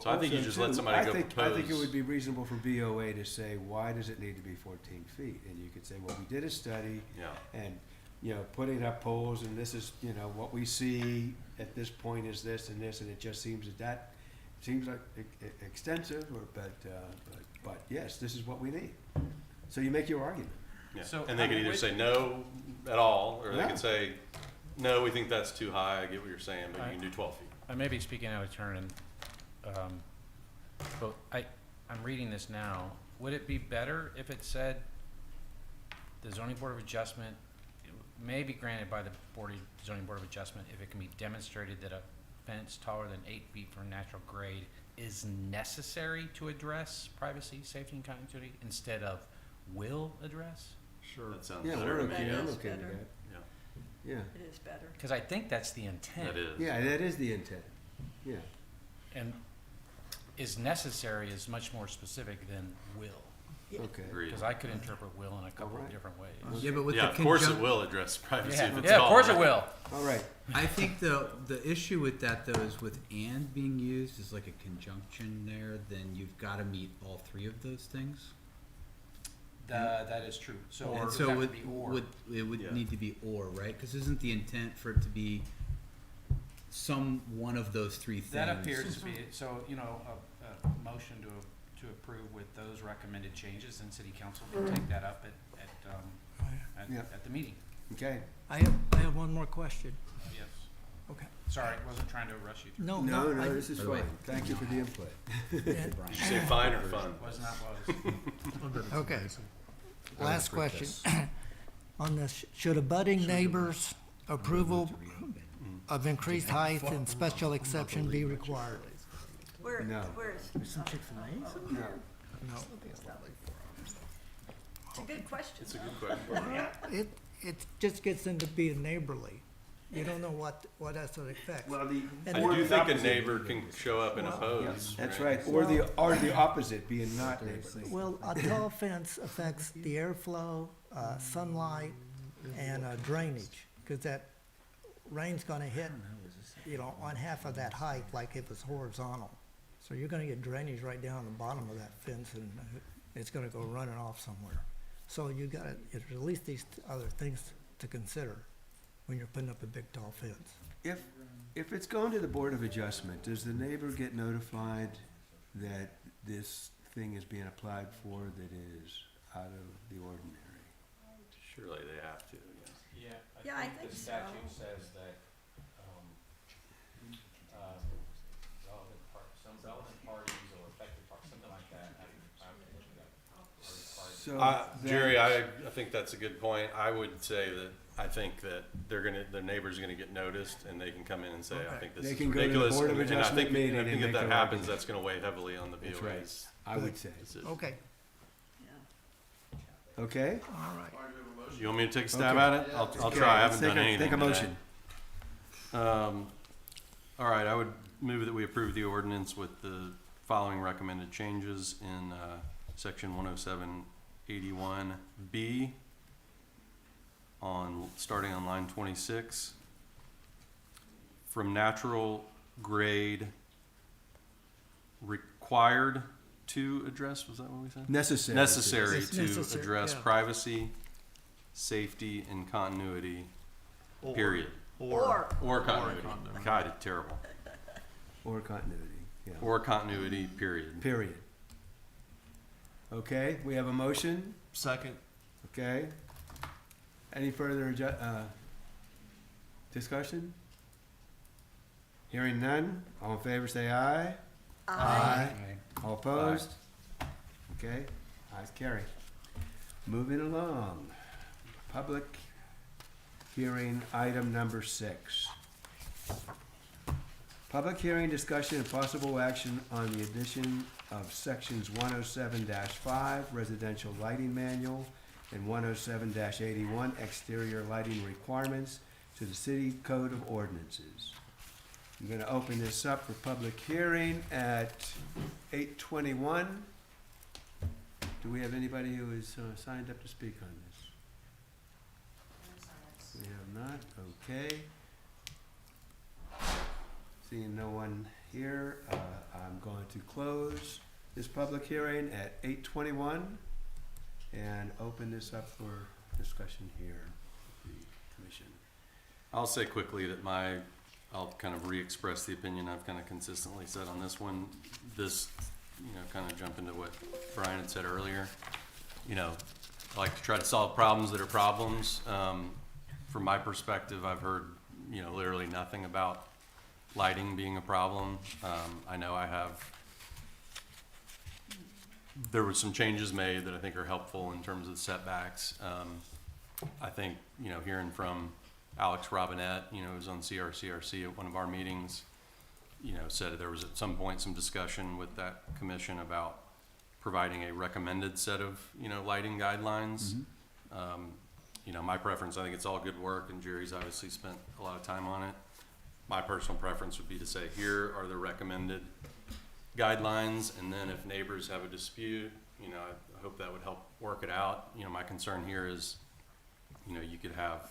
So I think you also, just let too, somebody I go think it propose. would be reasonable for BOA to say, why does it need to be 14 feet? And you could say, well, we did a study, Yeah. and, you know, putting up poles, and this is, you know, what we see at this point is this and this, and it just seems that seems like extensive, but yes, this is what we need. So you make your argument. Yeah. So, And they I could mean, either with- say no at all, or they Yeah. could say, no, we think that's too high, I get what you're saying, but you can do 12 feet. I may be speaking out of turn, and, but I'm reading this now. Would it be better if it said the zoning board of adjustment may be granted by the zoning board of adjustment if it can be demonstrated that a fence taller than 8 feet from natural grade is necessary to address privacy, safety, and continuity, instead of will address? Sure. That sounds Yeah, better we're to me. okay, I'm That is okay with better. that. Yeah, Yeah, It is better. Because I think that's the intent. that is. yeah, that is the intent, yeah. And is necessary is much more specific than will, Yeah. Okay. Agreed. because I could interpret will in a couple of Alright. different ways. Yeah, but with Yeah, the of course it conjunc- will address privacy if Yeah, it's yeah, of tall, course it right? will. All right, I think the issue with that though is with and being used is like a conjunction there, then you've gotta meet all three of those things. That is true. So And it so would would, have to be or. would Yeah. need to be or, right? Cause isn't the intent for it to be some one of those three things? That appears to be, so, you know, a motion to approve with those recommended changes, and city council can take that up Yeah. at the meeting. okay. I have one more question. Yes. Okay. Sorry, wasn't trying to rush you through. No, No, no, no, this is By the way, fine. Thank you for the input. and- Did you say fine or fun? Was not was. okay. Last question. On this, should abutting neighbors' approval of increased height and special exception be required? Where, No. where is, Some Chick-fil-A? No. No. it's a good question. It's a good question. It just gets into being neighborly. You don't know what that's going to affect. Well, the. And I or do the think a neighbor can show up and Well, oppose. That's right, or the opposite, being not neighborly. Well, a tall fence affects the airflow, sunlight, and drainage, because that rain's gonna hit, on half of that height, like if it's horizontal. So you're gonna get drainage right down the bottom of that fence, and it's gonna go running off somewhere. So you gotta, there's at least these other things to consider when you're putting up a big, tall fence. If it's going to the Board of Adjustment, does the neighbor get notified that this thing is being applied for that is out of the ordinary? Surely they have to, yeah. Yeah, I think the so. statute says that, relevant parties or affected parties, something like that, So Jerry, I think that's a good point. I would say that, I think that the neighbor's gonna get noticed and they can come in and say, I think this They is can go to the ridiculous. Board of And I Adjustment think, meeting I and think if make that their happens, argument. that's gonna weigh heavily on the That's right. BOA's I would say. decision. Okay, Yeah. Okay? all right. You want me to take a stab Okay. at it? I'll Okay, try. I let's haven't done anything Take a today. motion. All right, I would move that we approve the ordinance with the following recommended changes in section 107-81B starting on line 26. From natural grade required to address, was that what we said? Necessary. Necessary It's to necessary, address yeah. privacy, safety, and continuity, period. Or. Or continuity. God, it's terrible. Or continuity, yeah. Or continuity, period. Period. Okay, we have a motion, Second. okay? Any further discussion? Hearing none, all in favor say aye. Aye. All opposed? Okay, ayes carry. Moving along, public hearing item number 6. Public hearing, discussion, and possible action on the addition of sections 107-5 residential lighting manual and 107-81 exterior lighting requirements to the city code of ordinances. I'm gonna open this up for public hearing at 8:21. Do we have anybody who is signed up to speak on this? We have not, okay. Seeing no one here, I'm going to close this public hearing at 8:21 and open this up for discussion here with the commission. I'll say quickly that I'll kind of re-express the opinion I've kind of consistently said on this one. This, kind of jump into what Brian had said earlier. I like to try to solve problems that are problems. From my perspective, I've heard, literally nothing about lighting being a problem. I know there were some changes made that I think are helpful in terms of setbacks. I think, hearing from Alex Robinette, who was on CRCRC at one of our meetings, said there was at some point some discussion with that commission about providing a recommended set of, lighting guidelines. My preference, I think it's all good work, and Jerry's obviously spent a lot of time on it. My personal preference would be to say, here are the recommended guidelines, and then if neighbors have a dispute, I hope that would help work it out. My concern here is, you could have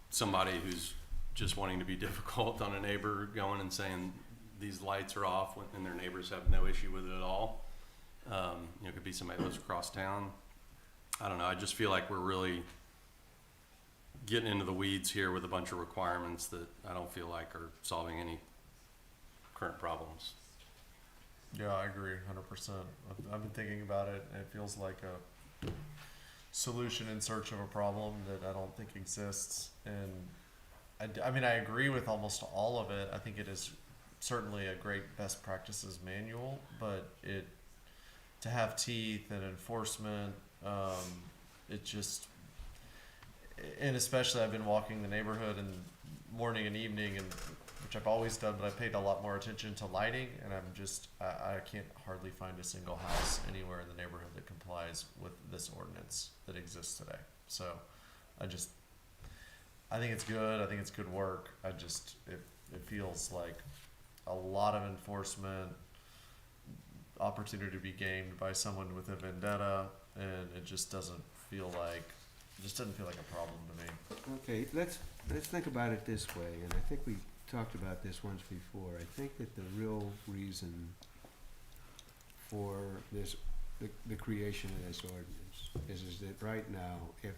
somebody who's just wanting to be difficult on a neighbor going and saying these lights are off and their neighbors have no issue with it at all. It could be somebody that lives across town. I don't know. I just feel like we're really getting into the weeds here with a bunch of requirements that I don't feel like are solving any current problems. Yeah, I agree 100%. I've been thinking about it, and it feels like a solution in search of a problem that I don't think exists. And I mean, I agree with almost all of it. I think it is certainly a great best practices manual, but to have teeth and enforcement, it just, and especially I've been walking the neighborhood in morning and evening, and which I've always done, but I paid a lot more attention to lighting, and I can't hardly find a single house anywhere in the neighborhood that complies with this ordinance that exists today. So I think it's good. I think it's good work. It feels like a lot of enforcement, opportunity to be gamed by someone with a vendetta, and it just doesn't feel like a problem to me. Okay, let's think about it this way, and I think we talked about this once before. I think that the real reason for the creation of this ordinance is that right now, if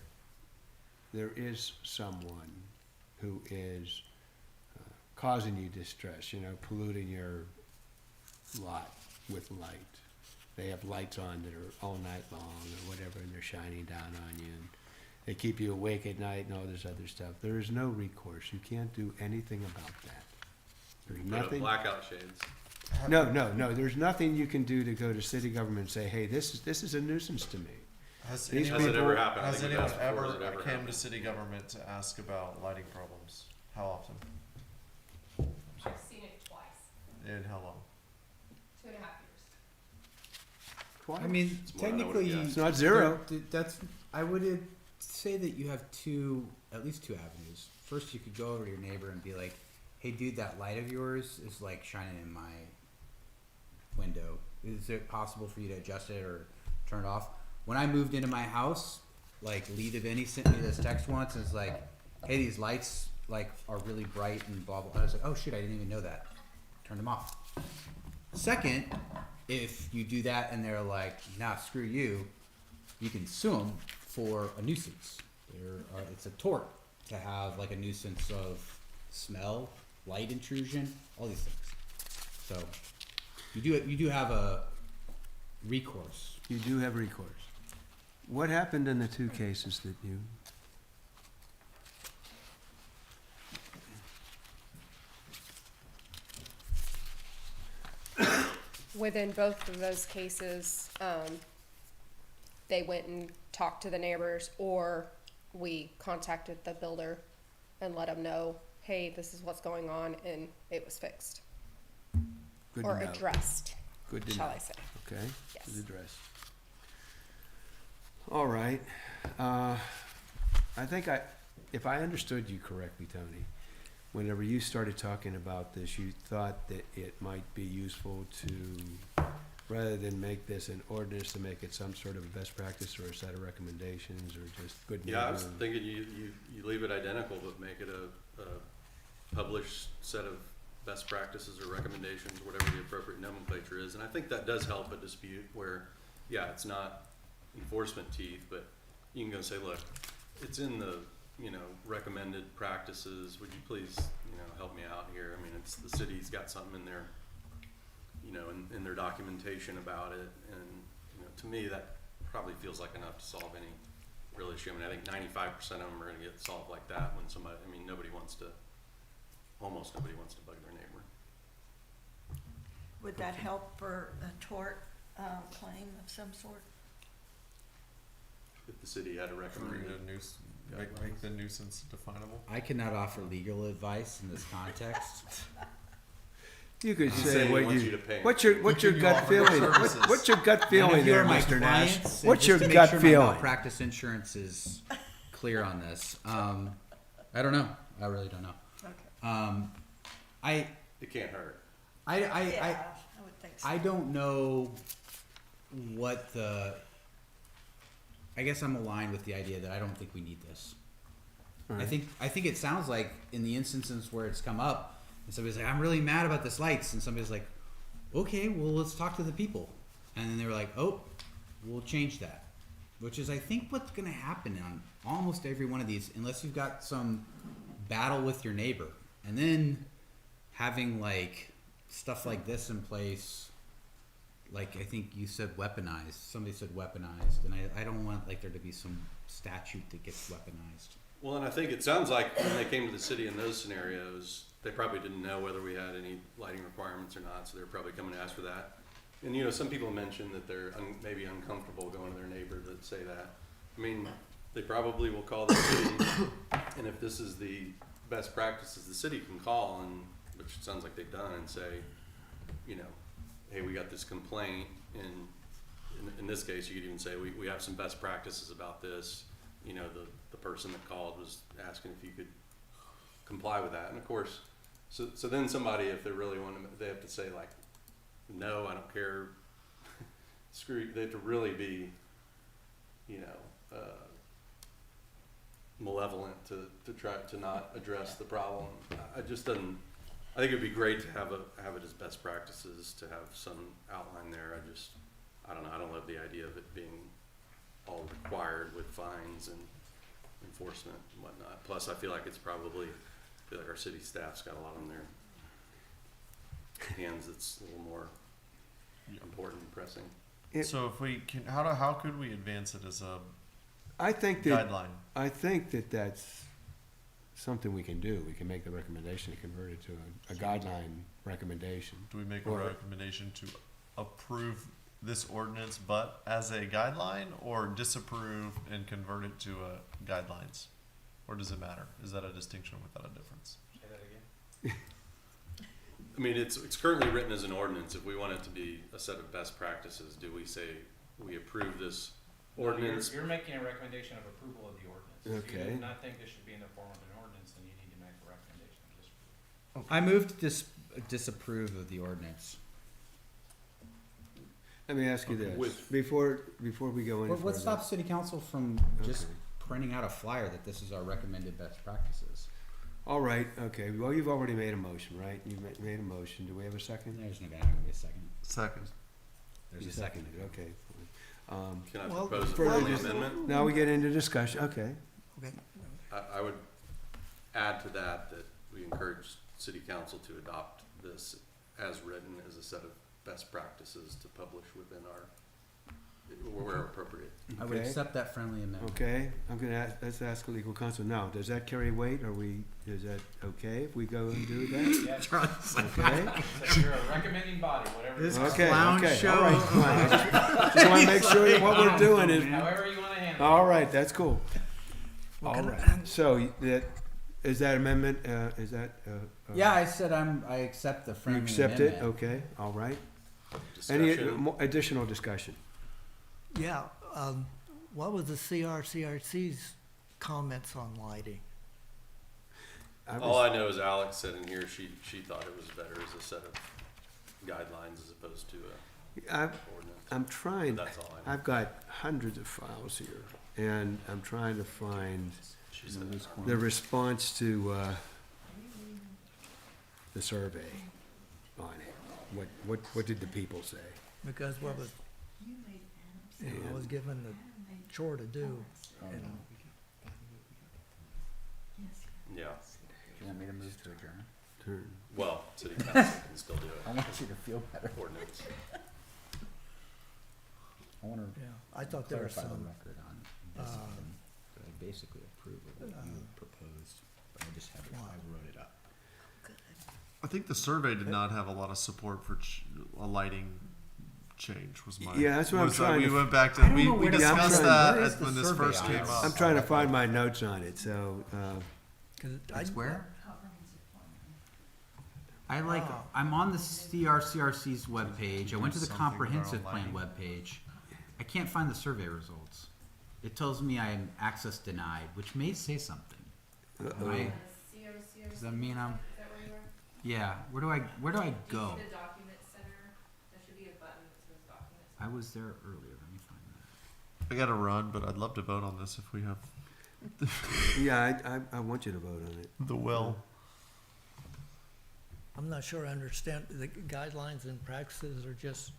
there is someone who is causing you distress, polluting your lot with light. They have lights on that are all night long or whatever, and they're shining down on you, and they keep you awake at night and all this other stuff. There is no recourse. You can't do anything about that. There's Put up nothing. blackout shades. No. There's nothing you can do to go to city government and say, hey, this is a nuisance to me. Has These anyone, Has it ever happened? I has think we've anyone asked before, ever has it ever came happened? to city government to ask about lighting problems? How often? I've seen it twice, And how long? 2.5 years. Twice. I mean, It's more than I would've technically, It's not zero. I would say that you have at least two avenues. First, you could go over to your neighbor and be like, "Hey, dude, that light of yours is like shining in my window. Is it possible for you to adjust it or turn it off?" When I moved into my house, like Lee DeVinny sent me this text once, and it's like, "Hey, these lights like are really bright and blah blah blah." I was like, "Oh shit, I didn't even know that." Turned them off. Second, if you do that and they're like, "Nah, screw you," you can sue them for a nuisance. It's a tort. to have like a nuisance of smell, light intrusion, all these things. So you do have a recourse. You do have recourse. What happened in the two cases that you? Within both of those cases, they went and talked to the neighbors, or we contacted the builder and let them know, hey, this is what's going on, and it was fixed. Good Or to know. addressed, Good to shall know. I say. Okay. Yes. Good address. All right. I think if I understood you correctly, Tony, whenever you started talking about this, you thought that it might be useful to, rather than make this an ordinance, to make it some sort of a best practice or a set of recommendations or just good. Yeah, I was neighborhood. thinking you leave it identical, but make it a published set of best practices or recommendations, whatever the appropriate nomenclature is. And I think that does help a dispute where, yeah, it's not enforcement teeth, but you can go say, look, it's in the, recommended practices. Would you please, help me out here? I mean, it's the city's got something in their, in their documentation about it. And, to me, that probably feels like enough to solve any real issue. I mean, I think 95% of them are gonna get solved like that when somebody, almost nobody wants to bug their neighbor. Would that help for a tort claim of some sort? If the city had a recommended. Make the nuisance definable. I cannot offer legal advice in this context. You could He's say saying he what wants you, you to pay him. what's your Continue gut offering your feeling? services. What's your gut None feeling of you there, are my Mr. Nash? clients, and What's just your to make gut sure my feeling? malpractice insurance is clear on this. I don't know. I really don't know. Okay. It can't hurt. Yeah, I would think so. I don't know what the. I guess I'm aligned with the idea that I don't think we need this. I think it sounds like in the instances where it's come up, and somebody's like, "I'm really mad about this lights," and somebody's like, "Okay, well, let's talk to the people," and then they were like, "Oh, we'll change that," which is I think what's going to happen on almost every one of these, unless you've got some battle with your neighbor, and then having like stuff like this in place. Like I think you said weaponized. Somebody said weaponized, and I don't want like there to be some statute that gets weaponized. Well, and I think it sounds like when they came to the city in those scenarios, they probably didn't know whether we had any lighting requirements or not, so they're probably coming to ask for that. And some people mention that they're maybe uncomfortable going to their neighbor that say that. I mean, they probably will call the city, and if this is the best practices, the city can call, and which it sounds like they've done, and say, hey, we got this complaint, and in this case, you could even say, we have some best practices about this. The person that called was asking if you could comply with that. And of course, so then somebody, if they really want to, they have to say like, no, I don't care. Screw you. They have to really be, malevolent to try to not address the problem. I think it'd be great to have it as best practices, to have some outline there. I don't know. I don't love the idea of it being all required with fines and enforcement and whatnot. Plus, I feel like our city staff's got a lot on their hands that's a little more important and pressing. So if we can, how could we advance it as a I think guideline? that that's something we can do. We can make the recommendation and convert it to a guideline recommendation. Do we make a Or- recommendation to approve this ordinance but as a guideline, or disapprove and convert it to guidelines? Or does it matter? Is that a distinction without a difference? Say that again. I mean, it's currently written as an ordinance. If we want it to be a set of best practices, do we say we approve this ordinance? You're making a recommendation of approval of the ordinance. If you Okay. do not think this should be in the form of an ordinance, then you need to make a recommendation of disapproval. I moved to disapprove of the ordinance. Let me ask you this, With- before we go any What further. stops city council from just Okay. printing out a flyer that this is our recommended best practices? All right, okay, well, you've already made a motion, right? You made a motion, do we have a second? There's not gonna be a second. Second. There's You a second. seconded, okay. Can I Well, propose a further friendly dis- amendment? Now we get into discussion, okay. Okay. I would add to that we encourage city council to adopt this as written as a set of best practices to publish within where appropriate. I would Okay. accept that friendly amendment. Okay, I'm gonna ask, let's ask legal counsel now. Does that carry weight? Is that okay if we go and do that? Okay? You're a recommending body, whatever. This Okay, clown okay, show. all right, fine. Just wanna make sure that what we're doing is, However you wanna handle it. all right, that's cool. Well, All can right, so is that amendment, is that, Yeah, I said I accept the you friendly accept it? amendment. Okay, all right. Any Discussion? additional discussion? Yeah, what was the CRCRC's comments on lighting? All I know is Alex said in here, she thought it was better as a set of guidelines as opposed to I'm, ordinance. I'm trying, That's all I know. I've got hundreds of files here, and I'm trying to find She said, the response to, the survey on it. What did the people say? Because what was, I was given the chore to do, and yeah, Do you want me to move to adjourn? Turn. well, city council can still do I it, want you to feel better. ordinance. I want to yeah, I thought there was clarify the some, record on discipline, but I basically approve of what you proposed, but I just have it, I wrote it up. I think the survey did not have a lot of support for a lighting change. Was my Yeah, that's what I'm was trying We to- went back to I don't we know where to discussed find- that where is the when this survey first on came this? up. I'm trying to find my notes on it, so, 'cause I. It's where? I'm Oh. I'm on the CRCRC's webpage. I went to the Something about comprehensive plan lighting. webpage. I can't find the survey results. It tells me I'm access denied, which may say something. Am I- Does that mean I'm? Yeah. Where do I go? The document center, there should be a button that says document I was there earlier. Let me find that. I got to run, but I'd love to vote on this if we have yeah, I want you to vote on it. the will. I'm not sure I understand, the guidelines and practices are just,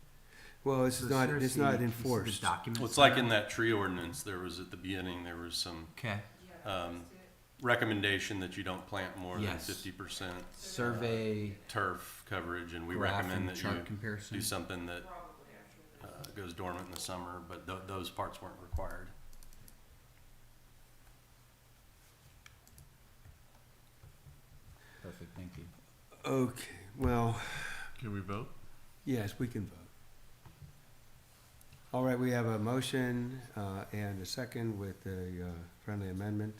Well, it's So not seriously, this is the enforced. document Well, it's like center? in that tree ordinance, there was at the beginning, there was some, Okay. recommendation that you don't plant more than Yes. 50% Survey turf coverage, and we graph recommend and that chart you comparison. do something that goes dormant in the summer, but those parts weren't required. Perfect. Thank you. Okay, well, Can we vote? yes, we can vote. All right, we have a motion, and a second with the, friendly amendment.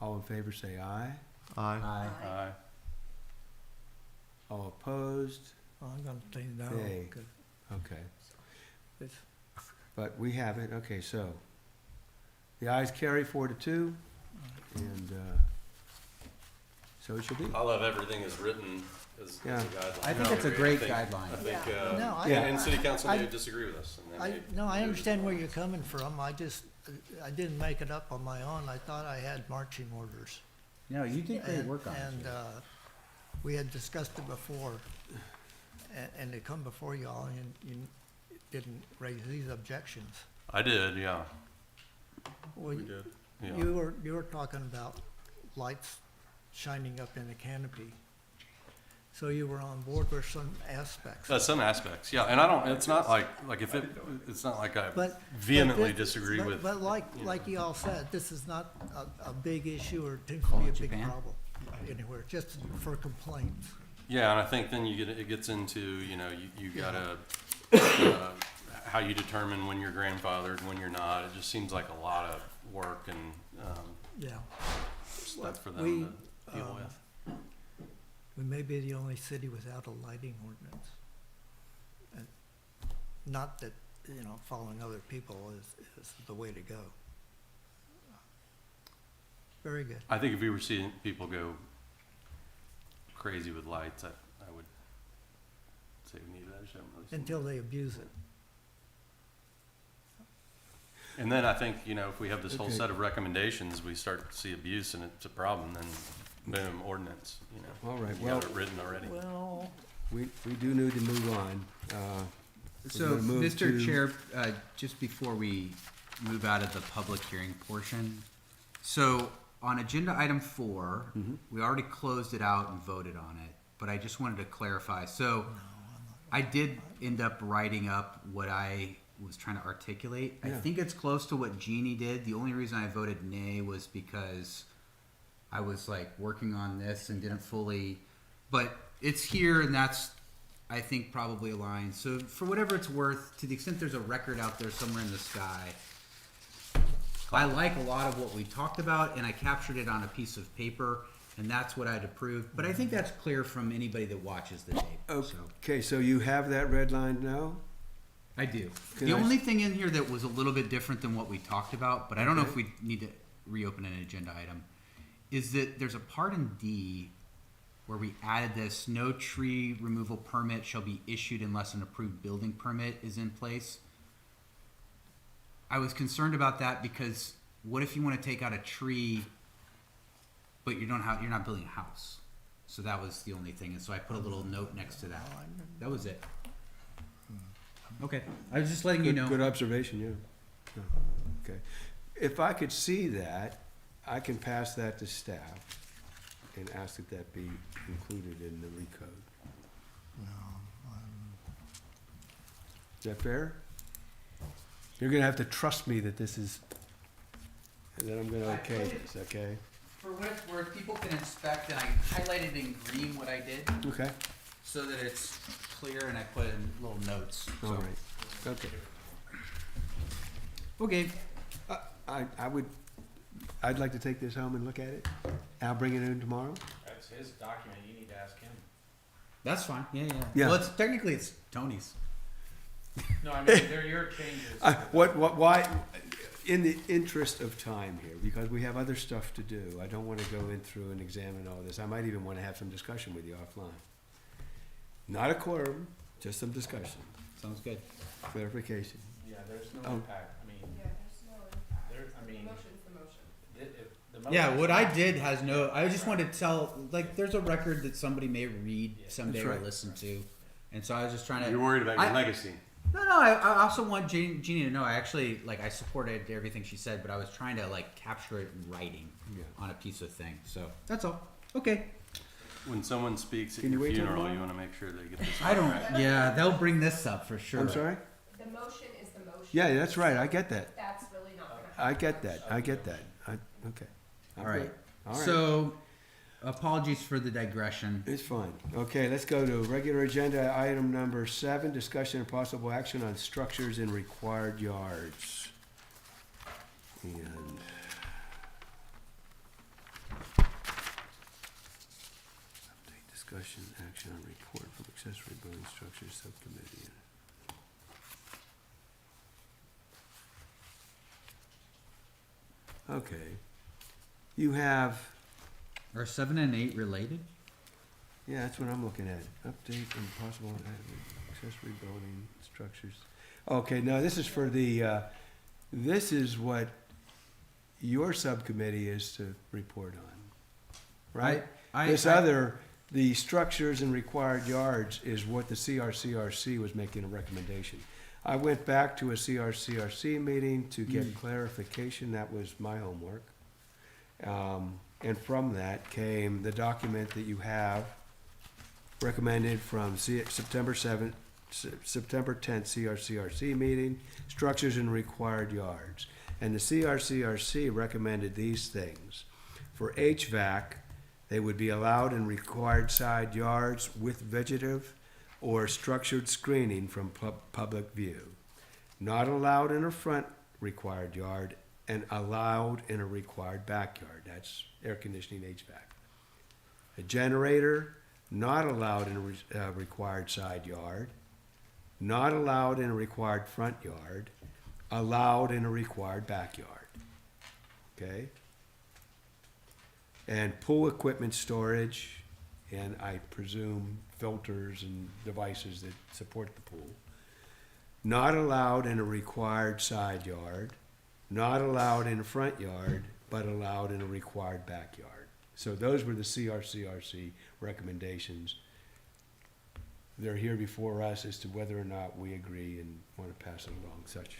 All in favor say aye. Aye. Aye. All opposed? well, I'm gonna say no. Nay. 'Cause Okay, it's, but we have it, okay, so, the ayes carry 4-2, and, so it should be. I love everything as written as a Yeah. guideline. I think it's a agree. great I think- guideline. I think, No, I- and city council I- may disagree with us. And they may no, I do understand as where well. you're coming from, I just, I didn't make it up on my own, I thought I had marching orders. No, you did great And- work on And, it. we had discussed it before, and they come before y'all, and you didn't raise these objections. I did, yeah, Well, we did, yeah. you were talking about lights shining up in the canopy. So you were on board with some aspects. Some aspects, yeah, and I don't, it's not like if it's not like I But- vehemently but disagree but- with. But like, you know. like y'all said, this is not a big issue or tends to be a big Japan? problem anywhere, just for complaints. Yeah, and I think then it gets into, you gotta, how you determine when you're grandfathered, when you're not. It just seems like a lot of work and, Yeah. stuff for We, them to deal with. We may be the only city without a lighting ordinance. And not that, following other people is the way to go. Very good. I think if we were seeing people go crazy with lights, I would say we needed that. I just haven't really seen Until they abuse it. And then I think, if we have this whole Okay. set of recommendations, we start to see abuse and it's a problem, then boom, ordinance, All right, You well, got it written already. Well, we do need to move on. So, gonna move Mr. to- Chair, just before we move out of the public hearing portion, so on agenda item 4, Mhm. we already closed it out and voted on it, but I just wanted to clarify. So I did end up writing up what I was trying to articulate. I Yeah. think it's close to what Jeannie did. The only reason I voted nay was because I was like working on this and didn't fully, but it's here and that's, I think, probably aligned. So for whatever it's worth, to the extent there's a record out there somewhere in the sky, I like a lot of what we talked about, and I captured it on a piece of paper, and that's what I'd approve. But I think that's clear from anybody that watches the tape. So Okay, so you have that red line now? I do. Can The I- only thing in here that was a little bit different than what we talked about, but I don't know Okay. if we need to reopen an agenda item, is that there's a part in D where we added this: no tree removal permit shall be issued unless an approved building permit is in place. I was concerned about that because what if you want to take out a tree, but you're not building a house? So that was the only thing, and so I put a little note next to that. That was it. Okay, I was just letting you know. Good observation, yeah. Yeah. Okay. If I could see that, I can pass that to staff and ask that that be included in the recode. Is that fair? You're gonna have to trust me that this is, that I'm gonna okay this, okay? For what it's worth, people can inspect, and I highlighted in green what I did, Okay, so that it's clear, and I put in little notes. all So- right, okay. Okay. I'd like to take this home and look at it. I'll bring it in tomorrow. That's his document, you need to ask him. That's fine. Yeah, yeah. Yeah. Well, technically it's Tony's. No, I mean, they're your changes. Why, in the interest of time here, because we have other stuff to do, I don't wanna go in through and examine all this. I might even wanna have some discussion with you offline. Not a quorum, just some discussion, Sounds good. clarification. Yeah, there's no Oh. impact, I mean, Yeah, there's no impact. there, I mean, Motion's the motion. the Yeah, motion- what I did has no. I just wanted to tell, like, there's a record that somebody may read someday That's or right. listen to, and so I was just trying to. You're worried about your I- legacy. No, I also want Jeannie to know. I actually I supported everything she said, but I was trying to like capture it in writing Yeah. on a piece of thing. So that's all. Okay. When someone speaks at Can you your wait till funeral, tomorrow? you wanna make sure they get this. I don't. right. Yeah, they'll bring this up for sure. I'm sorry? The motion is the motion. Yeah, that's right, I get that. That's really not gonna happen. I get that, okay. I'm All right. good. All right. So, apologies for the digression. It's fine. Okay, let's go to regular agenda item number 7, discussion and possible action on structures in required yards. And update discussion, action on report from accessory building structures subcommittee. Okay. You have, Are 7 and 8 related? yeah, that's what I'm looking at. Update and possible accessory building structures. Okay, now this is for the, this is what your subcommittee is to report on, right? This other, the structures and required yards is what the CRCRC was making a recommendation. I went back to a CRCRC meeting to get clarification. That was my homework. And from that came the document that you have recommended from September 10th CRCRC meeting, structures and required yards. And the CRCRC recommended these things. For HVAC, they would be allowed in required side yards with vegetative or structured screening from public view. Not allowed in a front required yard and allowed in a required backyard. That's air conditioning HVAC. A generator, not allowed in a required side yard, not allowed in a required front yard, allowed in a required backyard. Okay? And pool equipment storage, and I presume filters and devices that support the pool. Not allowed in a required side yard, not allowed in a front yard, but allowed in a required backyard. So those were the CRCRC recommendations. They're here before us as to whether or not we agree and want to pass it along such.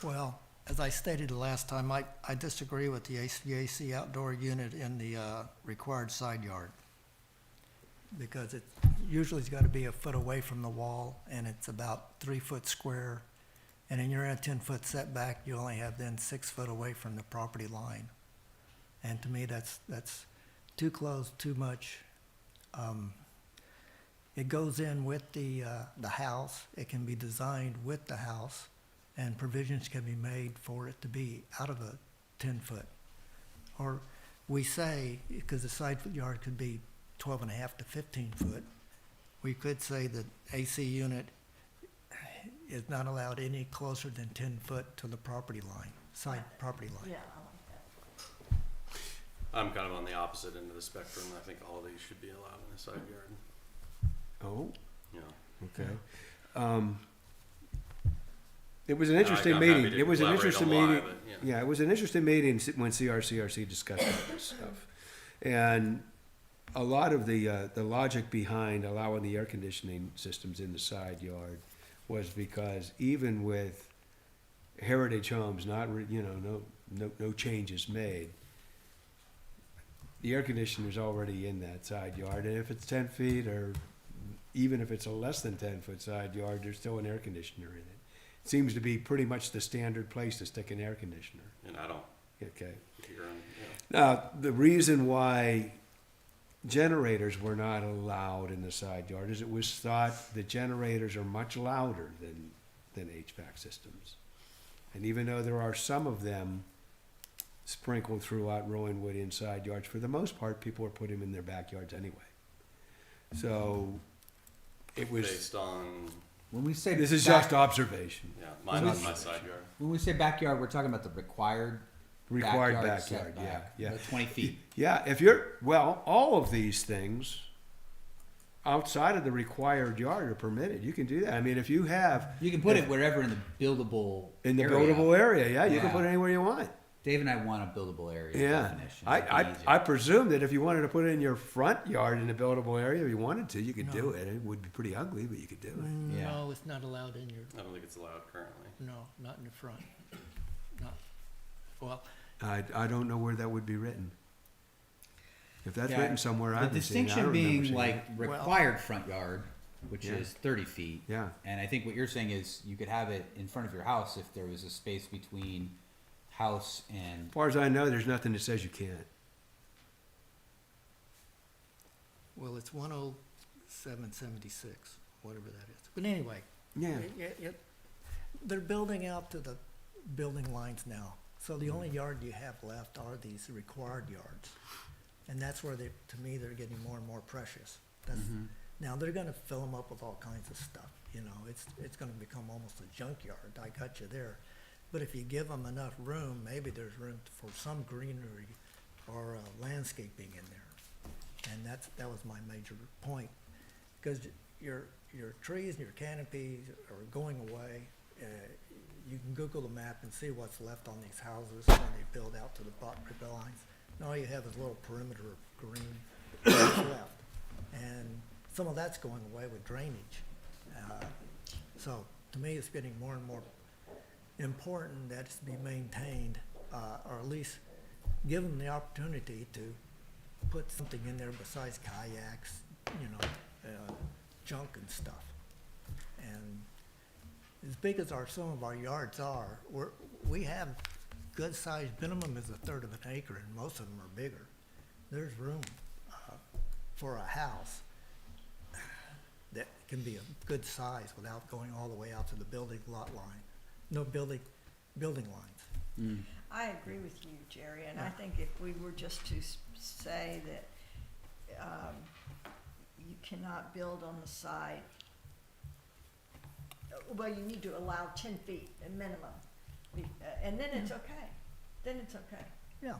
Well, as I stated the last time, I disagree with the HVAC outdoor unit in the required side yard. Because it usually has got to be a foot away from the wall, and it's about 3 foot square. And in your 10-foot setback, you only have then 6 foot away from the property line. And to me, that's too close, too much. It goes in with the house. It can be designed with the house, and provisions can be made for it to be out of a 10-foot. Or we say, because the side yard could be 12.5 to 15 foot, we could say that AC unit is not allowed any closer than 10 foot to the property line, side property line. Yeah, I like that. I'm kind of on the opposite end of the spectrum. I think all these should be allowed in the side yard. Oh, Yeah. okay. It was an interesting I'm happy meeting. to It was an elaborate interesting on why, meeting. but, Yeah, it was an interesting meeting when CRCRC discussed all this stuff. And a lot of the logic behind allowing the air conditioning systems in the side yard was because even with heritage homes, no changes made, the air conditioner's already in that side yard, and if it's 10 feet or even if it's a less than 10-foot side yard, there's still an air conditioner in it. It seems to be pretty much the standard place to stick an air conditioner. And I don't Okay. hear them. Now, the reason why generators were not allowed in the side yard is it was thought that generators are much louder than HVAC systems. And even though there are some of them sprinkled throughout Rolling Wood inside yards, for the most part, people are putting them in their backyards anyway. So it was, Based on, When we say this is back- just observation. yeah, mine is my side yard. when we say backyard, we're talking about the required Required backyard, setback, yeah. the 20 feet. Yeah, all of these things outside of the required yard are permitted. You can do that. I mean, if you have. You can put it wherever in the buildable In the area. buildable area, yeah, you can Yeah. put it anywhere you want. Dave and I want a buildable area Yeah, definition. I presume that if you wanted to put it in your front yard in the buildable area, if you wanted to, you could do it. It would be pretty ugly, but you could do it. Yeah. No, it's not allowed in your, I don't think it's allowed currently. no, not in the front. Not, well, I don't know where that would be written. If that's Yeah, written somewhere, the I haven't seen it. I distinction don't remember being seeing like it. required front yard, which Yeah. is 30 feet. Yeah, And I think what you're saying is you could have it in front of your house if there was a space between house and. as far as I know, there's nothing that says you can't. well, it's 10776, whatever that is. But anyway, Yeah, they're building out to the building lines now. So the only yard you have left are these required yards. And that's where to me, they're getting more and more precious. Now, they're gonna fill them up with all kinds of stuff, it's gonna become almost a junkyard, I got you there. But if you give them enough room, maybe there's room for some greenery or landscaping in there. And that was my major point, because your trees and your canopies are going away. You can Google the map and see what's left on these houses when they build out to the property lines. And all you have is a little perimeter of green that's left. And some of that's going away with drainage. So to me, it's getting more and more important that it's be maintained, or at least give them the opportunity to put something in there besides kayaks, junk and stuff. And as big as some of our yards are, we have good sized, minimum is a third of an acre, and most of them are bigger. There's room for a house that can be a good size without going all the way out to the building lot line. No building lines. I agree with you, Jerry, and I think if we were just to say that you cannot build on the side, well, you need to allow 10 feet at minimum, and then it's okay. Then it's okay. Yeah,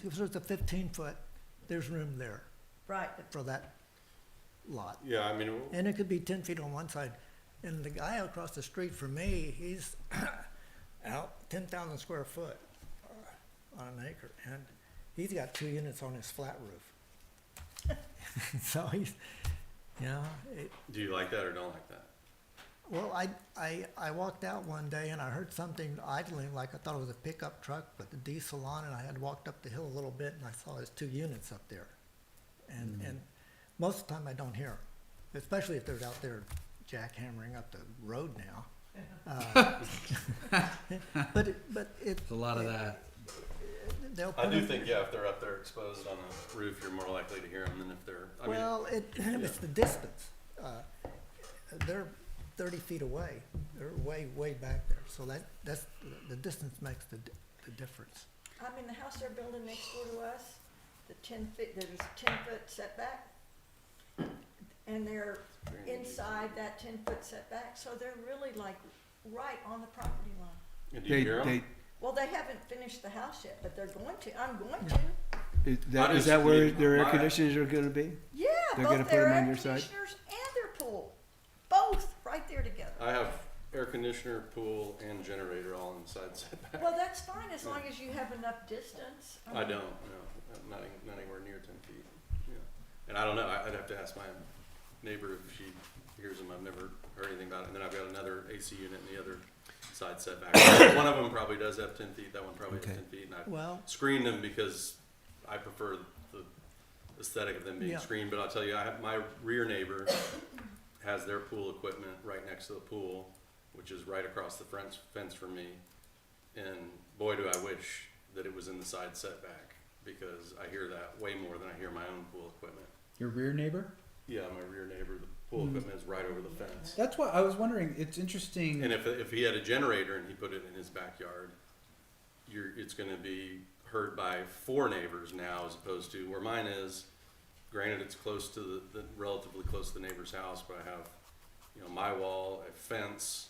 if there's a 15-foot, there's room there Right. for that lot. Yeah, I mean, And it could be 10 feet on one side. And the guy across the street from me, he's out 10,000 square foot on an acre. And he's got 2 units on his flat roof. So he's, do you like that or don't like that? Well, I walked out one day and I heard something idling, like I thought it was a pickup truck with a diesel on it. I had walked up the hill a little bit and I saw there's 2 units up there. And most of the time I don't hear 'em, especially if they're out there jackhammering up the road now. But There's a lot of that. they'll I put do 'em- think, yeah, if they're up there exposed on a roof, you're more likely to hear them than if they're, I mean, Well, it's the distance. They're 30 feet away. They're way back there. So that's, the distance makes the difference. I mean, the house they're building next door to us, the 10 feet, there's a 10-foot setback. And they're inside that 10-foot setback, so they're really like right on the property line. and do you hear them? Well, they haven't finished the house yet, but they're going to. I'm going to. Is that where their air conditioners are gonna be? Yeah, They're gonna both put their 'em on air your side? conditioners and their pool, both right there together. I have air conditioner, pool, and generator all inside setback. Well, that's fine as long as you have enough distance. I don't, no, not anywhere near 10 feet, yeah. And I don't know, I'd have to ask my neighbor if she hears them, I've never heard anything about it. And then I've got another AC unit in the other side setback. One of them probably does have 10 feet, that one probably has Okay. 10 feet, and I've Well, screened them because I prefer the aesthetic of them being Yeah. screened. But I'll tell you, I have, my rear neighbor has their pool equipment right next to the pool, which is right across the fence from me. And boy, do I wish that it was in the side setback, because I hear that way more than I hear my own pool equipment. Your rear neighbor? Yeah, my rear neighbor, the pool equipment is right over the fence. That's what I was wondering. It's interesting. And if he had a generator and he put it in his backyard, it's gonna be heard by 4 neighbors now, as opposed to where mine is. Granted, it's close to the relatively close to the neighbor's house, but I have, my wall, a fence.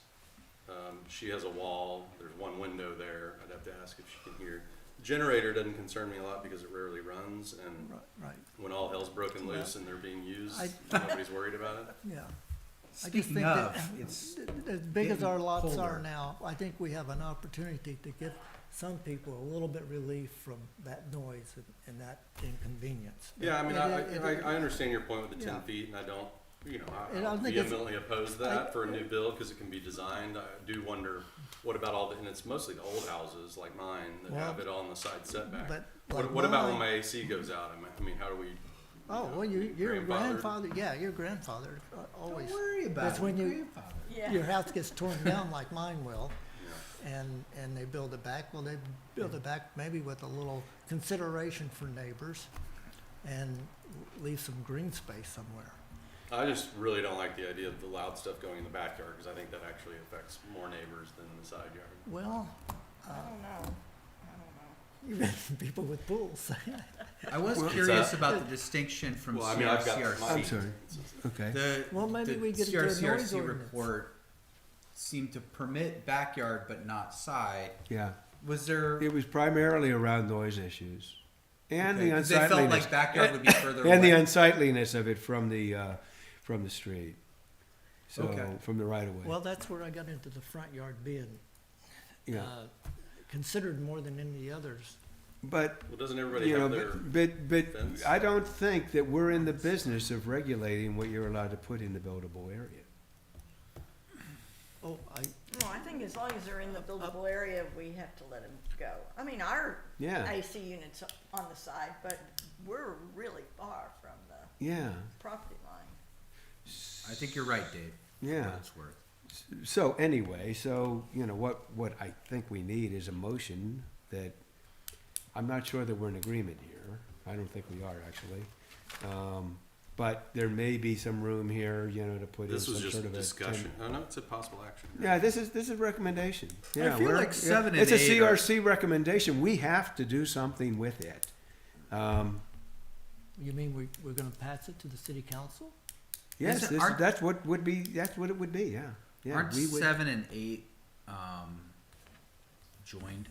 She has a wall, there's one window there, I'd have to ask if she can hear. Generator doesn't concern me a lot because it rarely runs, and right, when all hell's broken loose and they're being used, I- nobody's worried about it. yeah. I just Speaking think of, that, it's as big as our getting lots are colder. now, I think we have an opportunity to give some people a little bit relief from that noise and that inconvenience. Yeah, I mean, It- I understand your point with the 10 Yeah. feet, and I don't, I And I don't think it's- vehemently oppose that for a new build, because it can be designed. I do wonder, what about and it's mostly the old houses like mine that have Well, it all on the side setback. but What like about when mine- my AC goes out? I mean, how do we? Oh, well, your grandfather, yeah, your grandfather always. Don't worry about That's it. when you, Grandfather. Yeah. your house gets torn down like mine will, Yeah. and they build it back. Well, they build it back maybe with a little consideration for neighbors and leave some green space somewhere. I just really don't like the idea of the loud stuff going in the backyard, because I think that actually affects more neighbors than the side yard. Well, I don't know. you've got people with pools. I was Well, curious about the distinction from Well, I mean, I've got CRCRC. my- I'm sorry. Okay. Well, maybe the we get into a noise CRCRC ordinance. report seemed to permit backyard but not side. Yeah. Was there? It was primarily around noise issues. And Okay, the 'cause they felt unsightliness. like backyard would be further And the away. unsightliness of it from the street. So, Okay. from the right of way. Well, that's where I got into the front yard being Yeah. considered more than any others. But, Well, doesn't everybody you know, have their? but fence? I don't think that we're in the business of regulating what you're allowed to put in the buildable area. Oh, No, I think as long as they're in the buildable area, we have to let them go. I mean, our Yeah. AC unit's on the side, but we're really far from the Yeah, property line. I think you're right, Dave. yeah. For what it's worth. So anyway, what I think we need is a motion that, I'm not sure that we're in agreement here. I don't think we are, actually. But there may be some room here, to put in This some was just sort of a. discussion. Oh, no, it's a possible action. Yeah, this is recommendation. Yeah, feel we're- like 7 and It's a 8 are- CRC recommendation. We have to do something with it. you mean we're gonna pass it to the city council? Yes, Isn't- aren't- that's what it would be, yeah. Yeah, Aren't we would. 7 and 8 joined?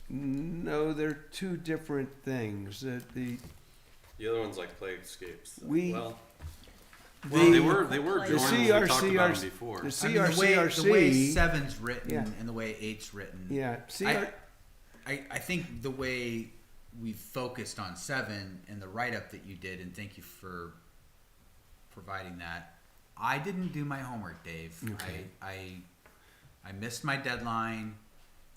No, they're two different things. The other one's like playscapes. We- Well, the- they were The joined when we talked about them CRCRC before. the I mean, the way CRCRC, 7's written Yeah. and the way 8's written. yeah, I think the way we focused on 7 and the write-up that you did, and thank you for providing that, I didn't do my homework, Dave. Okay. I missed my deadline,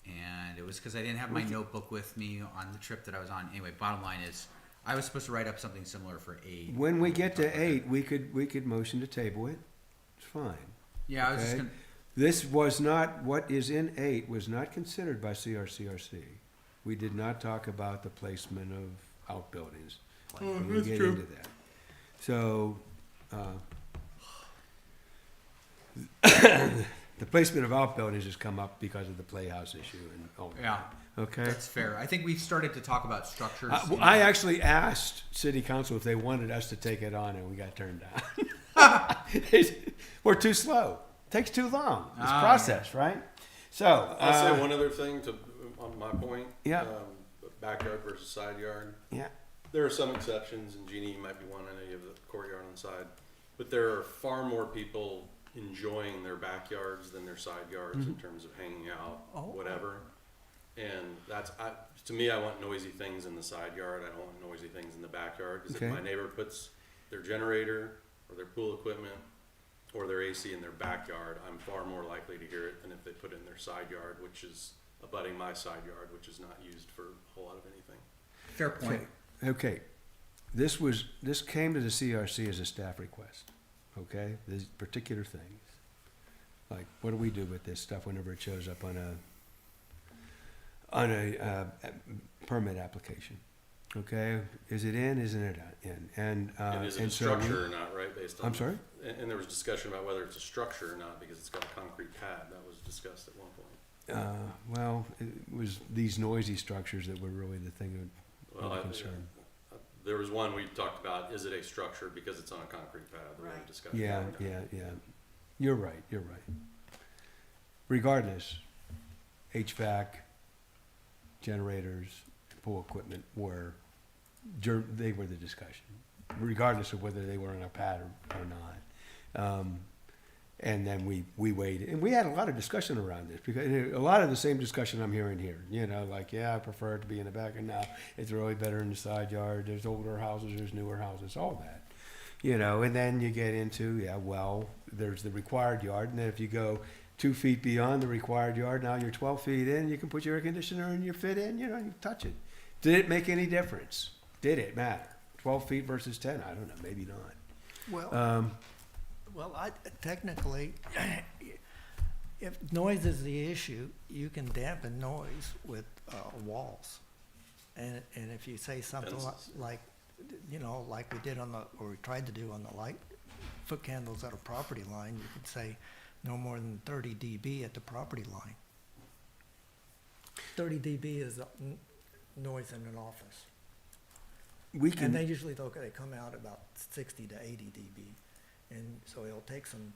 and it was because I didn't have my notebook with me on the trip that I was on. Anyway, bottom line is, I was supposed to write up something similar for 8. When we get to 8, we could motion to table it. It's fine. Yeah, I was just Okay. gonna. This was not, what is in 8 was not considered by CRCRC. We did not talk about the placement of outbuildings. When we get into that. So, the placement of outbuildings has come up because of the playhouse issue and all that. Yeah, Okay? that's fair. I think we started to talk about structures. I actually asked city council if they wanted us to take it on, and we got turned down. We're too slow. Takes too long. This Ah, process, right? So, I'll say one other thing on my point. Yeah. Backyard versus side yard. yeah, There are some exceptions, and Jeannie, you might be one. I know you have the courtyard on the side, but there are far more people enjoying their backyards than their side yards in terms of hanging out, whatever. And to me, I want noisy things in the side yard. I don't want noisy things in the backyard. Because Okay. if my neighbor puts their generator or their pool equipment or their AC in their backyard, I'm far more likely to hear it than if they put it in their side yard, which is abutting my side yard, which is not used for a whole lot of anything. Fair point. okay. This came to the CRC as a staff request, okay? These particular things. Like, what do we do with this stuff whenever it shows up on a permit application? Okay, is it in, isn't it in? And And is it a and so we- structure or not, right, based on? I'm sorry? And there was discussion about whether it's a structure or not, because it's got a concrete pad. That was discussed at one point. Well, it was these noisy structures that were really the thing Well, of really concern. There was one we talked about, is it a structure because it's on a concrete pad? There was a Right. discussion. Yeah, about that. yeah. You're right. Regardless, HVAC, generators, pool equipment they were the discussion, regardless of whether they were on a pad or not. And then we waited, and we had a lot of discussion around this, because a lot of the same discussion I'm hearing here, like, yeah, I prefer it to be in the back, and now it's really better in the side yard, there's older houses, there's newer houses, all that. And then you get into, there's the required yard, and then if you go 2 feet beyond the required yard, now you're 12 feet in, you can put your air conditioner and you fit in, you touch it. Did it make any difference? Did it matter? 12 feet versus 10? I don't know, maybe not. Well, technically, if noise is the issue, you can dampen noise with walls. And if you say something Fences. like we did or we tried to do on the light foot candles at a property line, you could say no more than 30 dB at the property line. 30 dB is noise in an office. We And can, they usually, they come out about 60 to 80 dB. And so it'll take some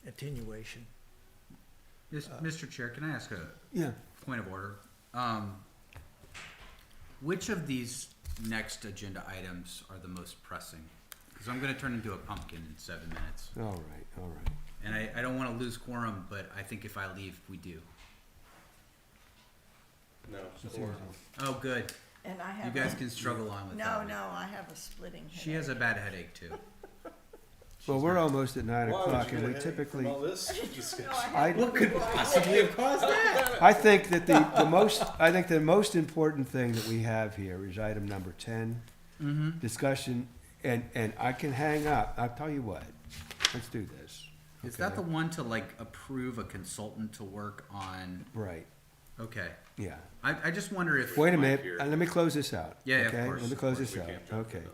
attenuation. Mr. Chair, can I ask a yeah, point of order? Which of these next agenda items are the most pressing? Because I'm going to turn into a pumpkin in 7 minutes. all right. And I don't want to lose quorum, but I think if I leave, we do. No, That's or- easy. Oh, good. And I You have. guys can struggle on with that. No, I have a splitting headache. She has a bad headache, too. Well, we're almost at 9 Why would o'clock, you and get we a headache typically, from all this discussion? What could possibly have caused that? I think that the most important thing that we have here is item number 10, Mm-hmm. discussion, and I can hang up. I'll tell you what, let's do this. Is that okay? the one to approve a consultant to work on? Right, Okay. yeah. I just wonder if. Wait a minute, here. let me close this out. Yeah, of okay? course, Let me of close We this out, can't jump to okay. those.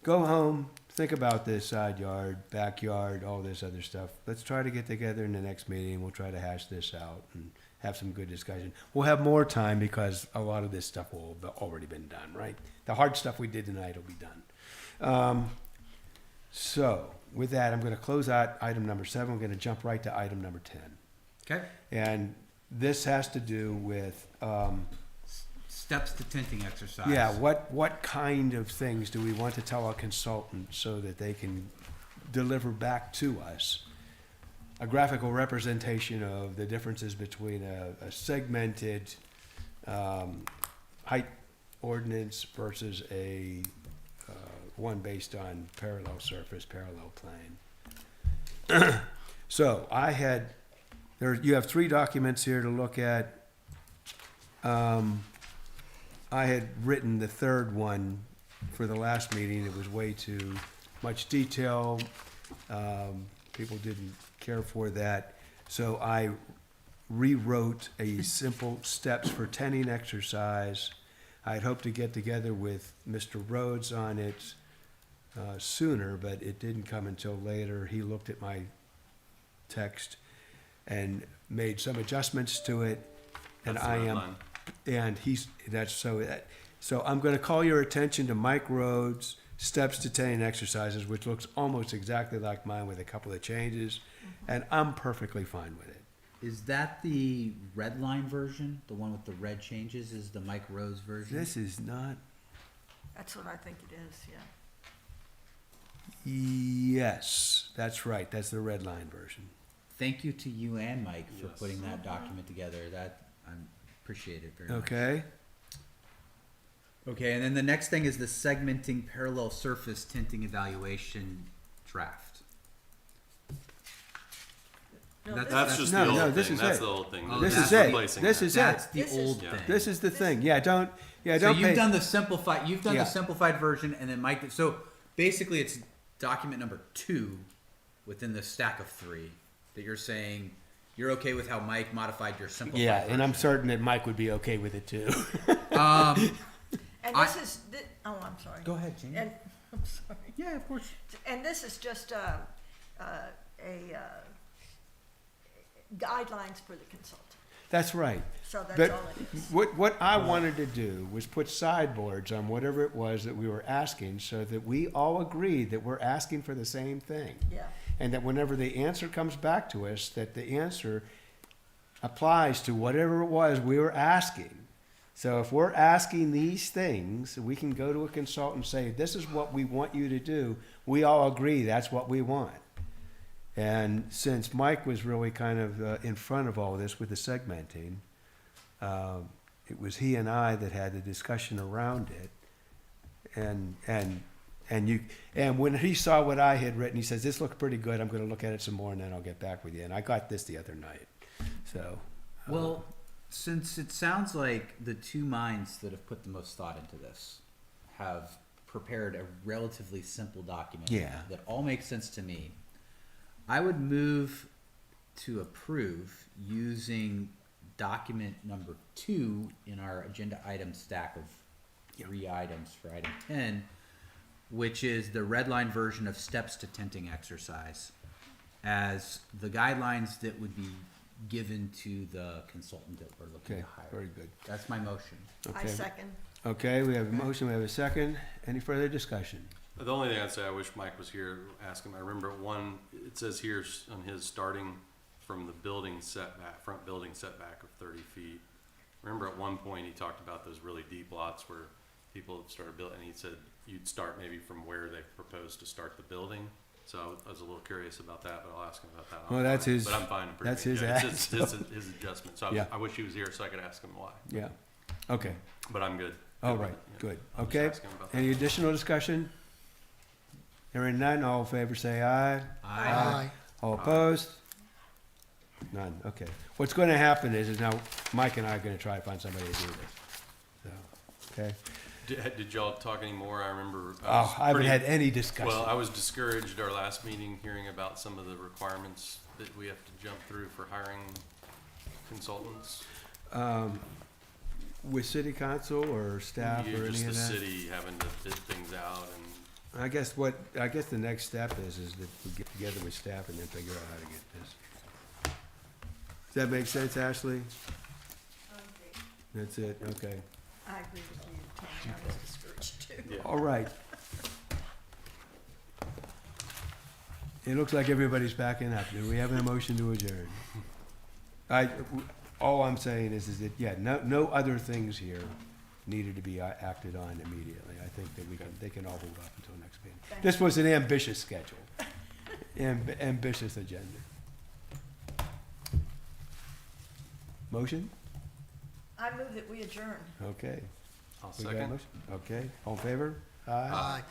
Go home, think about this side yard, backyard, all this other stuff. Let's try to get together in the next meeting. We'll try to hash this out and have some good discussion. We'll have more time because a lot of this stuff will have already been done, right? The hard stuff we did tonight will be done. So with that, I'm going to close out item number 7. We're going to jump right to item number 10. Okay. And this has to do with, Steps to tinting exercise. yeah, what kind of things do we want to tell our consultant so that they can deliver back to us a graphical representation of the differences between a segmented height ordinance versus a one based on parallel surface, parallel plane. So I had, you have 3 documents here to look at. I had written the third one for the last meeting. It was way too much detail. People didn't care for that. So I rewrote a simple steps for tenning exercise. I'd hoped to get together with Mr. Rhodes on it sooner, but it didn't come until later. He looked at my text and made some adjustments to it. And That's the I red am, line. and so I'm gonna call your attention to Mike Rhodes' steps to tenning exercises, which looks almost exactly like mine with a couple of changes, and I'm perfectly fine with it. Is that the red line version? The one with the red changes is the Mike Rose version? This is not, That's what I think it is, yeah. yes, that's right, that's the red line version. Thank you to you and Mike for Yes. putting that document together. That, I appreciate it very much. Okay, Okay, and then the next thing is the segmenting parallel surface tinting evaluation draft. No, That's- this That's is- just No, the no, old this thing, is that's it. the old thing. Oh, this that's is it, replacing this that. is That's it, the This is- old Yeah. thing. this is the This- thing, yeah, don't So pay. you've done the simplified, Yeah. the simplified version, and then Mike. So basically, it's document number 2 within the stack of 3 that you're saying you're okay with how Mike modified your simplified. Yeah, and I'm version. certain that Mike would be okay with it too. And I- this is, oh, I'm sorry. Go ahead, Jamie. And, I'm sorry. Yeah, of course. And this is just guidelines for the consultant. That's right. So that's But all it is. what I wanted to do was put sideboards on whatever it was that we were asking, so that we all agreed that we're asking for the same thing. Yeah. And that whenever the answer comes back to us, that the answer applies to whatever it was we were asking. So if we're asking these things, we can go to a consultant and say, this is what we want you to do. We all agree that's what we want. And since Mike was really kind of in front of all this with the segmenting, it was he and I that had the discussion around it. And when he saw what I had written, he says, this looks pretty good. I'm going to look at it some more and then I'll get back with you. And I got this the other night. So, Well, since it sounds like the 2 minds that have put the most thought into this have prepared a relatively simple document Yeah. that all makes sense to me, I would move to approve using document number 2 in our agenda item stack of 3 items for item 10, which is the red line version of steps to tenting exercise, as the guidelines that would be given to the consultant that we're looking okay, to hire. very good. That's my motion. I Okay. second. Okay, we have a motion, we have a second. Any further discussion? The only thing I'd say, I wish Mike was here, ask him, I remember at one, it says here on his starting from the building setback, front building setback of 30 feet. Remember at one point, he talked about those really deep lots where people started building, and he said you'd start maybe from where they proposed to start the building. So I was a little curious about that, but I'll ask him about that. Well, that's offline. his- But I'm fine approving. that's his Yeah, it's act, his adjustment, so Yeah. I wish he was here so I could ask him why. Yeah, okay, But I'm good. all Good with right, it, yeah. good. I'll just Okay, ask him about that. any additional discussion? Hearing none, all in favor say aye. Aye. All opposed? None, okay. What's gonna happen is now Mike and I are gonna try to find somebody to do this. So, okay? Did y'all talk anymore? I remember. was Oh, I haven't pretty- had any discussion. Well, I was discouraged our last meeting hearing about some of the requirements that we have to jump through for hiring consultants. With city council or staff You- or any just the of that? city having to bid things out and I guess the next step is that we get together with staff and then figure out how to get this. Does that make sense, Ashley? That's it, okay. I agree with you, Tony. I was discouraged too. yeah. All right. It looks like everybody's backing up. Do we have a motion to adjourn? All I'm saying is that, yeah, no other things here needed to be acted on immediately. I think that they can all hold up until next meeting. This was an ambitious schedule, ambitious agenda. Motion? I move that we adjourn. Okay. I'll We got a second. motion? Okay, all in favor? Aye. Aye.